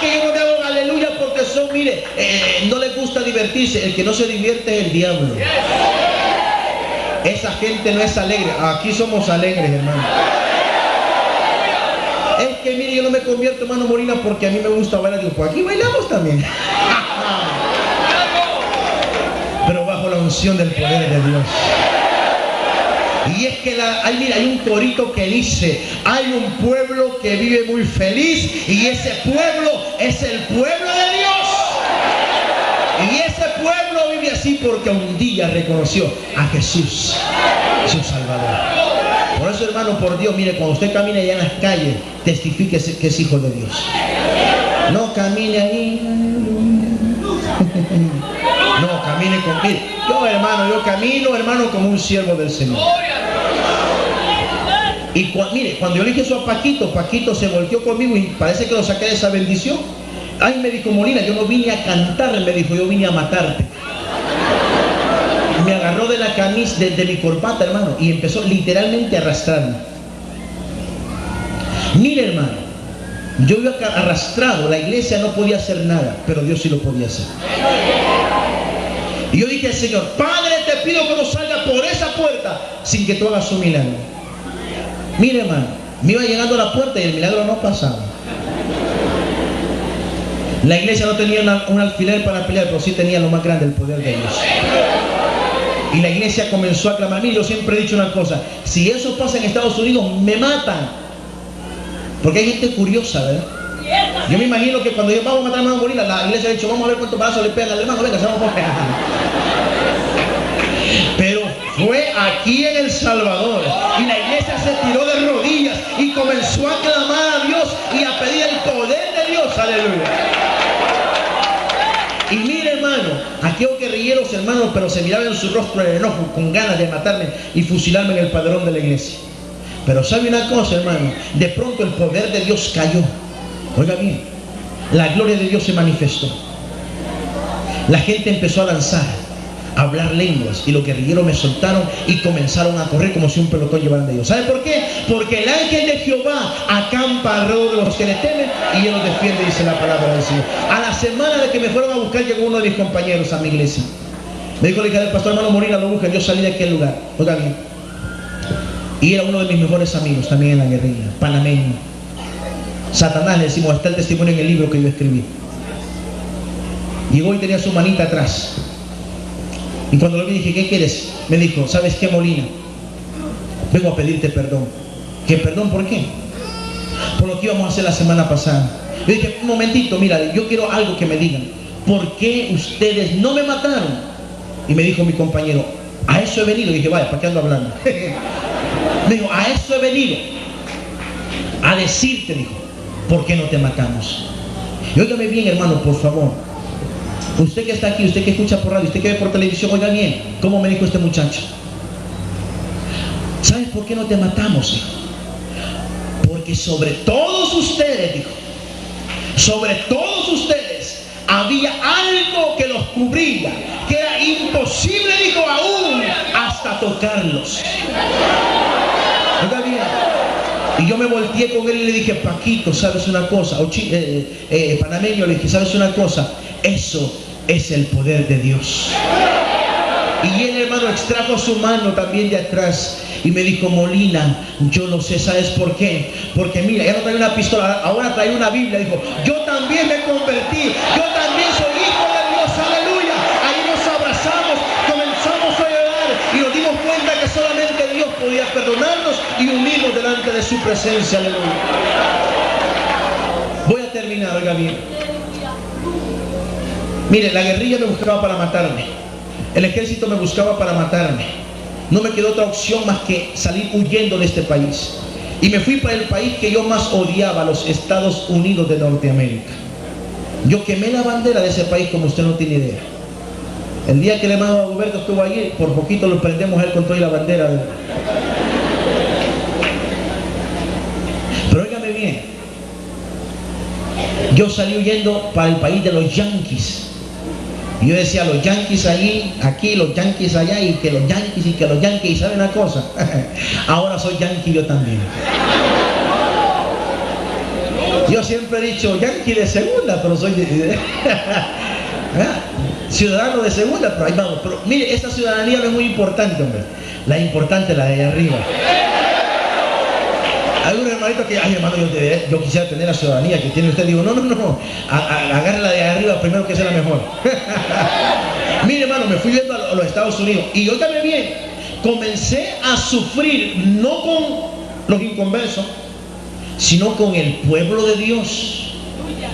Que yo no me hago aleluya porque son, mire, no les gusta divertirse. El que no se divierte es el diablo. Esa gente no es alegre. Aquí somos alegres, hermano. Es que mire, yo no me convierto, hermano Morina, porque a mí me gusta bailar. Digo, pues aquí bailamos también. Pero bajo la unción del poder de Dios. Y es que hay un corito que dice, hay un pueblo que vive muy feliz y ese pueblo es el pueblo de Dios. Y ese pueblo vive así porque un día reconoció a Jesús, su Salvador. Por eso, hermano, por Dios, mire, cuando usted camina allá en las calles, testifique que es hijo de Dios. No camine ahí. No, camine conmigo. Yo camino, hermano, como un siervo del Señor. Y mire, cuando yo le dije eso a Paquito, Paquito se volteó conmigo y parece que lo saqué de esa bendición. Ay, me dijo, Molina, yo no vine a cantar, me dijo, yo vine a matarte. Me agarró de la camisa, de mi corbata, hermano, y empezó literalmente a arrastrarme. Mire, hermano, yo iba arrastrado, la iglesia no podía hacer nada, pero Dios sí lo podía hacer. Y yo dije al Señor, Padre, te pido que no salga por esa puerta sin que tú hagas un milagro. Mire, hermano, me iba llegando a la puerta y el milagro no pasaba. La iglesia no tenía un alfiler para pelear, pero sí tenía lo más grande, el poder de Dios. Y la iglesia comenzó a clamar. Mire, yo siempre he dicho una cosa, si eso pasa en Estados Unidos, me matan. Porque hay gente curiosa, ¿verdad? Yo me imagino que cuando vamos a matar a hermano Molina, la iglesia ha dicho, vamos a ver cuántos balazos le pegan al hermano, venga, se vamos a pegar. Pero fue aquí en El Salvador y la iglesia se tiró de rodillas y comenzó a clamar a Dios y a pedir el poder de Dios, aleluya. Y mire, hermano, aquellos guerrilleros, hermanos, pero se miraban en su rostro el enojo, con ganas de matarme y fusilarme en el padrón de la iglesia. Pero sabe una cosa, hermano, de pronto el poder de Dios cayó. Oiga bien, la gloria de Dios se manifestó. La gente empezó a danzar, a hablar lenguas, y los guerrilleros me soltaron y comenzaron a correr como si un pelotón llevaran de ellos. ¿Sabe por qué? Porque el ángel de Jehová acampa alrededor de los que le temen y él los defiende, dice la palabra del Señor. A la semana de que me fueron a buscar, llegó uno de mis compañeros a mi iglesia. Me dijo, le dije al pastor hermano Molina, lo buscan. Yo salí de aquel lugar. Oiga bien. Y era uno de mis mejores amigos también en la guerrilla, panameño. Satanás, le decimos, está el testimonio en el libro que yo escribí. Llegó y tenía su manita atrás. Y cuando lo vi dije, ¿qué quieres? Me dijo, ¿sabes qué, Molina? Vengo a pedirte perdón. ¿Qué perdón por qué? Por lo que íbamos a hacer la semana pasada. Yo dije, un momentito, mira, yo quiero algo que me digan. ¿Por qué ustedes no me mataron? Y me dijo mi compañero, a eso he venido. Y dije, vaya, ¿para qué ando hablando? Me dijo, a eso he venido. A decirte, dijo, ¿por qué no te matamos? Y óigame bien, hermano, por favor. Usted que está aquí, usted que escucha por radio, usted que ve por televisión, oiga bien, ¿cómo me dijo este muchacho? ¿Sabes por qué no te matamos, hijo? Porque sobre todos ustedes, dijo, sobre todos ustedes había algo que los cubría, que era imposible, dijo, aún hasta tocarlos. Oiga bien. Y yo me volteé con él y le dije, Paquito, ¿sabes una cosa? Panameño, le dije, ¿sabes una cosa? Eso es el poder de Dios. Y el hermano extrajo su mano también de atrás y me dijo, Molina, yo no sé, ¿sabes por qué? Porque mira, ya no trae una pistola, ahora trae una Biblia. Dijo, yo también me convertí, yo también soy hijo de Dios, aleluya. Ahí nos abrazamos, comenzamos a llorar y nos dimos cuenta que solamente Dios podía perdonarnos y unirnos delante de su presencia, aleluya. Voy a terminar, oiga bien. Mire, la guerrilla me buscaba para matarme, el ejército me buscaba para matarme. No me quedó otra opción más que salir huyendo de este país. Y me fui para el país que yo más odiaba, los Estados Unidos de Norteamérica. Yo quemé la bandera de ese país como usted no tiene idea. El día que el hermano Roberto estuvo allí, por poquito lo prendemos a él con toda la bandera. Pero óigame bien, yo salí huyendo para el país de los Yankees. Y yo decía, los Yankees allí, aquí, los Yankees allá, y que los Yankees, y que los Yankees. ¿Y saben una cosa? Ahora soy Yankee yo también. Yo siempre he dicho Yankee de segunda, pero soy ciudadano de segunda, pero ahí vamos. Pero mire, esta ciudadanía no es muy importante, hombre. La importante es la de allá arriba. Hay un hermanito que, ay hermano, yo quisiera tener la ciudadanía que tiene usted. Digo, no, agarre la de arriba primero, que sea la mejor. Mire hermano, me fui viendo a los Estados Unidos y yo también bien, comencé a sufrir, no con los inconversos, sino con el pueblo de Dios.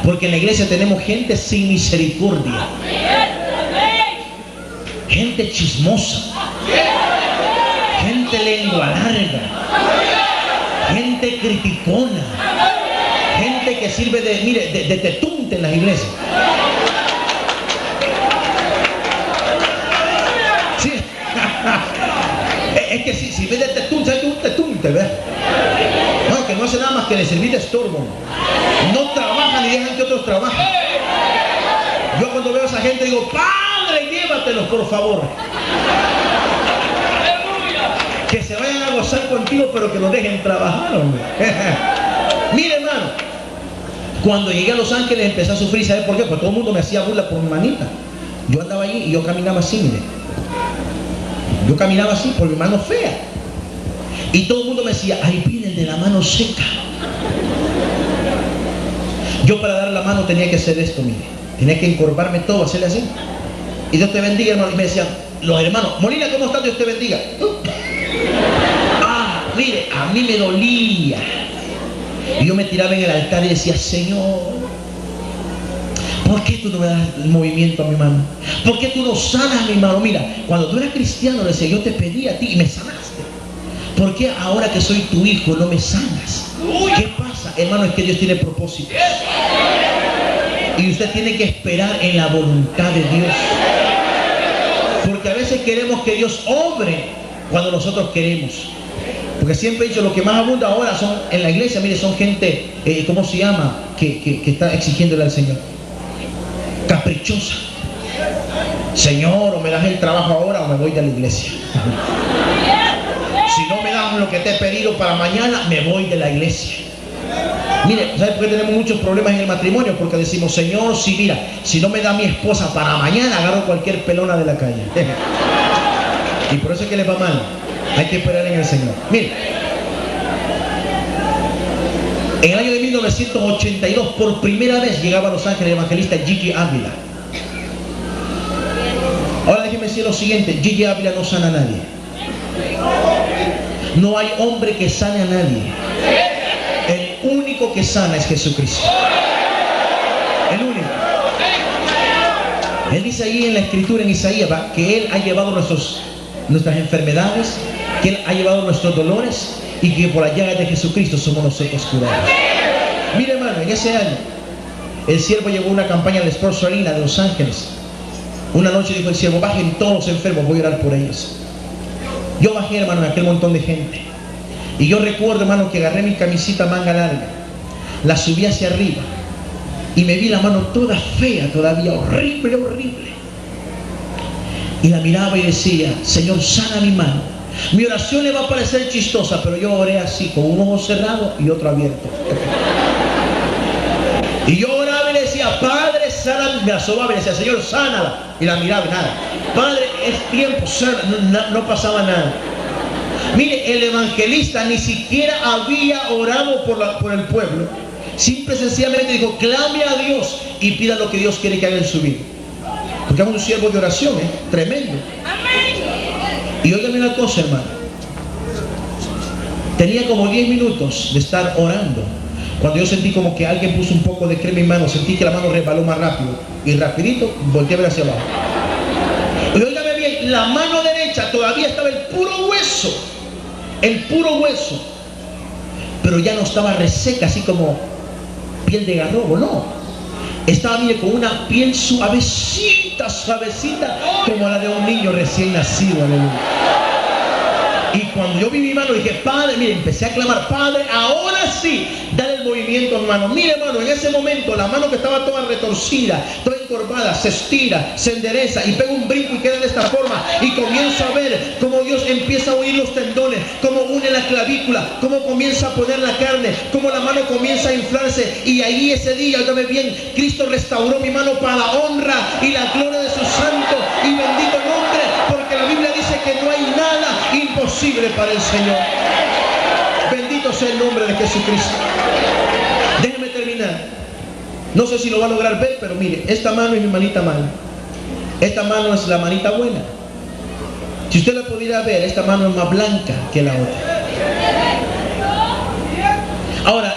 Porque en la iglesia tenemos gente sin misericordia, gente chismosa, gente lengua larga, gente criticona, gente que sirve de, mire, de tetunte en las iglesias. Sí. Es que si ves de tetunte, ¿sabes qué es un tetunte, verdad? No, que no hace nada más que le servir de estorbo. No trabajan ni dejan que otros trabajen. Yo cuando veo a esa gente digo, Padre, llévatelos por favor. Que se vayan a gozar contigo, pero que nos dejen trabajar, hombre. Mire, hermano, cuando llegué a Los Ángeles empecé a sufrir. ¿Sabe por qué? Porque todo el mundo me hacía burla por mi manita. Yo andaba allí y yo caminaba así, mire. Yo caminaba así por mi mano fea. Y todo el mundo me decía, ay, viene el de la mano seca. Yo para dar la mano tenía que hacer esto, mire. Tenía que encorvarme todo, hacerle así. Y Dios te bendiga, hermano. Y me decían los hermanos, Molina, ¿cómo estás? Dios te bendiga. Mire, a mí me dolía. Y yo me tiraba en el altar y decía, Señor, ¿por qué tú no me das el movimiento a mi mano? ¿Por qué tú no sanas a mi mano? Mira, cuando tú eras cristiano, le decía, yo te pedí a ti y me sanaste. ¿Por qué ahora que soy tu hijo no me sanas? ¿Qué pasa? Hermano, es que Dios tiene propósitos. Y usted tiene que esperar en la voluntad de Dios. Porque a veces queremos que Dios obre cuando nosotros queremos. Porque siempre he dicho, lo que más abunda ahora son en la iglesia, mire, son gente, ¿cómo se llama? Que está exigiéndole al Señor. Caprichosa. Señor, o me das el trabajo ahora o me voy de la iglesia. Si no me das lo que te he pedido para mañana, me voy de la iglesia. Mire, ¿sabes por qué tenemos muchos problemas en el matrimonio? Porque decimos, Señor, si mira, si no me da mi esposa para mañana, agarro cualquier pelona de la calle. Y por eso es que les va mal. Hay que esperar en el Señor. Mire, en el año de 1982, por primera vez llegaba a Los Ángeles el evangelista Jiki Ávila. Ahora déjeme decir decir lo siguiente: Gigi Ávila no sana a nadie. No hay hombre que sane a nadie. El único que sana es Jesucristo. El único. Él dice ahí en la escritura, en Isaías, que Él ha llevado nuestras enfermedades, que Él ha llevado nuestros dolores, y que por las llagas de Jesucristo somos nosotros curados. Mire, hermano, en ese año el siervo llevó una campaña al Sports Arena de Los Ángeles. Una noche dijo el siervo: bajen todos los enfermos, voy a orar por ellos. Yo bajé, hermano, en aquel montón de gente. Y yo recuerdo, hermano, que agarré mi camisita manga larga, la subí hacia arriba, y me vi la mano toda fea, todavía horrible, horrible. Y la miraba y decía: Señor, sana mi mano. Mi oración le va a parecer chistosa, pero yo oré así, con un ojo cerrado y otro abierto. Y yo oraba y le decía: Padre, sana. Me asomaba y le decía: Señor, sánala. Y la miraba y nada. Padre, es tiempo, sana. No pasaba nada. Mire, el evangelista ni siquiera había orado por el pueblo. Simple y sencillamente dijo: clame a Dios y pida lo que Dios quiere que haga en su vida. Porque es un siervo de oración, tremendo. Y óigame una cosa, hermano. Tenía como 10 minutos de estar orando, cuando yo sentí como que alguien puso un poco de crema en mi mano. Sentí que la mano resbaló más rápido, y rapidito volteé a ver hacia abajo. Y óigame bien, la mano derecha todavía estaba el puro hueso. El puro hueso. Pero ya no estaba reseca, así como piel de garrobo, no. Estaba, mire, con una piel suavecita, suavecita, como la de un niño recién nacido, aleluya. Y cuando yo vi mi mano dije: Padre, mire, empecé a clamar: Padre, ahora sí, dale el movimiento, hermano. Mire, hermano, en ese momento la mano que estaba toda retorcida, toda encorvada, se estira, se endereza y pega un brinco y queda de esta forma. Y comienzo a ver cómo Dios empieza a unir los tendones, cómo une la clavícula, cómo comienza a poner la carne, cómo la mano comienza a inflarse. Y ahí ese día, óigame bien, Cristo restauró mi mano para la honra y la gloria de su santo y bendito nombre, porque la Biblia dice que no hay nada imposible para el Señor. Bendito sea el nombre de Jesucristo. Déjeme terminar. No sé si lo va a lograr ver, pero mire, esta mano es mi manita mala. Esta mano es la manita buena. Si usted la pudiera ver, esta mano es más blanca que la otra. Ahora,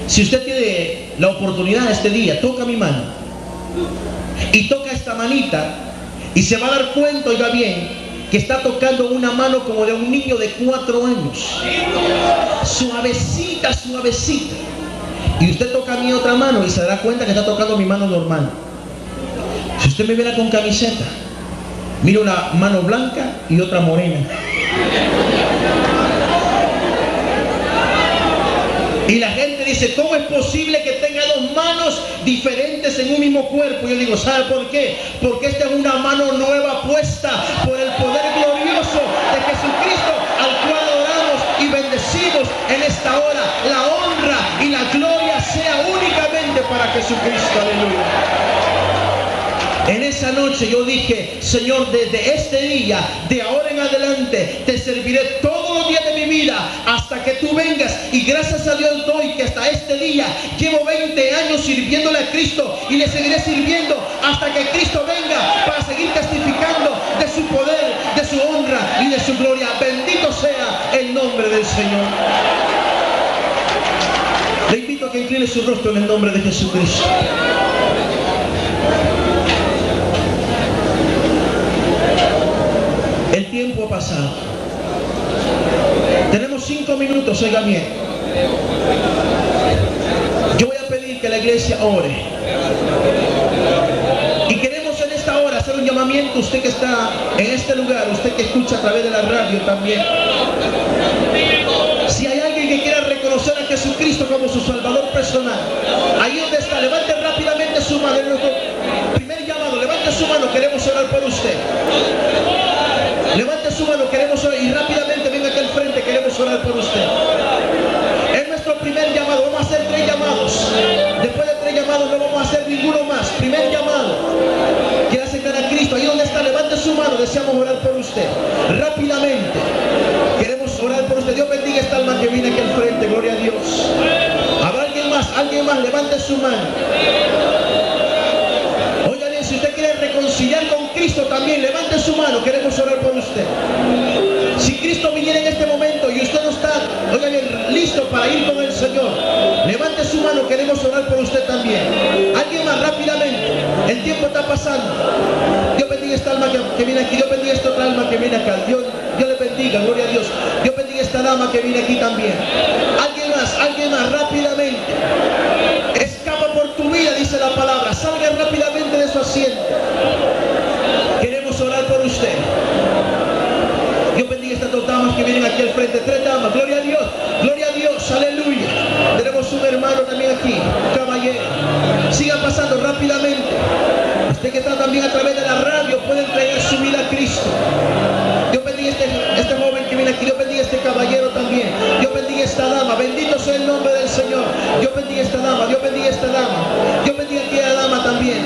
si usted tiene la oportunidad este día, toca mi mano y toca esta manita, y se va a dar cuenta, oiga bien, que está tocando una mano como de un niño de 4 años. Suavecita, suavecita. Y usted toca mi otra mano y se dará cuenta que está tocando mi mano normal. Si usted me viera con camiseta, mira una mano blanca y otra morena. Y la gente dice: ¿cómo es posible que tenga 2 manos diferentes en un mismo cuerpo? Yo digo: ¿sabe por qué? Porque esta es una mano nueva puesta por el poder glorioso de Jesucristo, al cual adoramos y bendecimos en esta hora. La honra y la gloria sea únicamente para Jesucristo. Aleluya. En esa noche yo dije: Señor, desde este día, de ahora en adelante, te serviré todos los días de mi vida hasta que tú vengas. Y gracias a Dios doy que hasta este día llevo 20 años sirviéndole a Cristo, y le seguiré sirviendo hasta que Cristo venga, para seguir testificando de su poder, de su honra y de su gloria. Bendito sea el nombre del Señor. Le invito a que incline su rostro en el nombre de Jesucristo. El tiempo ha pasado. Tenemos 5 minutos, oiga bien. Yo voy a pedir que la iglesia ore. Y queremos en esta hora hacer un llamamiento. Usted que está en este lugar, usted que escucha a través de la radio también. Si hay alguien que quiera reconocer a Jesucristo como su Salvador personal, ahí donde está, levante rápidamente su mano. En nuestro primer llamado, levante su mano, queremos orar por usted. Levante su mano, queremos orar, y rápidamente venga aquí al frente, queremos orar por usted. Es nuestro primer llamado. Vamos a hacer 3 llamados. Después de 3 llamados no vamos a hacer ninguno más. Primer llamado. Quiere aceptar a Cristo. Ahí donde está, levante su mano. Deseamos orar por usted. Rápidamente. Queremos orar por usted. Dios bendiga esta alma que viene aquí al frente. Gloria a Dios. ¿Habrá alguien más? Alguien más, levante su mano. Oigan bien, si usted quiere reconciliar con Cristo también, mano, queremos orar por usted. Si Cristo viniera en este momento y usted no está, oiga bien, listo para ir con el Señor, levante su mano, queremos orar por usted también. Alguien más, rápidamente, el tiempo está pasando. Dios bendiga esta alma que viene aquí, Dios bendiga esta otra alma que viene acá. Dios le bendiga, gloria a Dios. Dios bendiga esta dama que viene aquí también. Alguien más, rápidamente. Escapa por tu vida, dice la palabra. Salga rápidamente de su asiento. Queremos orar por usted. Dios bendiga estas dos damas que vienen aquí al frente. 3 damas, gloria a Dios, aleluya. Tenemos un hermano también aquí, caballero. Siga pasando rápidamente. Usted que está también a través de la radio puede entregar su vida a Cristo. Dios bendiga este joven que viene aquí. Dios bendiga este caballero también. Dios bendiga esta dama. Bendito sea el nombre del Señor. Dios bendiga esta dama. Dios bendiga esta dama. Dios bendiga a aquella dama también.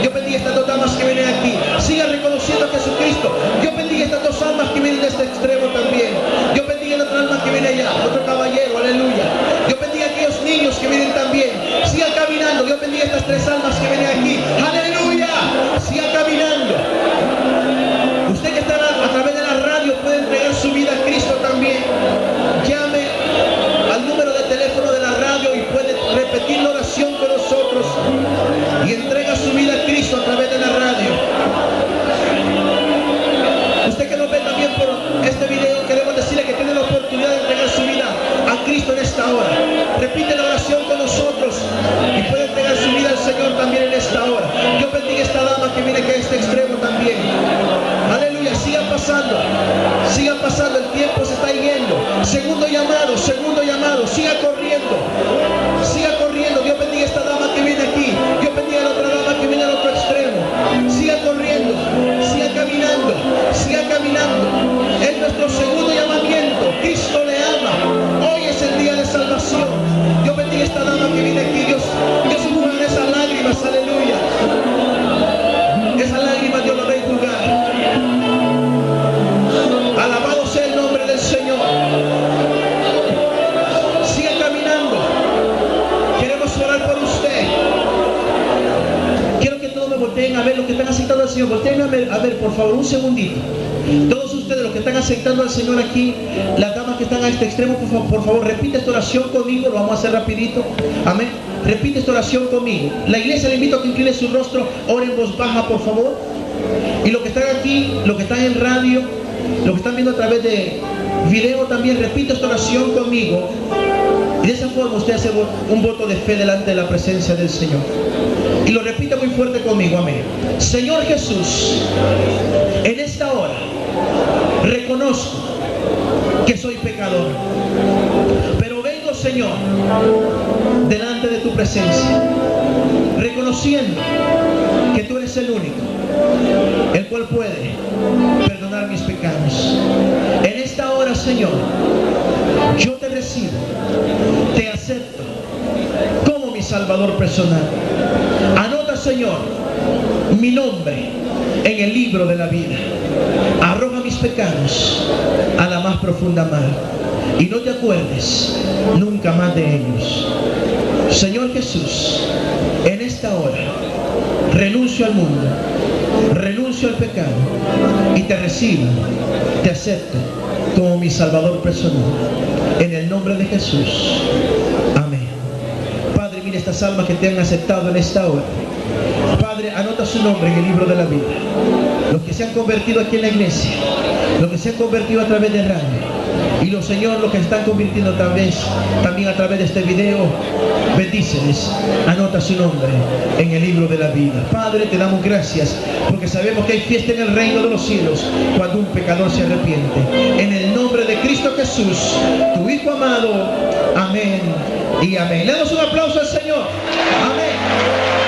Dios bendiga estas dos damas que vienen aquí. Siga reconociendo a Jesucristo. Dios bendiga estas dos almas que vienen de este extremo también. Dios bendiga la otra alma que viene allá. Otro caballero. Aleluya. Dios bendiga a aquellos niños que vienen también. Siga caminando. Dios bendiga estas 3 almas que vienen aquí. Aleluya. Siga caminando. Usted que está a través de la radio puede entregar su vida a Cristo también. Llame al número de teléfono de la radio y puede repetir la oración con nosotros y entrega su vida a Cristo a través de la radio. Usted que nos ve también por este video, queremos decirle que tiene la oportunidad de entregar su vida a Cristo en esta hora. Repite la oración con nosotros y puede entregar su vida al Señor también en esta hora. Dios bendiga a esta dama que viene aquí a este extremo también. Aleluya, siga pasando, el tiempo se está yendo. Segundo llamado, siga corriendo. Dios bendiga a esta dama que viene aquí. Dios bendiga a la otra dama que viene al otro extremo. Siga corriendo, siga caminando. Es nuestro segundo llamamiento. Cristo le ama. Hoy es el día de salvación. Dios bendiga a esta dama que viene aquí. Dios enjuaga esas lágrimas, aleluya. Esas lágrimas Dios las va a enjugar. Alabado sea el nombre del Señor. Siga caminando. Queremos orar por usted. Quiero que todos me volteen a ver los que están aceptando al Señor. Volteen a ver, por favor, un segundito. Todos ustedes, los que están aceptando al Señor aquí, las damas que están a este extremo, por favor, repite esta oración conmigo. Lo vamos a hacer rapidito. Amén. Repite esta oración conmigo. La iglesia le invito a que incline su rostro. Ore en voz baja, por favor. Y los que están aquí, los que están en radio, los que están viendo a través de video también, repite esta oración conmigo. Y de esa forma usted hace un voto de fe delante de la presencia del Señor. Y lo repite muy fuerte conmigo, amén. Señor Jesús, en esta hora reconozco que soy pecador, pero vengo, Señor, delante de tu presencia, reconociendo que tú eres el único, el cual puede perdonar mis pecados. En esta hora, Señor, yo te recibo, te acepto como mi Salvador personal. Anota, Señor, mi nombre en el libro de la vida. Arroja mis pecados a la más profunda mar y no te acuerdes nunca más de ellos. Señor Jesús, en esta hora renuncio al mundo, renuncio al pecado y te recibo, te acepto como mi Salvador personal. En el nombre de Jesús. Amén. Padre, mira estas almas que te han aceptado en esta hora. Padre, anota su nombre en el libro de la vida. Los que se han convertido aquí en la iglesia, los que se han convertido a través de radio, y los Señor, los que se están convirtiendo también a través de este video, bendíceles, anota su nombre en el libro de la vida. Padre, te damos gracias porque sabemos que hay fiesta en el reino de los cielos cuando un pecador se arrepiente. En el nombre de Cristo Jesús, tu Hijo amado. Amén y amén. Le damos un aplauso al Señor. Amén.